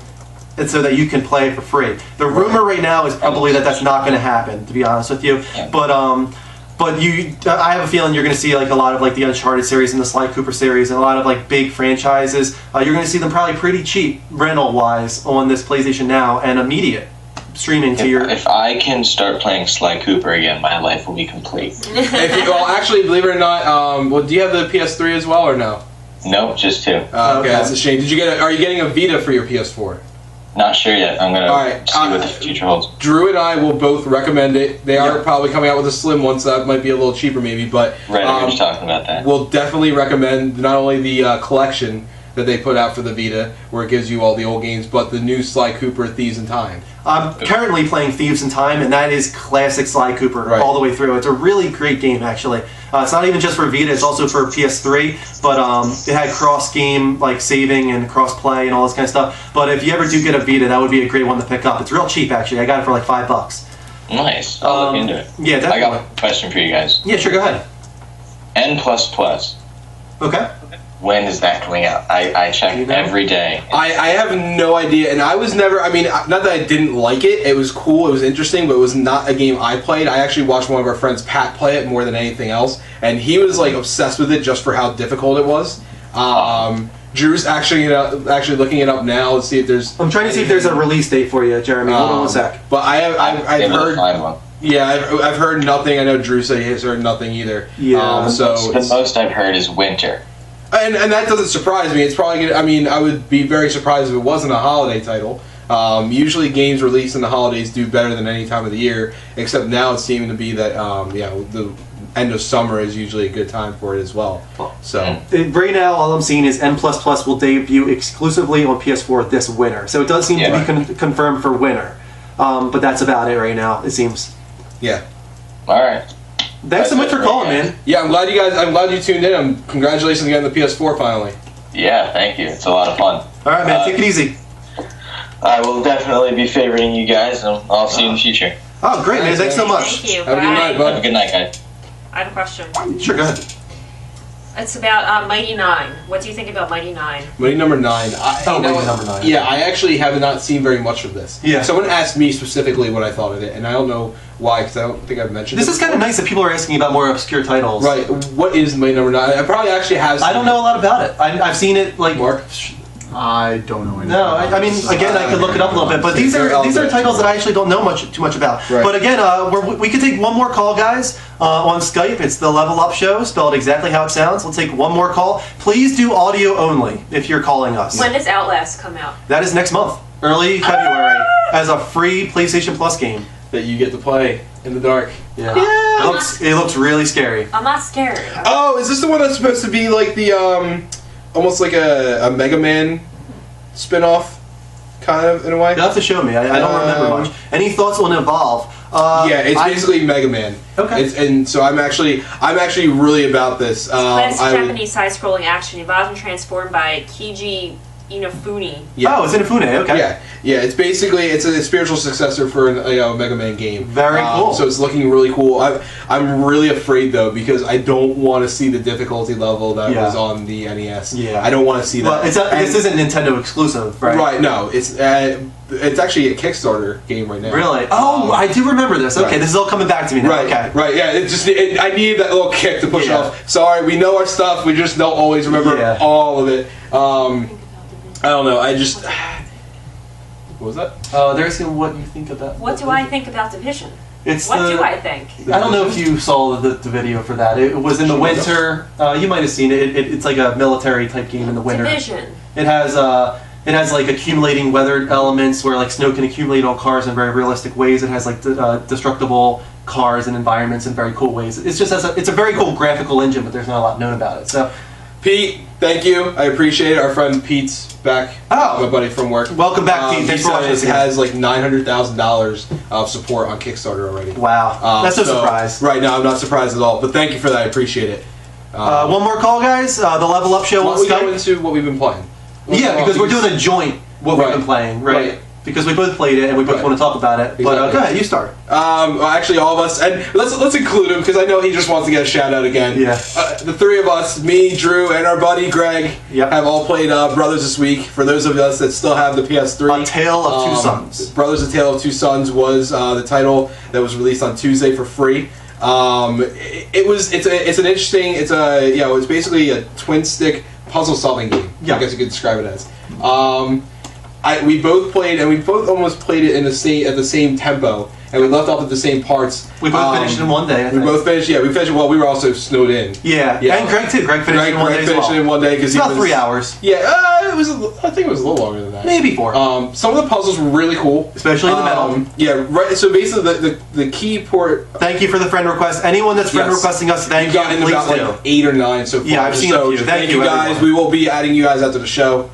and so that you can play it for free. The rumor right now is probably that that's not going to happen, to be honest with you. But I have a feeling you're going to see like a lot of like the Uncharted series and the Sly Cooper series and a lot of like big franchises. You're going to see them probably pretty cheap rental-wise on this PlayStation Now and immediate streaming to your. If I can start playing Sly Cooper again, my life will be complete. Well, actually, believe it or not, do you have the PS3 as well or no? Nope, just 2. Okay, that's a shame. Are you getting a Vita for your PS4? Not sure yet. I'm gonna see what the future holds. Drew and I will both recommend it. They are probably coming out with a slim one, so that might be a little cheaper maybe. But we were just talking about that. We'll definitely recommend not only the collection that they put out for the Vita, where it gives you all the old games, but the new Sly Cooper Thieves in Time. I'm currently playing Thieves in Time, and that is classic Sly Cooper all the way through. It's a really great game, actually. It's not even just for Vita; it's also for PS3. But it had cross-game like saving and cross-play and all this kind of stuff. But if you ever do get a Vita, that would be a great one to pick up. It's real cheap, actually. I got it for like $5. Nice. I'll look into it. Yeah, definitely. I got a question for you guys. Yeah, sure. Go ahead. N++. Okay. When is that coming out? I check every day. I have no idea, and I was never, I mean, not that I didn't like it, it was cool, it was interesting, but it was not a game I played. I actually watched one of our friends, Pat, play it more than anything else, and he was like obsessed with it just for how difficult it was. Drew's actually looking it up now to see if there's... I'm trying to see if there's a release date for you, Jeremy. Hold on one sec. But I've heard... Find one. Yeah, I've heard nothing. I know Drew said he has heard nothing either. Yeah. The most I've heard is winter. And that doesn't surprise me. It's probably gonna, I mean, I would be very surprised if it wasn't a holiday title. Usually games released in the holidays do better than any time of the year, except now it's seeming to be that the end of summer is usually a good time for it as well. So right now, all I'm seeing is N++ will debut exclusively on PS4 this winter. So it does seem to be confirmed for winter, but that's about it right now. It seems. Yeah. All right. Thanks so much for calling, man. Yeah, I'm glad you tuned in. Congratulations again on the PS4 finally. Yeah, thank you. It's a lot of fun. All right, man. Take it easy. I will definitely be favoriting you guys, and I'll see you in the future. Oh, great, man. Thanks so much. Thank you. Have a good night, bud. Have a good night, guys. I have a question. Sure, go ahead. It's about Mighty 9. What do you think about Mighty 9? Mighty number 9. Mighty number 9. Yeah, I actually have not seen very much of this. Yeah. Someone asked me specifically what I thought of it, and I don't know why, because I don't think I've mentioned This it is kind of nice that people are asking about more obscure titles. Right. What is Mighty number 9? I probably actually have seen I don't know a lot about it. I've seen it, like... Mark? I don't know anything. No, I mean, again, I could look it up a little bit, but these are titles that I actually don't know too much about. Right. But again, we could take one more call, guys, on Skype. It's the Level Up Show, spelled exactly how it sounds. We'll take one more call. Please do audio only if you're calling us. When does Outlast come out? That is next month, early February, as a free PlayStation Plus game that you get to play in the dark. Yeah. It looks really scary. I'm not scared. Oh, is this the one that's supposed to be like the almost like a Mega Man spin-off, kind of, in a way? You'll have to show me. I don't remember much. Any thoughts on Evolve? Yeah, it's basically Mega Man. Okay. And so I'm actually really about this. Classic Japanese side-scrolling action evolved and transformed by Keiji Inafune. Yeah. Oh, it's Inafune. Okay. Yeah. It's basically a spiritual successor for a Mega Man game. Very cool. So it's looking really cool. I'm really afraid though because I don't want to see the difficulty level that was on the NES. Yeah. I don't want to see that. Well, this isn't Nintendo exclusive, right? Right. No. It's actually a Kickstarter game right now. Really? Oh, I do remember this. Okay, this is all coming back to me now. Right. Okay. Right. Yeah. I needed that little kick to push it off. Sorry, we know our stuff. We just don't always remember all of it. I don't know. What was that? They're asking what you think about. What do I think about Division? It's What do I think? I don't know if you saw the video for that. It was in the winter. You might have seen it. It's like a military type game in the winter. Division. It has like accumulating weather elements where like snow can accumulate on cars in very realistic ways. It has like destructible cars and environments in very cool ways. It's just it's a very cool graphical engine, but there's not a lot known about it. So, Pete, thank you. I appreciate it. Our friend Pete's back. Oh, my buddy from work. Welcome back, Pete. Thanks for watching. He has like $900,000 of support on Kickstarter already. Wow, that's no surprise. Right now, I'm not surprised at all. But thank you for that. I appreciate it. One more call, guys. The Level Up Show on Skype. We go into what we've been playing. Yeah, because we're doing a joint what we've been playing, right? Because we both played it and we both want to talk about it. Exactly. But go ahead, you start. Well, actually, all of us, and let's include him because I know he just wants to get a shout out again. Yeah. The three of us, me, Drew, and our buddy Greg, have all played Brothers this week. For those of us that still have the PS3, A Tale of Two Sons. Brothers: A Tale of Two Sons was the title that was released on Tuesday for free. It's an interesting. It's basically a twin stick puzzle solving game. I guess you could describe it as. We both played, and we both almost played it at the same tempo, and we left off at the same parts. We both finished in one day. We both finished. Yeah, we finished. Well, we were also snowed in. Yeah, and Greg too. Greg finished in one day. Finished in one day because he about was 3 hours. Yeah, it was. I think it was a little longer than that. Maybe 4. Some of the puzzles were really cool, especially in the middle. Yeah, right. So basically, the key port. Thank you for the friend request. Anyone that's friend requesting us, thank you. Gotten about like 8 or 9 so far. Yeah, I've seen a few. Thank you guys. We will be adding you guys after the show.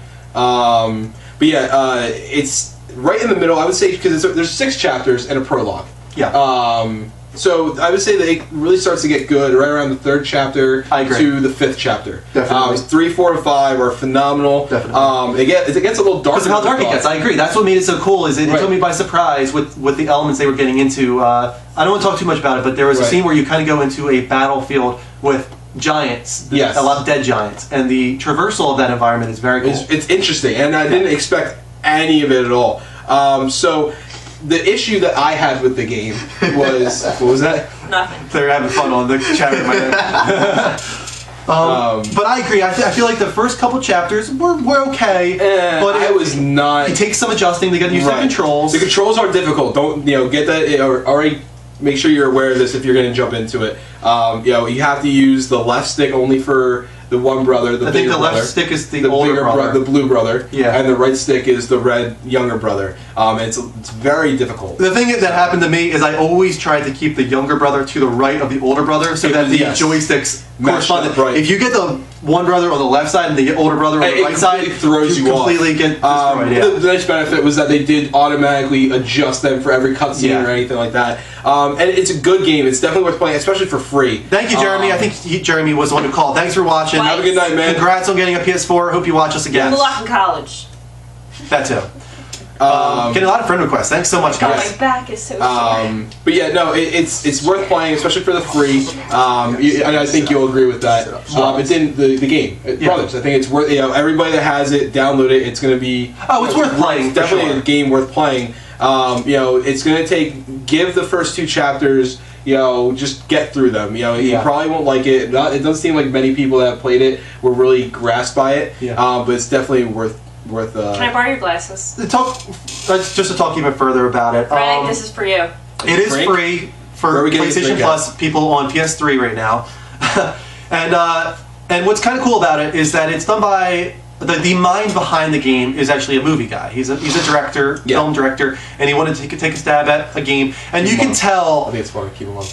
But yeah, it's right in the middle. I would say because there's 6 chapters and a prologue. Yeah. So I would say that it really starts to get good right around the 3rd chapter to the 5th chapter. Definitely. 3, 4, and 5 are phenomenal. Definitely. It gets a little darker. Because of how dark it gets. I agree. That's what made it so cool. Is it took me by surprise with the elements they were getting into. I don't want to talk too much about it, but there was a scene where you kind of go into a battlefield with giants, a lot of dead giants, and the traversal of that environment is very cool. It's interesting, and I didn't expect any of it at all. So the issue that I had with the game was what was that? Nothing. They're having fun on the chat room. But I agree. I feel like the first couple chapters were okay, but it was not. It takes some adjusting. They got to use the controls. The controls are difficult. Don't get that already. Make sure you're aware of this if you're going to jump into it. You have to use the left stick only for the one brother. I think the left stick is the older brother, the blue brother, and the right stick is the red younger brother. It's very difficult. The thing that happened to me is I always tried to keep the younger brother to the right of the older brother so that the joysticks corresponded. Right. If you get the one brother on the left side and the older brother on the right side, it throws you off. Completely get destroyed. The nice benefit was that they did automatically adjust them for every cutscene or anything like that. And it's a good game. It's definitely worth playing, especially for free. Thank you, Jeremy. I think Jeremy was the one who called. Thanks for watching. Have a good night, man. Congrats on getting a PS4. Hope you watch us again. Good luck in college. That too. Getting a lot of friend requests. Thanks so much, guys. My back is so sore. But yeah, no, it's worth playing, especially for the free. And I think you'll agree with that. It's in the game, Brothers. I think it's worth. Everybody that has it, download it. It's going to be. It's worth playing. It's definitely a game worth playing. It's going to give the first 2 chapters. Just get through them. You probably won't like it. It doesn't seem like many people that have played it were really grasped by it. But it's definitely worth. Can I borrow your glasses? Just to talk even further about it. Frank, this is for you. It is free for PlayStation Plus people on PS3 right now. and what's kind of cool about it is that it's done by the mind behind the game is actually a movie guy. He's a director, film director, and he wanted to take a stab at a game. And you can tell. I think it's fun to keep him on.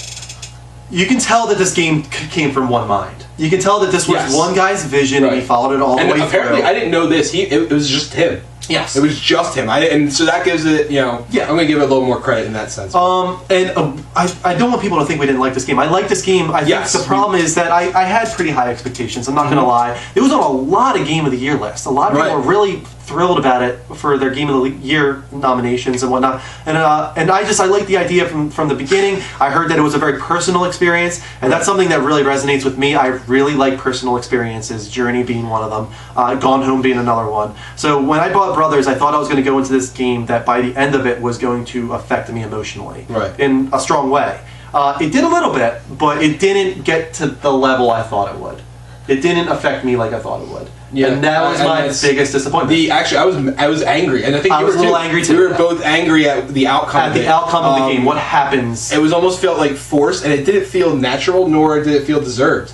You can tell that this game came from one mind. You can tell that this was one guy's vision, and he followed it all the way through. Apparently, I didn't know this. It was just him. Yes, it was just him. And so that gives it, I'm going to give it a little more credit in that sense. I don't want people to think we didn't like this game. I like this game. I think the problem is that I had pretty high expectations. I'm not going to lie. It was on a lot of Game of the Year lists. A lot of people were really thrilled about it for their Game of the Year nominations and whatnot. And I like the idea from the beginning. I heard that it was a very personal experience, and that's something that really resonates with me. I really like personal experiences, Journey being one of them, Gone Home being another one. So when I bought Brothers, I thought I was going to go into this game that by the end of it was going to affect me emotionally in a strong way. It did a little bit, but it didn't get to the level I thought it would. it didn't affect me like I thought it would. Yeah, and that was my biggest disappointment. I was angry, and I think I was a little angry too. We were both angry at the outcome. At the outcome of the game, what happens? It was almost felt like forced, and it didn't feel natural, nor did it feel deserved.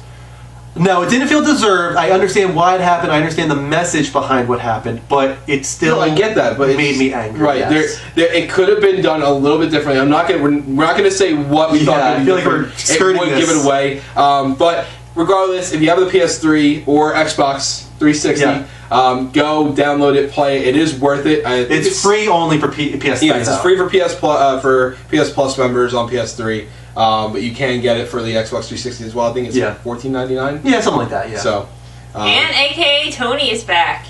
No, it didn't feel deserved. I understand why it happened. I understand the message behind what happened, but it still I get that, but it made me angry. Right, yes. it could have been done a little bit differently. We're not gonna say what we thought. I feel like we're skirting it would this. give it away. But regardless, if you have the PS3 or Xbox 360, go download it, play it. It is worth it. It's free only for PS3. Yeah, it's free for PS Plus members on PS3. But you can get it for the Xbox 360 as well. I think it's $14.99. Yeah, something like that. Yeah. So, and AKA Tony is back.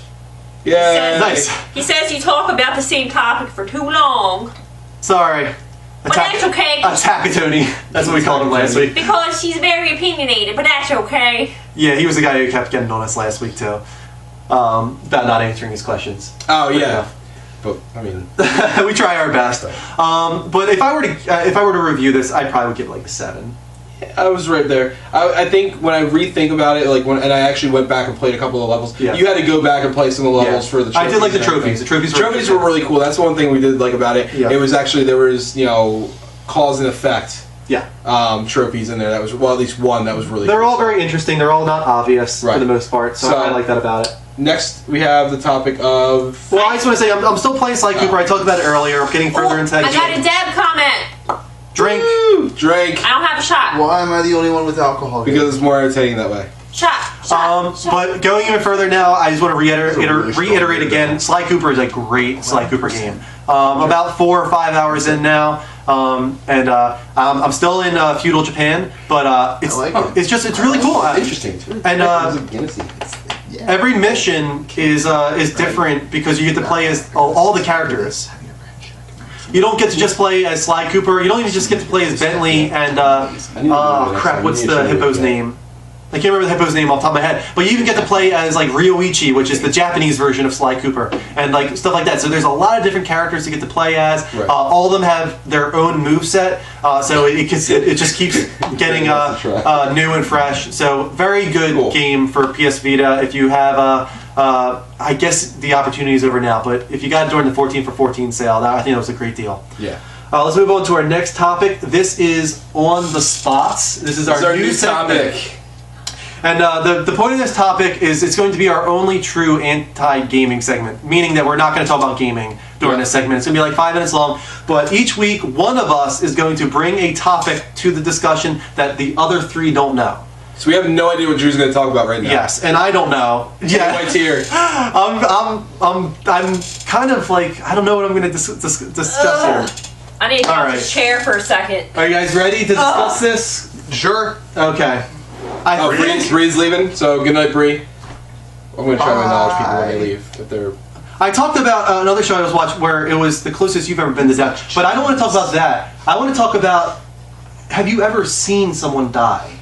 Yeah. Nice. He says you talk about the same topic for too long. Sorry. But that's okay. Attack-a-Tony. That's what we called him last week. Because she's very opinionated, but that's okay. Yeah, he was the guy who kept getting on us last week too. About not answering his questions. Oh yeah. But I mean, we try our best. But if I were to review this, I probably would give it like a 7. I was right there. I think when I rethink about it, and I actually went back and played a couple of levels. Yeah. You had to go back and play some of the levels for the trophies. I did like the trophies. The trophies were really cool. That's one thing we did like about it. Yeah. It was actually there was cause and effect. Yeah. Trophies in there. That was at least one that was really. They're cool. all very interesting. They're all not obvious for the most part. So I like that about it. Next, we have the topic of. Well, I just want to say I'm still playing Sly Cooper. I talked about it earlier. I'm getting further into that. I got a Deb comment. Drink. Drink. I don't have a shot. Why am I the only one with alcohol? Because it's more entertaining that way. Shot. But going even further now, I just want to reiterate again. Sly Cooper is a great Sly Cooper game. About 4 or 5 hours in now, and I'm still in feudal Japan, but it's really cool. Interesting too. And every mission is different because you get to play as all the characters. You don't get to just play as Sly Cooper. You don't even just get to play as Bentley and crap. What's the hippo's name? I can't remember the hippo's name off the top of my head. But you even get to play as like Ryoichi, which is the Japanese version of Sly Cooper, and like stuff like that. So there's a lot of different characters to get to play as. Right. All of them have their own moveset, so it just keeps getting new and fresh. So very good game for PS Vita. If you have I guess the opportunity is over now, but if you got it during the 14 for 14 sale, I think that was a great deal. Yeah. Let's move on to our next topic. This is On the Spots. This is our new topic. And the point of this topic is it's going to be our only true anti-gaming segment, meaning that we're not going to talk about gaming during this segment. It's going to be like 5 minutes long, but each week one of us is going to bring a topic to the discussion that the other 3 don't know. So we have no idea what Drew's going to talk about right now. Yes, and I don't know. Yeah, wait here. I'm kind of like I don't know what I'm going to discuss here. I need to get off this chair for a second. Are you guys ready to discuss this? Sure. Okay. Bree's leaving, so good night, Bree. I'm going to try to acknowledge people when they leave. If they're... I talked about another show I was watching where it was the closest you've ever been to death, but I don't want to talk about that. I want to talk about, have you ever seen someone die?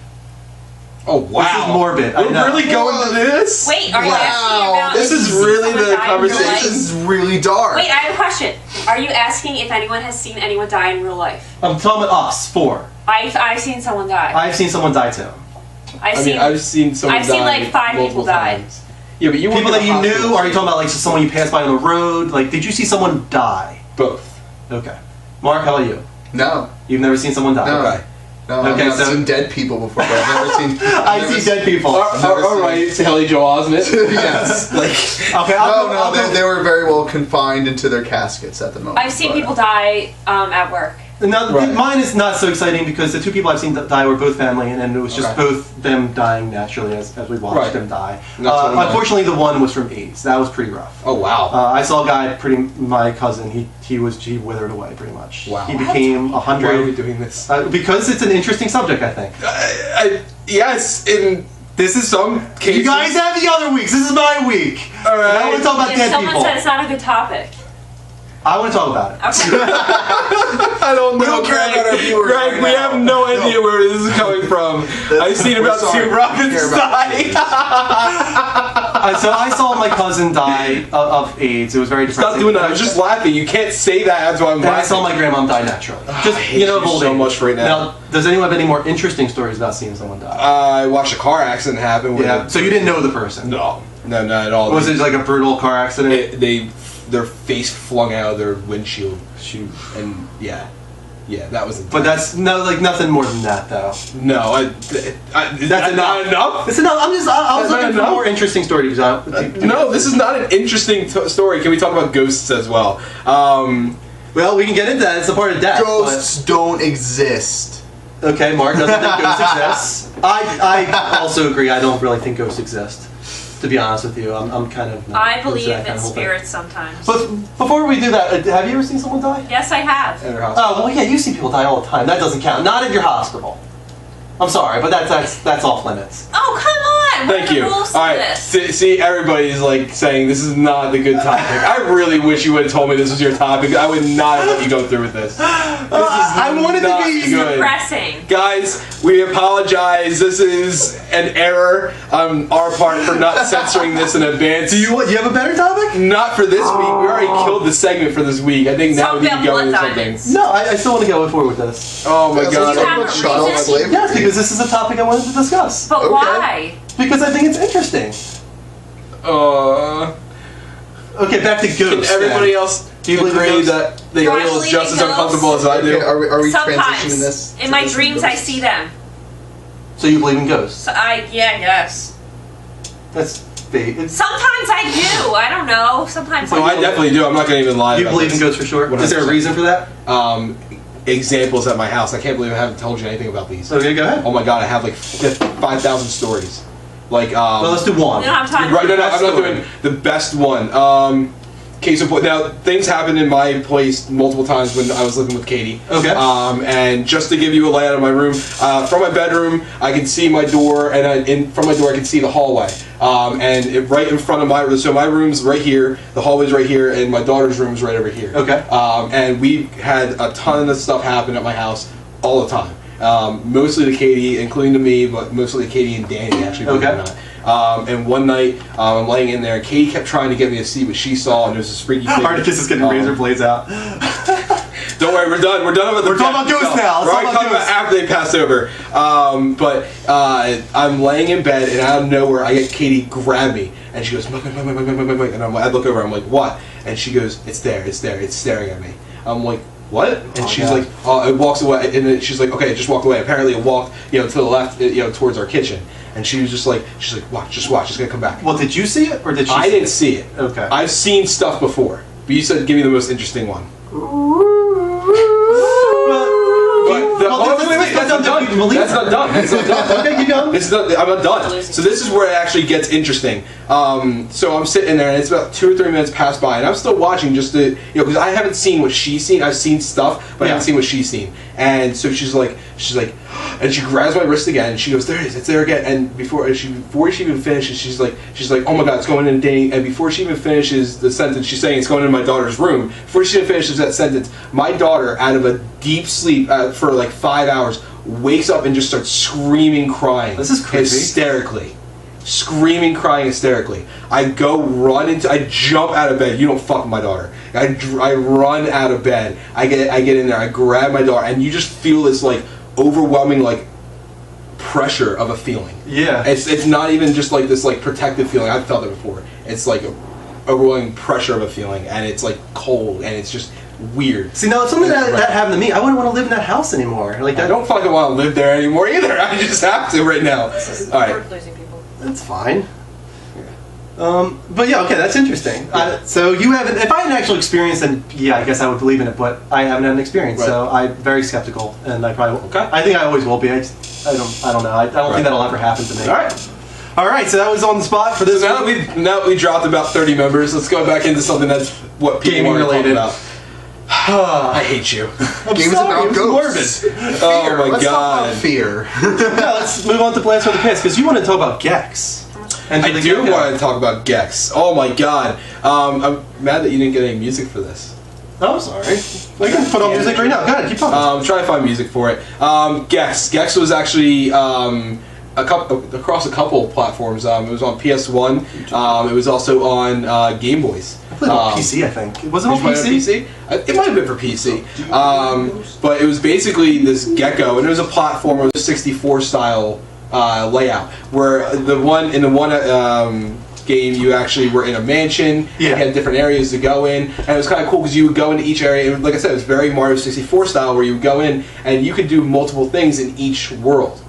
Oh, wow. This is morbid. We're really going to this? Wait, are you asking about... This is really the conversation. This is really dark. Wait, I have a question. Are you asking if anyone has seen anyone die in real life? I'm talking about us, 4. I've seen someone die. I've seen someone die too. I've seen someone die. I've seen like 5 people die. Yeah, but you people that you knew, or are you talking about like just someone you passed by on the road? Like, did you see someone die? Both. Okay. Mark, how about you? No. You've never seen someone die? No. Okay. No, I've seen dead people before, but I've never seen... I've seen dead people. All right, to Haley Joel Osment. Yes. Okay. They were very well confined into their caskets at the moment. I've seen people die at work. Now, mine is not so exciting because the 2 people I've seen die were both family, and it was just both them dying naturally as we watched them die. Unfortunately, the one was from AIDS. That was pretty rough. Oh wow! I saw a guy, my cousin. He withered away pretty much. Wow! He became 100. Why are we doing this? Because it's an interesting subject, I think. Yes. This is some cases. You guys have the other weeks. This is my week. All right. I want to talk about dead people. Someone said it's not a good topic. I want to talk about it. Okay. I don't know, Greg, we have no idea where this is coming from. I've seen about 2 Robins die. So I saw my cousin die of AIDS. It was very depressing. Stop doing that. I was just laughing. You can't say that. That's why I'm laughing. I saw my grandmom die naturally. Just I hate you so much right now. Now, does anyone have any more interesting stories about seeing someone die? I watched a car accident happen. Yeah. So you didn't know the person? No, not at all. Was it like a brutal car accident? Their face flung out of their windshield. Shoot. And yeah, that was. But that's nothing more than that, though. No, that's not enough. It's enough. I was looking for more interesting stories. No, this is not an interesting story. Can we talk about ghosts as well? Well, we can get into that. It's a part of death. Ghosts don't exist. Okay, Mark doesn't think ghosts exist. I also agree. I don't really think ghosts exist. To be honest with you, I'm kind of. I believe in spirits sometimes. But before we do that, have you ever seen someone die? Yes, I have. At her hospital. Oh well, yeah, you see people die all the time. That doesn't count. Not at your hospital. I'm sorry, but that's off limits. Oh, come on! Thank you. All right. See, everybody's like saying this is not the good topic. I really wish you would have told me this was your topic. I would not have let you go through with this. I wanted to be depressing. Guys, we apologize. This is an error on our part for not censoring this in advance. Do you have a better topic? Not for this week. We already killed the segment for this week. I think now we need to go into something. No, I still want to go forward with this. Oh my god. Child slavery? Yes, because this is a topic I wanted to discuss. But why? Because I think it's interesting. Okay, back to ghosts. Can everybody else agree that they feel just as uncomfortable as I do? Okay, are we Sometimes. transitioning this? In my dreams, I see them. So you believe in ghosts? So yes. That's big. Sometimes I do. I don't know. Sometimes I definitely do. I'm not going to even lie. You believe in ghosts for sure? 100%. Is there a reason for that? Examples at my house. I can't believe I haven't told you anything about these. Okay, go ahead. Oh my god, I have like 5,000 stories. Like, well, let's do one. No, I'm talking right, no, I'm not doing the best one. Case in point. Now, things happened in my place multiple times when I was living with Katie. Okay. And just to give you a layout of my room, from my bedroom, I can see my door, and from my door, I can see the hallway. Right in front of my room. So my room's right here, the hallway's right here, and my daughter's room's right over here. Okay. And we had a ton of stuff happen at my house all the time. Mostly to Katie, including to me, but mostly to Katie and Danny, actually. Okay. And one night, I'm laying in there, and Katie kept trying to get me to see what she saw, and there was this freaky figure. Articus is getting razor blades out. Don't worry, we're done. We're done with the We're talking about ghosts now. We're talking about after they pass over. But I'm laying in bed, and out of nowhere, I get Katie grab me, and she goes, Mike, and I look over, I'm like, what? And she goes, it's there, it's staring at me. I'm like, what? And she's like, it walks away, and then she's like, okay, it just walked away. Apparently, it walked, to the left, towards our kitchen. And she was just like, watch, it's gonna come back. Well, did you see it, or did she? I didn't see it. Okay. I've seen stuff before, but you said give me the most interesting one. That's not done. Okay, keep going. I'm not done. So this is where it actually gets interesting. So I'm sitting there, and it's about 2 or 3 minutes past by, and I'm still watching just to, because I haven't seen what she's seen. I've seen stuff, but I haven't seen what she's seen. And so she's like, and she grabs my wrist again, and she goes, there it is, it's there again. And before she even finishes, she's like, oh my god, it's going in Danny. And before she even finishes the sentence, she's saying it's going in my daughter's room. Before she even finishes that sentence, my daughter, out of a deep sleep for like 5 hours, wakes up and just starts screaming, crying. This is crazy. Hysterically. Screaming, crying hysterically. I jump out of bed. You don't fuck with my daughter. I run out of bed. I get in there. I grab my daughter, and you just feel this like overwhelming like pressure of a feeling. Yeah. It's not even just like this like protective feeling. I've felt it before. It's like a overwhelming pressure of a feeling, and it's like cold, and it's just weird. See, now it's something that happened to me. I wouldn't want to live in that house anymore. Like I don't fucking want to live there anymore either. I just have to right now. All right. Losing people. That's fine. But yeah, okay, that's interesting. So you haven't, if I had an actual experience, then yeah, I guess I would believe in it, but I haven't had an experience, so I'm very skeptical, and I probably won't. Okay. I think I always will be. I don't know. I don't think that'll ever happen to me. All right, so that was on the spot for this. So now that we dropped about 30 members, let's go back into something that's what people want to talk about. I hate you. Games about ghosts. Oh my Let's god. talk about fear. Yeah, let's move on to Blast for the Pits, because you want to talk about Gex. I do want to talk about Gex. Oh my god. I'm mad that you didn't get any music for this. Oh, sorry. We can put on music right now. Go ahead, keep talking. Try to find music for it. Gex. Gex was actually across a couple of platforms. It was on PS1. It was also on Game Boys. I played on PC, I think. Was it on PC? It might have been for PC. But it was basically this gecko, and it was a platformer, 64 style layout, where the one game you actually were in a mansion. You had different areas to go in, and it was kind of cool because you would go into each area. And like I said, it was very Mario 64 style, where you would go in and you could do multiple things in each world.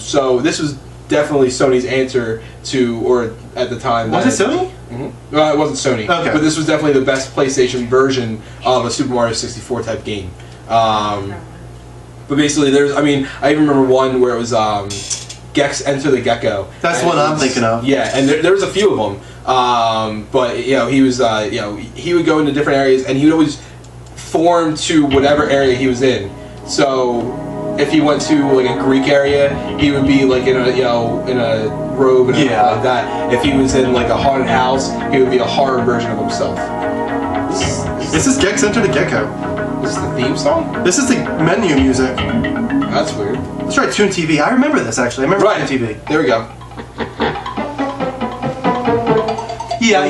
So this was definitely Sony's answer to, or at the time. Was it Sony? Mm-hmm. Well, it wasn't Sony. Okay. But this was definitely the best PlayStation version of a Super Mario 64 type game. But basically, I even remember one where it was Gex Enter the Gecko. That's what I'm thinking of. Yeah, and there was a few of them. But he was, he would go into different areas, and he would always form to whatever area he was in. So if he went to like a Greek area, he would be like in a in a robe and everything like that. If he was in like a haunted house, he would be a horror version of himself. This is Gex Enter the Gecko. This is the theme song? This is the menu music. That's weird. Let's try Toon TV. I remember this actually. I remember Toon TV. There we go. Yeah,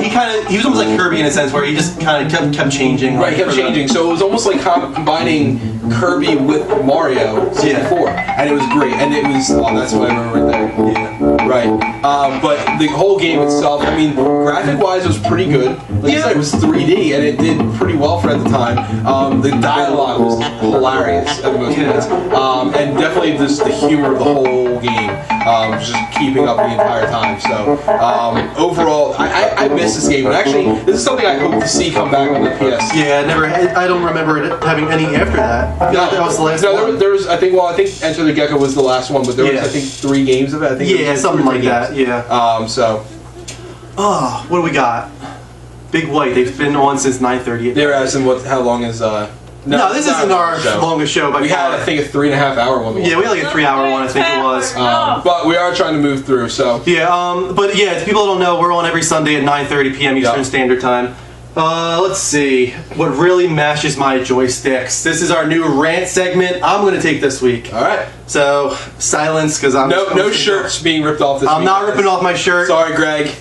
he was almost like Kirby in a sense, where he just kind of kept changing. Right, kept changing. So it was almost like combining Kirby with Mario 64, and it was great. And it was that's what I remember right there. Yeah, right. But the whole game itself, graphic-wise, it was pretty good. Like I said, it was 3D, and it did pretty well for at the time. The dialogue was hilarious at most points, and definitely just the humor of the whole game, just keeping up the entire time. So overall, I miss this game, and actually, this is something I hope to see come back on the PS. Yeah, I don't remember it having any after that. I feel like that was the last one. There was, I think Enter the Gecko was the last one, but there was, I think, 3 games of it. I think something like that, yeah. Oh, what do we got? Big White, they've been on since 9:30. They're asking how long is, No, this isn't our longest show, but we had, I think, a 3.5-hour one. Yeah, we had like a 3-hour one, I think it was. But we are trying to move through, so. Yeah, but yeah, if people don't know, we're on every Sunday at 9:30 p.m. Eastern Standard Time. Let's see. What really mashes my joysticks? This is our new rant segment. I'm going to take this week. All right. So, silence, because I'm... No shirts being ripped off this week. I'm not ripping off my shirt. Sorry, Greg.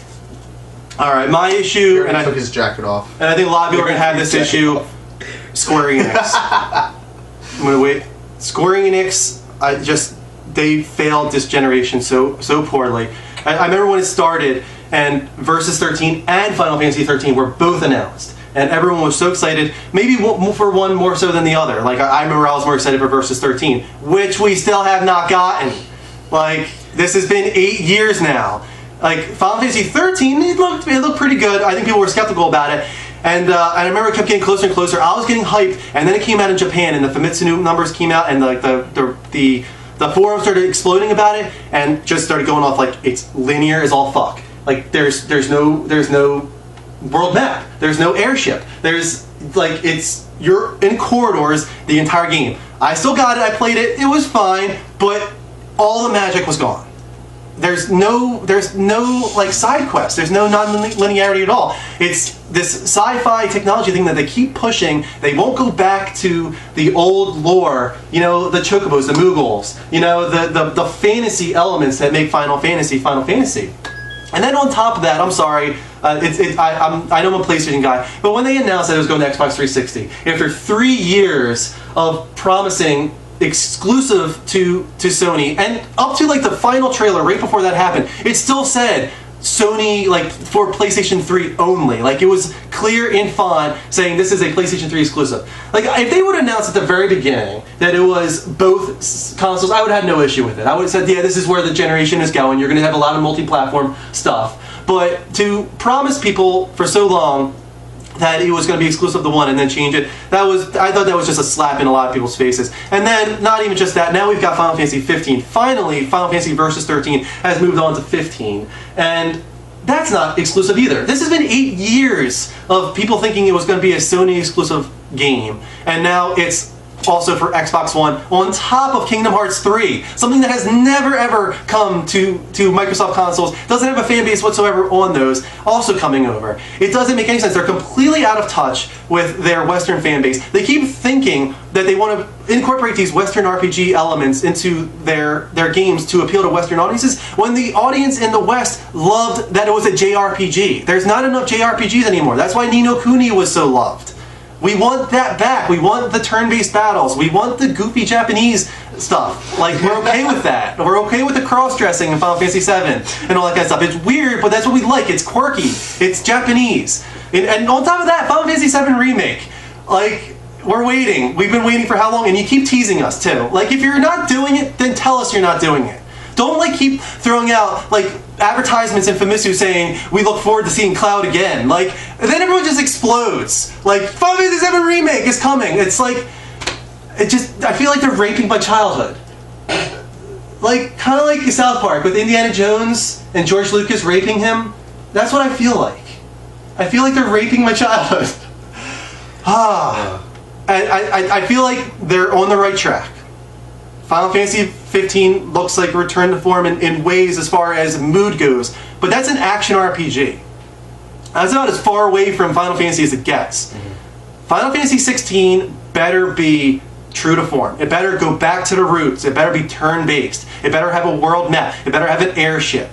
All right, my issue... And I took his jacket off. And I think a lot of people are going to have this issue. Square Enix. I'm going to wait. Square Enix, they failed this generation so poorly. I remember when it started, and Versus 13 and Final Fantasy 13 were both announced, and everyone was so excited, maybe for one more so than the other. Like, I remember I was more excited for Versus 13, which we still have not gotten. Like, this has been 8 years now. Like, Final Fantasy 13, it looked pretty good. I think people were skeptical about it. And I remember it kept getting closer and closer. I was getting hyped, and then it came out in Japan, and the Famitsu numbers came out, and like the forums started exploding about it, and just started going off like it's linear as all fuck. Like there's no world map, there's no airship, there's like you're in corridors the entire game. I still got it, I played it, it was fine, but all the magic was gone. There's no like side quests. There's no non-linearity at all. It's this sci-fi technology thing that they keep pushing. They won't go back to the old lore. You know, the chocobos, the Moogles. You know, the fantasy elements that make Final Fantasy Final Fantasy. And then on top of that, I'm sorry, I know I'm a PlayStation guy, but when they announced that it was going to Xbox 360, after 3 years of promising exclusive to Sony, and up to like the final trailer right before that happened, it still said Sony, like, for PlayStation 3 only. Like, it was clear in font saying this is a PlayStation 3 exclusive. Like, if they would have announced at the very beginning that it was both consoles, I would have had no issue with it. I would have said, yeah, this is where the generation is going. You're going to have a lot of multi-platform stuff. But to promise people for so long that it was going to be exclusive to one and then change it, I thought that was just a slap in a lot of people's faces. And then, not even just that, now we've got Final Fantasy 15. Finally, Final Fantasy Versus 13 has moved on to 15. And that's not exclusive either. This has been 8 years of people thinking it was going to be a Sony exclusive game. And now it's also for Xbox One, on top of Kingdom Hearts 3. Something that has never ever come to Microsoft consoles, doesn't have a fan base whatsoever on those, also coming over. It doesn't make any sense. They're completely out of touch with their Western fan base. They keep thinking that they want to incorporate these Western RPG elements into their games to appeal to Western audiences, when the audience in the West loved that it was a JRPG. There's not enough JRPGs anymore. That's why Ni no Kuni was so loved. We want that back. We want the turn-based battles. We want the goofy Japanese stuff. Like, we're okay with that. We're okay with the cross-dressing in Final Fantasy VII and all that kind of stuff. It's weird, but that's what we like. It's quirky. It's Japanese. And on top of that, Final Fantasy VII Remake. Like, we're waiting. We've been waiting for how long? And you keep teasing us, too. Like, if you're not doing it, then tell us you're not doing it. Don't, like, keep throwing out, like, advertisements in Famitsu saying, we look forward to seeing Cloud again. Like, and then everyone just explodes. Like, Final Fantasy VII Remake is coming. It's like, I feel like they're raping my childhood. Like, kind of like South Park with Indiana Jones and George Lucas raping him. That's what I feel like. I feel like they're raping my childhood. I feel like they're on the right track. Final Fantasy 15 looks like a return to form in ways as far as mood goes, but that's an action RPG. That's about as far away from Final Fantasy as it gets. Final Fantasy 16 better be true to form. It better go back to the roots. It better be turn-based. It better have a world map. It better have an airship.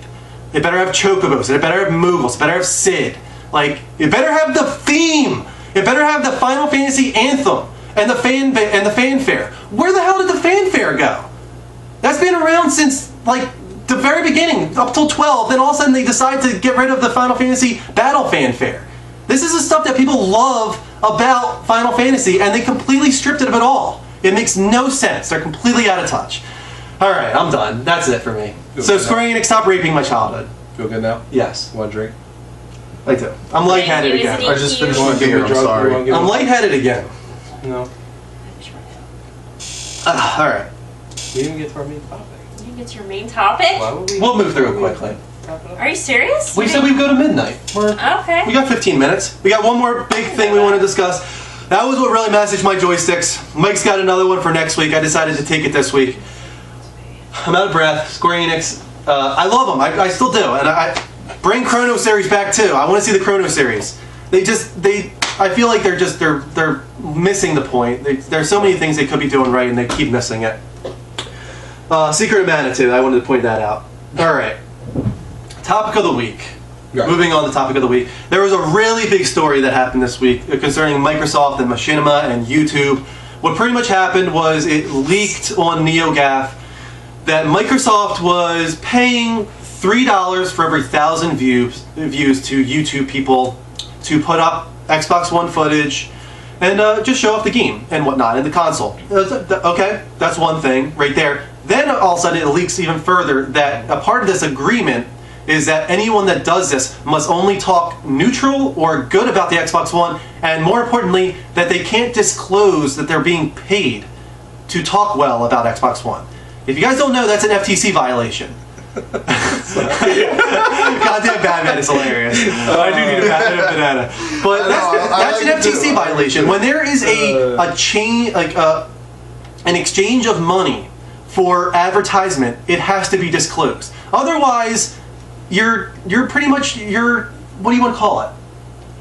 It better have chocobos. It better have Moogles. It better have Sid. Like, it better have the theme. It better have the Final Fantasy anthem. And the fanfare. Where the hell did the fanfare go? That's been around since, like, the very beginning, up till 12. Then all of a sudden they decide to get rid of the Final Fantasy battle fanfare. This is the stuff that people love about Final Fantasy, and they completely stripped it of it all. It makes no sense. They're completely out of touch. Alright, I'm done. That's it for me. So Square Enix, stop raping my childhood. Feel good now? Yes. Want a drink? I do. I'm lightheaded again. I just finished my beer, I'm sorry. I'm lightheaded again. No. Alright. We didn't get to our main topic. You didn't get to your main topic? Why would we? We'll move through it quickly. Are you serious? We said we'd go to midnight. Okay. We got 15 minutes. We got one more big thing we want to discuss. That was what really messaged my joysticks. Mike's got another one for next week. I decided to take it this week. I'm out of breath. Square Enix. I love them. I still do. And I bring Chrono Series back too. I want to see the Chrono Series. I feel like they're missing the point. There's so many things they could be doing right, and they keep missing it. Secret of Mana too. I wanted to point that out. All right. Topic of the week. Right. Moving on to topic of the week. There was a really big story that happened this week concerning Microsoft and Machinima and YouTube. What pretty much happened was it leaked on NeoGAF that Microsoft was paying $3 for every 1,000 views to YouTube people to put up Xbox One footage and just show off the game and whatnot in the console. Okay, that's one thing right there. Then all of a sudden it leaks even further that a part of this agreement is that anyone that does this must only talk neutral or good about the Xbox One, and more importantly, that they can't disclose that they're being paid to talk well about Xbox One. If you guys don't know, that's an FTC violation. Goddamn Batman is hilarious. I do need a banana. But that's an FTC violation. When there is a chain, like an exchange of money for advertisement, it has to be disclosed. Otherwise, you're pretty much what do you want to call it?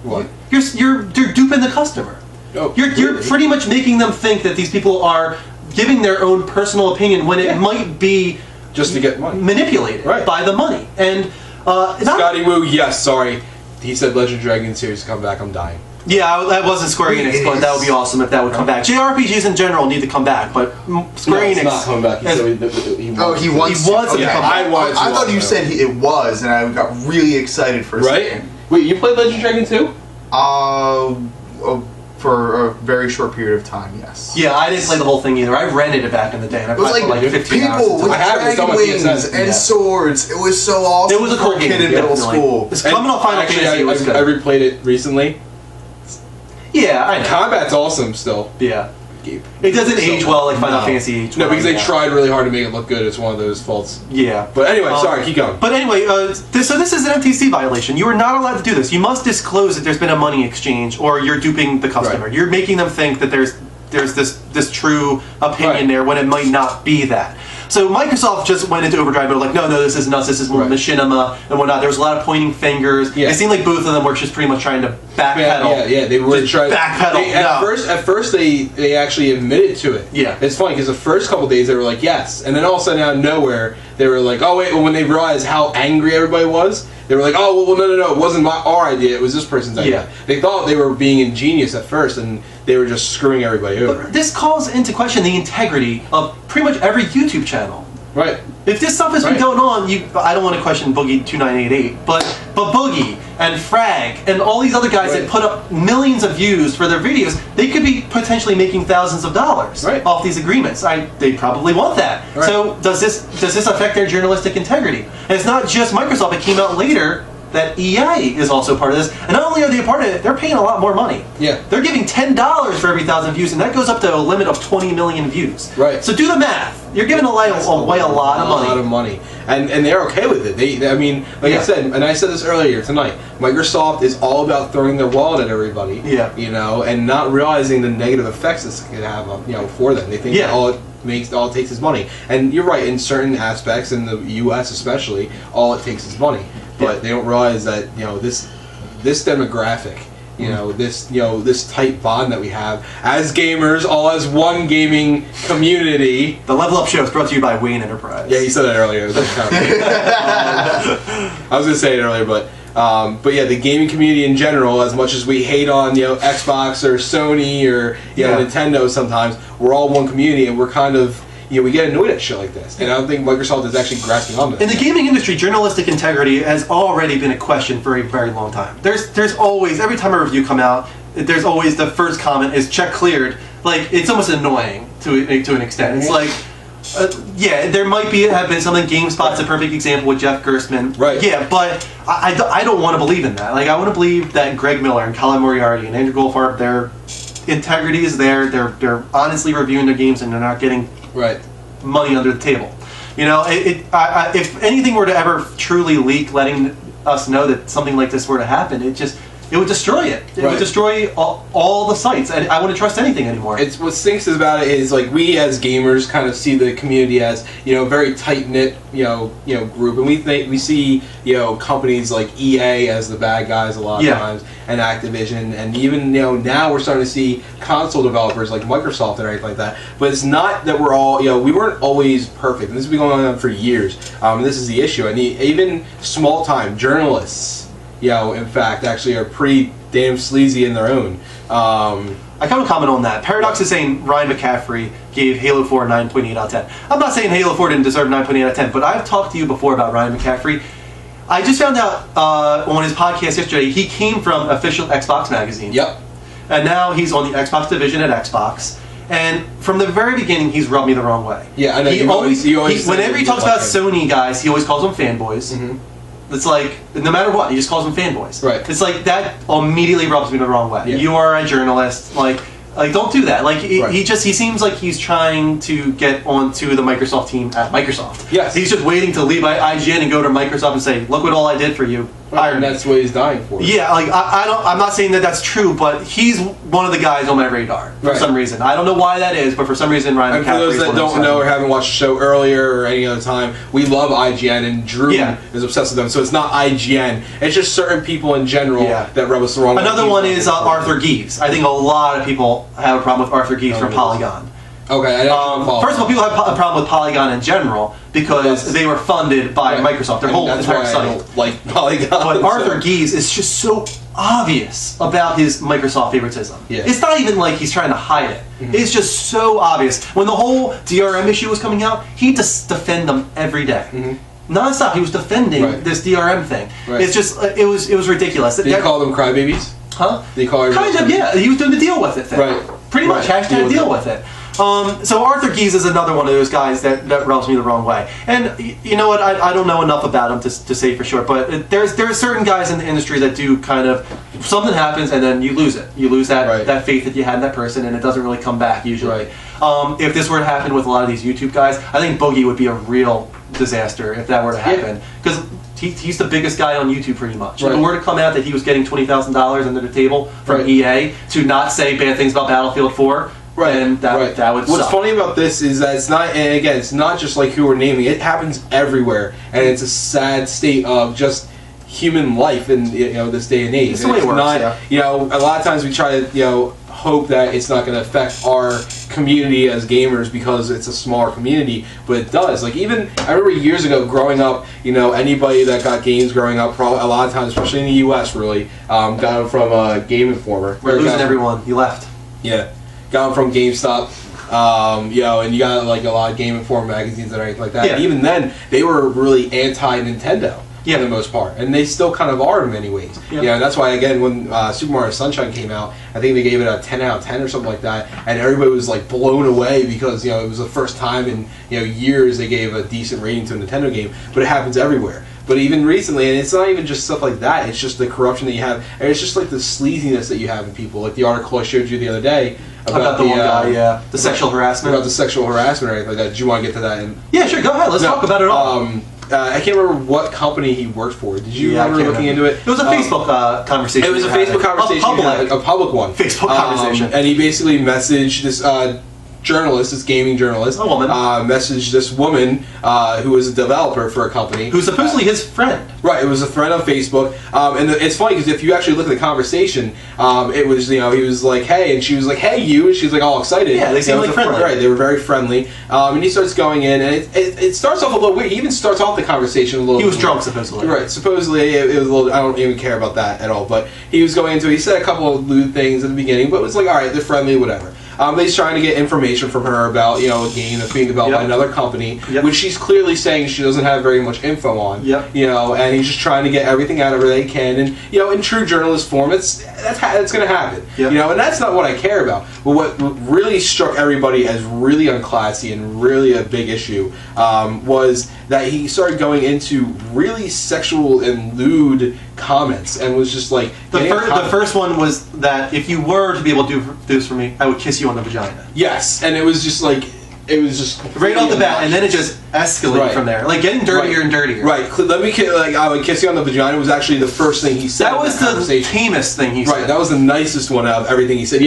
What? You're duping the customer. Oh, you're pretty much making them think that these people are giving their own personal opinion when it might be just to get money manipulated by the money. And Scotty Woo, yes, sorry, he said Legend of Dragon series to come back. I'm dying. Yeah, that wasn't Square Enix, but that would be awesome if that would come back. JRPGs in general need to come back, but Square Enix... It's not coming back. He said he wants he wants to come back. I thought you said it was, and I got really excited for a second. Wait, you played Legend of Dragon 2? For a very short period of time, yes. Yeah, I didn't play the whole thing either. I rented it back in the day, and I played for like 15 hours. People with dragon wings and swords. It was so awesome. It was a cool game. Kid in middle school. It's coming off Final Fantasy. I replayed it recently. Yeah, I know. Combat's awesome still. Yeah. It doesn't age well like Final Fantasy aged well. No, because they tried really hard to make it look good. It's one of those faults. Yeah. But anyway, sorry, keep going. But anyway, so this is an FTC violation. You are not allowed to do this. You must disclose that there's been a money exchange or you're duping the customer. Right. You're making them think that there's there's this true opinion there when it might not be that. So Microsoft just went into overdrive, but like, no, this is nuts. This is more Machinima and whatnot. There was a lot of pointing fingers. Yeah. It seemed like both of them were just pretty much trying to backpedal. Yeah, they were trying to backpedal. At first, they actually admitted to it. Yeah, it's funny because the first couple days they were like yes, and then all of a sudden out of nowhere they were like, oh wait. Well, when they realized how angry everybody was, they were like, oh well, no, it wasn't our idea. It was this person's idea. Yeah. They thought they were being ingenious at first, and they were just screwing everybody over. But this calls into question the integrity of pretty much every YouTube channel. Right. If this stuff has been going on, I don't want to question Boogie2988, but Boogie and Frag and all these other guys that put up millions of views for their videos, they could be potentially making thousands of dollars off these agreements. They probably want that. Right. So does this affect their journalistic integrity? And it's not just Microsoft. It came out later that EA is also part of this, and not only are they a part of it, they're paying a lot more money. Yeah, they're giving $10 for every 1,000 views, and that goes up to a limit of 20 million views. Right. So do the math. You're giving away a lot of money. And they're okay with it. I mean, like I said, and I said this earlier tonight, Microsoft is all about throwing their wallet at everybody. Yeah. You know, and not realizing the negative effects this could have, for them. They think that all it takes is money. And you're right, in certain aspects, in the U.S. especially, all it takes is money. But they don't realize that this demographic, this tight bond that we have as gamers, all as one gaming community. The Level Up Show is brought to you by Wayne Enterprise. Yeah, he said that earlier. I was gonna say it earlier, but yeah, the gaming community in general, as much as we hate on Xbox or Sony or Nintendo, sometimes we're all one community, and we're kind of. We get annoyed at shit like this, and I don't think Microsoft is actually grasping on that. In the gaming industry, journalistic integrity has already been a question for a very long time. There's always, every time a review comes out, there's always the first comment is check cleared. Like, it's almost annoying to an extent. It's like, there might have been something. GameSpot's a perfect example with Jeff Gerstmann. Right. Yeah, but I don't want to believe in that. Like, I want to believe that Greg Miller and Colin Moriarty and Andrew Goldfarb, their integrity is there. They're honestly reviewing their games, and they're not getting money under the table. If anything were to ever truly leak, letting us know that something like this were to happen, it would destroy it. It would destroy all the sites. I wouldn't trust anything anymore. It's what stinks about it is like we as gamers kind of see the community as very tight knit group, and we see companies like EA as the bad guys a lot of times, and Activision, and even now we're starting to see console developers like Microsoft and everything like that. But it's not that we're all we weren't always perfect, and this has been going on for years. And this is the issue, and even small time journalists. In fact, actually are pretty damn sleazy in their own. I kind of comment on that. Paradox is saying Ryan McCaffrey gave Halo 4 a 9.8 out of 10. I'm not saying Halo 4 didn't deserve 9.8 out of 10, but I've talked to you before about Ryan McCaffrey. I just found out on his podcast yesterday, he came from Official Xbox Magazine. Yep. And now he's on the Xbox division at Xbox. And from the very beginning, he's rubbed me the wrong way. Yeah, I know. Whenever he talks about Sony guys, he always calls them fanboys. Mm-hmm. It's like, no matter what, he just calls them fanboys. Right. It's like, that immediately rubs me the wrong way. Yeah. You are a journalist. Like, don't do that. Like, he seems like he's trying to get onto the Microsoft team at Microsoft. Yes. He's just waiting to leave IGN and go to Microsoft and say, look what all I did for you. And that's what he's dying for. Yeah, like, I'm not saying that that's true, but he's one of the guys on my radar for some reason. I don't know why that is, but for some reason, Ryan McCaffrey. And for those that don't know or haven't watched the show earlier or any other time, we love IGN, and Drew is obsessed with them. So it's not IGN. It's just certain people in general that rub us the wrong way. Another one is Arthur Gies. I think a lot of people have a problem with Arthur Gies from Polygon. Okay. First of all, people have a problem with Polygon in general because they were funded by Microsoft. Their whole entire site. I don't like Polygon. But Arthur Gies is just so obvious about his Microsoft favoritism. Yeah. It's not even like he's trying to hide it. Mm-hmm. It's just so obvious. When the whole DRM issue was coming out, he'd just defend them every day. Mm-hmm. Non-stop, he was defending this DRM thing. Right. It's just, it was ridiculous. Did you call them crybabies? Huh? Did you call kind of, yeah. He was doing the deal with it thing. Right. Pretty much, hashtag deal with it. So Arthur Gies is another one of those guys that rubs me the wrong way. And you know what? I don't know enough about him to say for sure. But there are certain guys in the industry that do kind of, something happens and then you lose it. You lose that faith that you had in that person, and it doesn't really come back usually. If this were to happen with a lot of these YouTube guys, I think Boogie would be a real disaster if that were to happen. Because he's the biggest guy on YouTube pretty much. If it were to come out that he was getting $20,000 under the table from EA to not say bad things about Battlefield 4, Right, and that would What's suck. funny about this is that it's not, and again, it's not just like who we're naming. It happens everywhere, and it's a sad state of just human life in this day and age. It's the way it works, not, a lot of times we try to hope that it's not going to affect our community as gamers because it's a smaller community, but it does. Like even I remember years ago growing up, anybody that got games growing up, probably a lot of times, especially in the U.S., really got them from a Game Informer. We're losing everyone. You left. Yeah, got them from GameStop. And you got like a lot of Game Informer magazines and everything like that. Yeah. And even then, they were really anti-Nintendo. For the most part, and they still kind of are in many ways. Yep. Yeah, that's why again when Super Mario Sunshine came out, I think they gave it a 10 out of 10 or something like that, and everybody was like blown away because it was the first time in years they gave a decent rating to a Nintendo game. But it happens everywhere. But even recently, and it's not even just stuff like that. It's just the corruption that you have, and it's just like the sleaziness that you have in people. Like the article I showed you the other day about the one guy, the sexual harassment. About the sexual harassment or anything like that. Did you want to get to that? Yeah, sure. Go ahead. Let's talk about it all. I can't remember what company he worked for. Did you remember looking into it? It was a Facebook conversation. It was a Facebook conversation. A public one. Facebook conversation. And he basically messaged this journalist, this gaming journalist, a woman, messaged this woman who was a developer for a company. Who's supposedly his friend. Right, it was a friend on Facebook. And it's funny because if you actually look at the conversation, it was, he was like, hey, and she was like, hey, you, and she's like all excited. Yeah, they seem like friendly. Right, they were very friendly. And he starts going in, and it starts off a little weird. He even starts off the conversation a little He was drunk, supposedly. Right, supposedly it was a little, I don't even care about that at all, but he was going into, he said a couple of lewd things at the beginning, but it was like, alright, they're friendly, whatever. But he's trying to get information from her about, a game that's being developed by another company, which she's clearly saying she doesn't have very much info on. And he's just trying to get everything out of her they can. And, in true journalist form, that's going to happen. And that's not what I care about. But what really struck everybody as really unclassy and really a big issue was that he started going into really sexual and lewd comments and was just like... The first one was that if you were to be able to do this for me, I would kiss you on the vagina. Yes, and it was just like... It was just... Right off the bat, and then it just escalated from there. Like, getting dirtier and dirtier. Right. I would kiss you on the vagina was actually the first thing he said. That was the tamest thing he said. Right, that was the nicest one out of everything he said.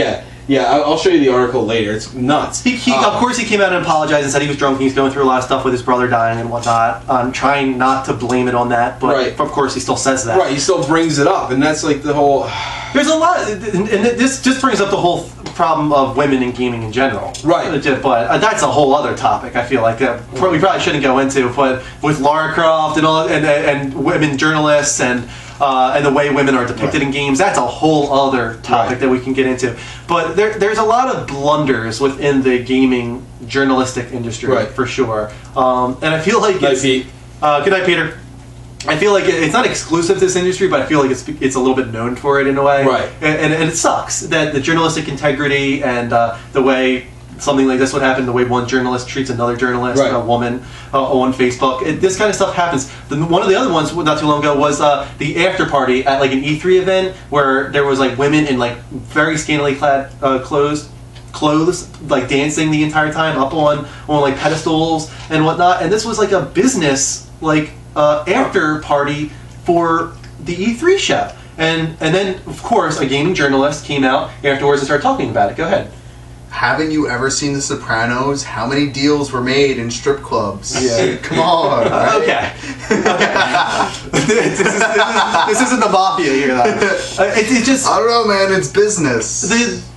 Yeah, I'll show you the article later. It's nuts. Of course, he came out and apologized and said he was drunk and he's going through a lot of stuff with his brother dying and whatnot. I'm trying not to blame it on that, but of course he still says that. Right, he still brings it up, and that's like the whole... There's a lot, and this just brings up the whole problem of women in gaming in general. Right. But that's a whole other topic, I feel like, that we probably shouldn't go into, but with Lara Croft and all, and women journalists and the way women are depicted in games, that's a whole other topic that we can get into. But there's a lot of blunders within the gaming journalistic industry, for sure. And I feel like good night, Peter. I feel like it's not exclusive to this industry, but I feel like it's a little bit known for it in a way. Right. And it sucks that the journalistic integrity and the way something like this would happen, the way one journalist treats another journalist, a woman on Facebook. This kind of stuff happens. One of the other ones not too long ago was the after party at like an E3 event where there was like women in like very scantily clad clothes like dancing the entire time up on like pedestals and whatnot. And this was like a business like after party for the E3 show. And then of course a gaming journalist came out afterwards and started talking about it. Go ahead. Haven't you ever seen The Sopranos? How many deals were made in strip clubs? Yeah. Come on. Right? Okay. this isn't the mafia here, though. It just... I don't know, man. It's business.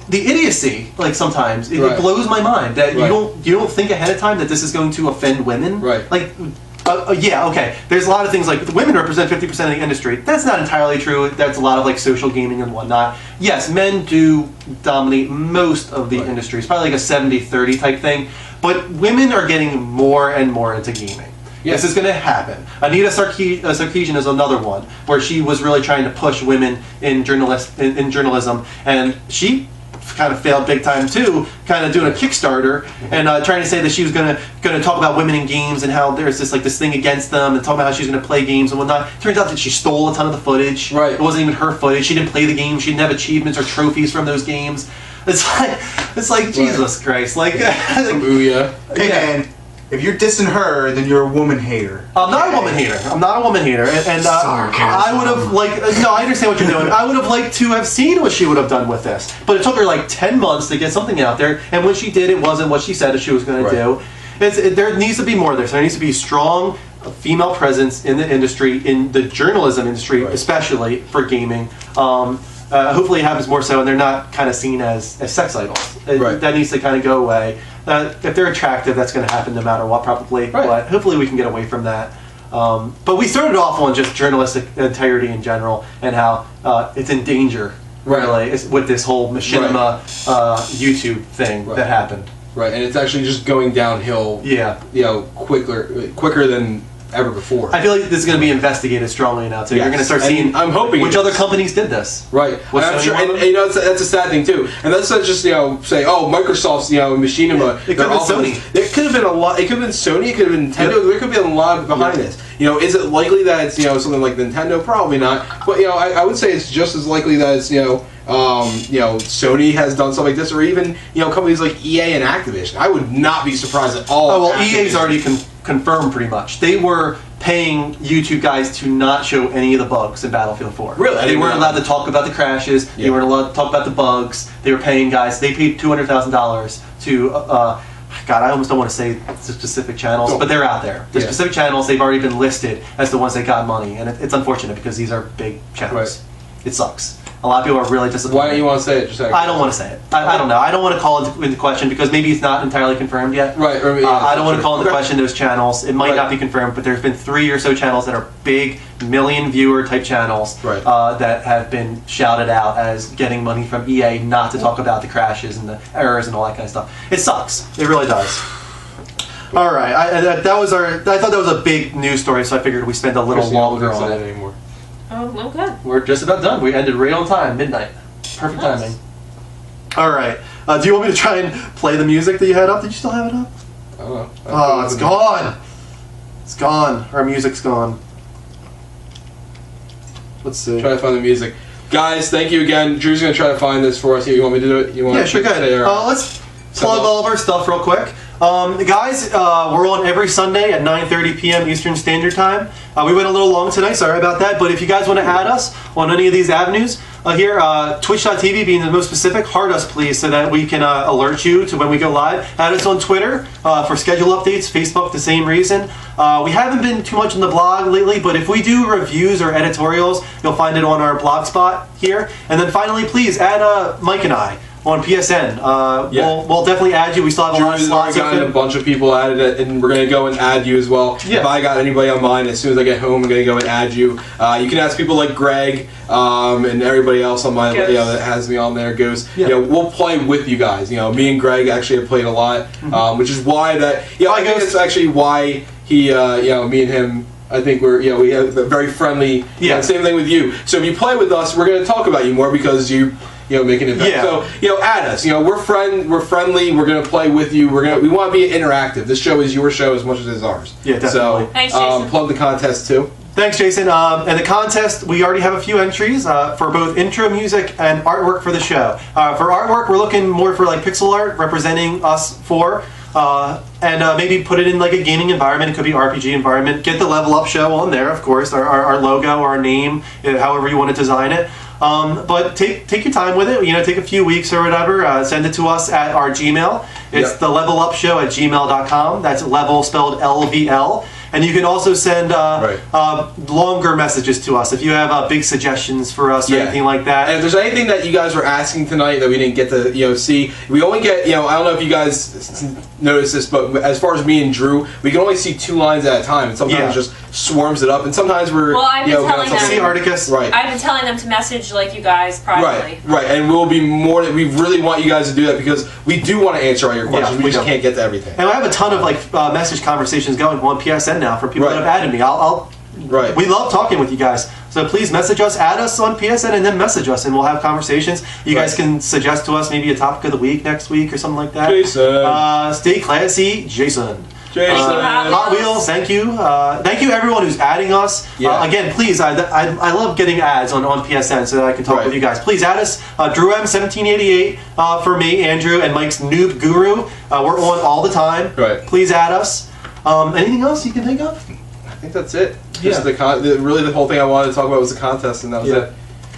The idiocy, like sometimes, it blows my mind that you don't think ahead of time that this is going to offend women. Right. Like... okay. There's a lot of things like women represent 50% of the industry. That's not entirely true. That's a lot of like social gaming and whatnot. Yes, men do dominate most of the industry. It's probably like a 70-30 type thing. But women are getting more and more into gaming. Yes. This is going to happen. Anita Sarkeesian is another one where she was really trying to push women in journalism, and she kind of failed big time too, kind of doing a Kickstarter and trying to say that she was gonna talk about women in games and how there's this thing against them and talk about how she's gonna play games and whatnot. Turns out that she stole a ton of the footage. Right. It wasn't even her footage. She didn't play the game. She didn't have achievements or trophies from those games. It's like Jesus Christ. Like, Booyah. Hey man, if you're dissing her, then you're a woman hater. I'm not a woman hater. I'm not a woman hater. And I would have no, I understand what you're doing. I would have liked to have seen what she would have done with this. But it took her like 10 months to get something out there. And when she did, it wasn't what she said that she was going to do. There needs to be more of this. There needs to be strong female presence in the industry, in the journalism industry, especially for gaming. Hopefully it happens more so and they're not kind of seen as sex idols. That needs to kind of go away. If they're attractive, that's going to happen no matter what, probably. But hopefully we can get away from that. But we started off on just journalistic integrity in general and how it's in danger, really, with this whole Machinima YouTube thing that happened. Right, and it's actually just going downhill. Yeah. You know, quicker than ever before. I feel like this is going to be investigated strongly now too. You're going to start seeing. I'm hoping which other companies did this. Right, and I'm sure, and you know that's a sad thing too. And that's not just say Microsoft's Machinima. It could have been Sony. There could have been a lot. It could have been Sony. It could have been Nintendo. There could be a lot behind this. Is it likely that it's something like Nintendo? Probably not. But I would say it's just as likely that it's Sony has done something like this, or even companies like EA and Activision. I would not be surprised at all. Oh well, EA's already confirmed pretty much. They were paying YouTube guys to not show any of the bugs in Battlefield 4. Really? They weren't allowed to talk about the crashes. They weren't allowed to talk about the bugs. They were paying guys. They paid $200,000 to. God, I almost don't want to say the specific channels, but they're out there. The specific channels, they've already been listed as the ones that got money, and it's unfortunate because these are big channels. It sucks. A lot of people are really disappointed. Why don't you want to say it? I don't want to say it. I don't know. I don't want to call into question because maybe it's not entirely confirmed yet. Right. I don't want to call into question those channels. It might not be confirmed, but there's been 3 or so channels that are big, million-viewer type channels that have been shouted out as getting money from EA not to talk about the crashes and the errors and all that kind of stuff. It sucks. It really does. All right. I thought that was a big news story, so I figured we spend a little longer on it. Anymore. Oh, okay. We're just about done. We ended right on time, midnight. Perfect timing. All right. Do you want me to try and play the music that you had up? Did you still have it up? I don't know. Oh, it's gone. It's gone. Our music's gone. Let's see. Try to find the music. Guys, thank you again. Drew's going to try to find this for us. You want me to do it? Yeah, sure, go ahead. Let's plug all of our stuff real quick. Guys, we're on every Sunday at 9:30 p.m. Eastern Standard Time. We went a little long tonight, sorry about that, but if you guys want to add us on any of these avenues, here, twitch.tv being the most specific, heart us please so that we can alert you to when we go live. Add us on Twitter for schedule updates, Facebook the same reason. We haven't been too much on the blog lately, but if we do reviews or editorials, you'll find it on our blog spot here. And then finally, please add Mike and I on PSN. We'll definitely add you. We still have a lot of slots open. A bunch of people added it, and we're going to go and add you as well. If I got anybody on mine, as soon as I get home, I'm going to go and add you. You can ask people like Greg and everybody else on my that has me on there. We'll play with you guys. Me and Greg actually have played a lot, which is why that. I think it's actually why he, me and him. I think we have a very friendly. Same thing with you. So if you play with us, we're going to talk about you more because you. Make an impact. So, add us. We're friendly. We're gonna play with you. We want to be interactive. This show is your show as much as it is ours. Yeah, definitely. So, thanks, Jason. Plug the contest too. Thanks, Jason. And the contest, we already have a few entries for both intro music and artwork for the show. For artwork, we're looking more for like pixel art representing us four. And maybe put it in like a gaming environment. It could be RPG environment. Get the Level Up show on there, of course. Our logo, our name, however you want to design it. But take your time with it. Take a few weeks or whatever. Send it to us at our Gmail. It's the Level Up Show at gmail.com. That's level spelled LVL. And you can also send longer messages to us if you have big suggestions for us or anything like that. And if there's anything that you guys were asking tonight that we didn't get to see, we only get I don't know if you guys noticed this, but as far as me and Drew, we can only see 2 lines at a time, and sometimes it just swarms it up, and sometimes we're I've been telling them. See Articus, right? I've been telling them to message like you guys privately. Right, and we'll be more. We really want you guys to do that because we do want to answer all your questions. We just can't get to everything. And I have a ton of message conversations going on PSN now for people that have added me. We love talking with you guys. So please message us, add us on PSN, and then message us, and we'll have conversations. You guys can suggest to us maybe a topic of the week next week or something like that. Jason. Stay classy, Jason. Hot Wheels, thank you. Thank you everyone who's adding us. Again, please, I love getting ads on PSN so that I can talk with you guys. Please add us. Drew M1788 for me, Andrew, and Mike's Noob Guru. We're on all the time. Please add us. Anything else you can think of? I think that's it. Just really the whole thing I wanted to talk about was the contest, and that was it.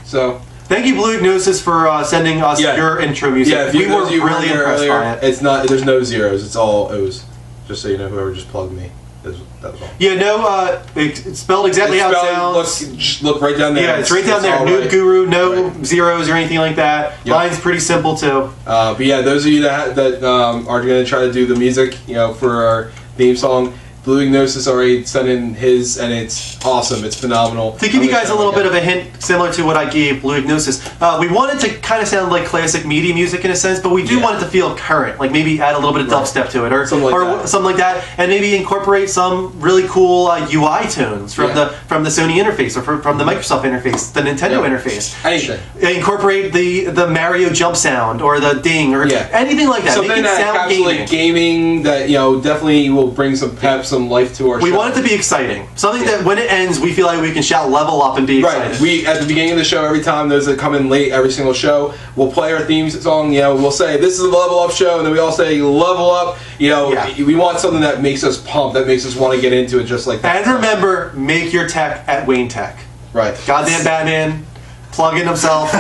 So. Thank you, Blue Gnosis, for sending us your intro music. Yeah, if we were really impressed by it. It's not. There's no zeros. It's all O's. Just so you know, whoever just plugged me. That was all. Yeah, no. It's spelled exactly how it sounds. Just look right down there. Yeah, it's right down there. No guru, no zeros or anything like that. Yep. Mine's pretty simple too. But yeah, those of you that are going to try to do the music, for our theme song. Blue Gnosis already sent in his, and it's awesome. It's phenomenal. To give you guys a little bit of a hint, similar to what I gave Blue Gnosis, we wanted to kind of sound like classic MIDI music in a sense, but we do want it to feel current, like maybe add a little bit of dubstep to it, or something like that, and maybe incorporate some really cool UI tunes from the Sony interface or from the Microsoft interface, the Nintendo interface. Anything. Incorporate the Mario jump sound or the ding or anything like that. Something that encapsulates gaming that definitely will bring some pep, some life to our show. We want it to be exciting. Something that when it ends, we feel like we can shout level up and be excited. We, at the beginning of the show, every time those that come in late, every single show, we'll play our theme song, we'll say, this is a level up show, and then we all say, level up. We want something that makes us pump, that makes us want to get into it just like that. And remember, make your tech at Wayne Tech. Right. Goddamn Batman. Plug in himself.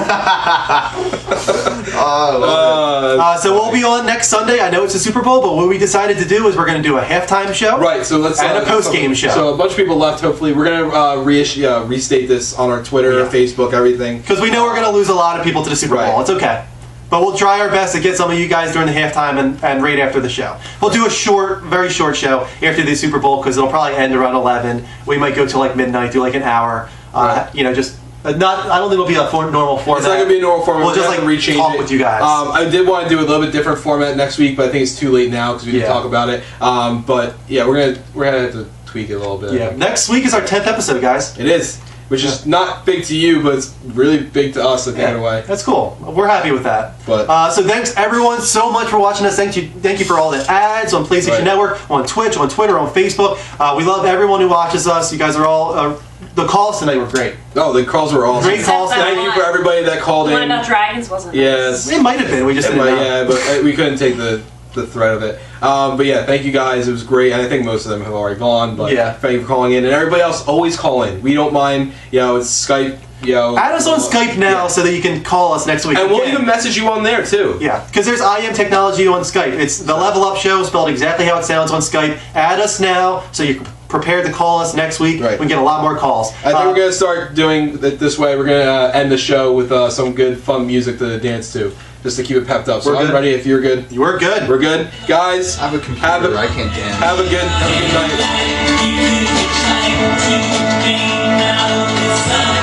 So we'll be on next Sunday. I know it's a Super Bowl, but what we decided to do is we're going to do a halftime show. Right. So let's and a post-game show. So a bunch of people left. Hopefully, we're going to restate this on our Twitter, Facebook, everything. Because we know we're going to lose a lot of people to the Super Bowl. It's okay. But we'll try our best to get some of you guys during the halftime and right after the show. We'll do a very short show after the Super Bowl because it'll probably end around 11. We might go till like midnight, do like an hour. I don't think it'll be a normal format. It's not going to be a normal format. We'll just like talk with you guys. I did want to do a little bit different format next week, but I think it's too late now because we didn't talk about it. But yeah, we're gonna have to tweak it a little bit. Yeah. Next week is our 10th episode, guys. It is, which is not big to you, but it's really big to us. I think in a way. That's cool. We're happy with that. But so thanks everyone so much for watching us. Thank you for all the ads on PlayStation Network, on Twitch, on Twitter, on Facebook. We love everyone who watches us. You guys are all. The calls tonight were great. Oh, the calls were awesome. Great calls. Thank you for everybody that called in. The one about dragons wasn't. Yes, it might have been. We just didn't know. Yeah, but we couldn't take the threat of it. But yeah, thank you guys. It was great, and I think most of them have already gone. But thank you for calling in, and everybody else always call in. We don't mind. It's Skype. Add us on Skype now so that you can call us next week. And we'll even message you on there too. Yeah, because there's IM Technology on Skype. It's the Level Up Show spelled exactly how it sounds on Skype. Add us now so you're prepared to call us next week. We can get a lot more calls. I think we're going to start doing it this way. We're going to end the show with some good, fun music to dance to. Just to keep it pepped up. So I'm ready if you're good. We're good. We're good. Guys, I have a computer. I can't dance. Have a good night.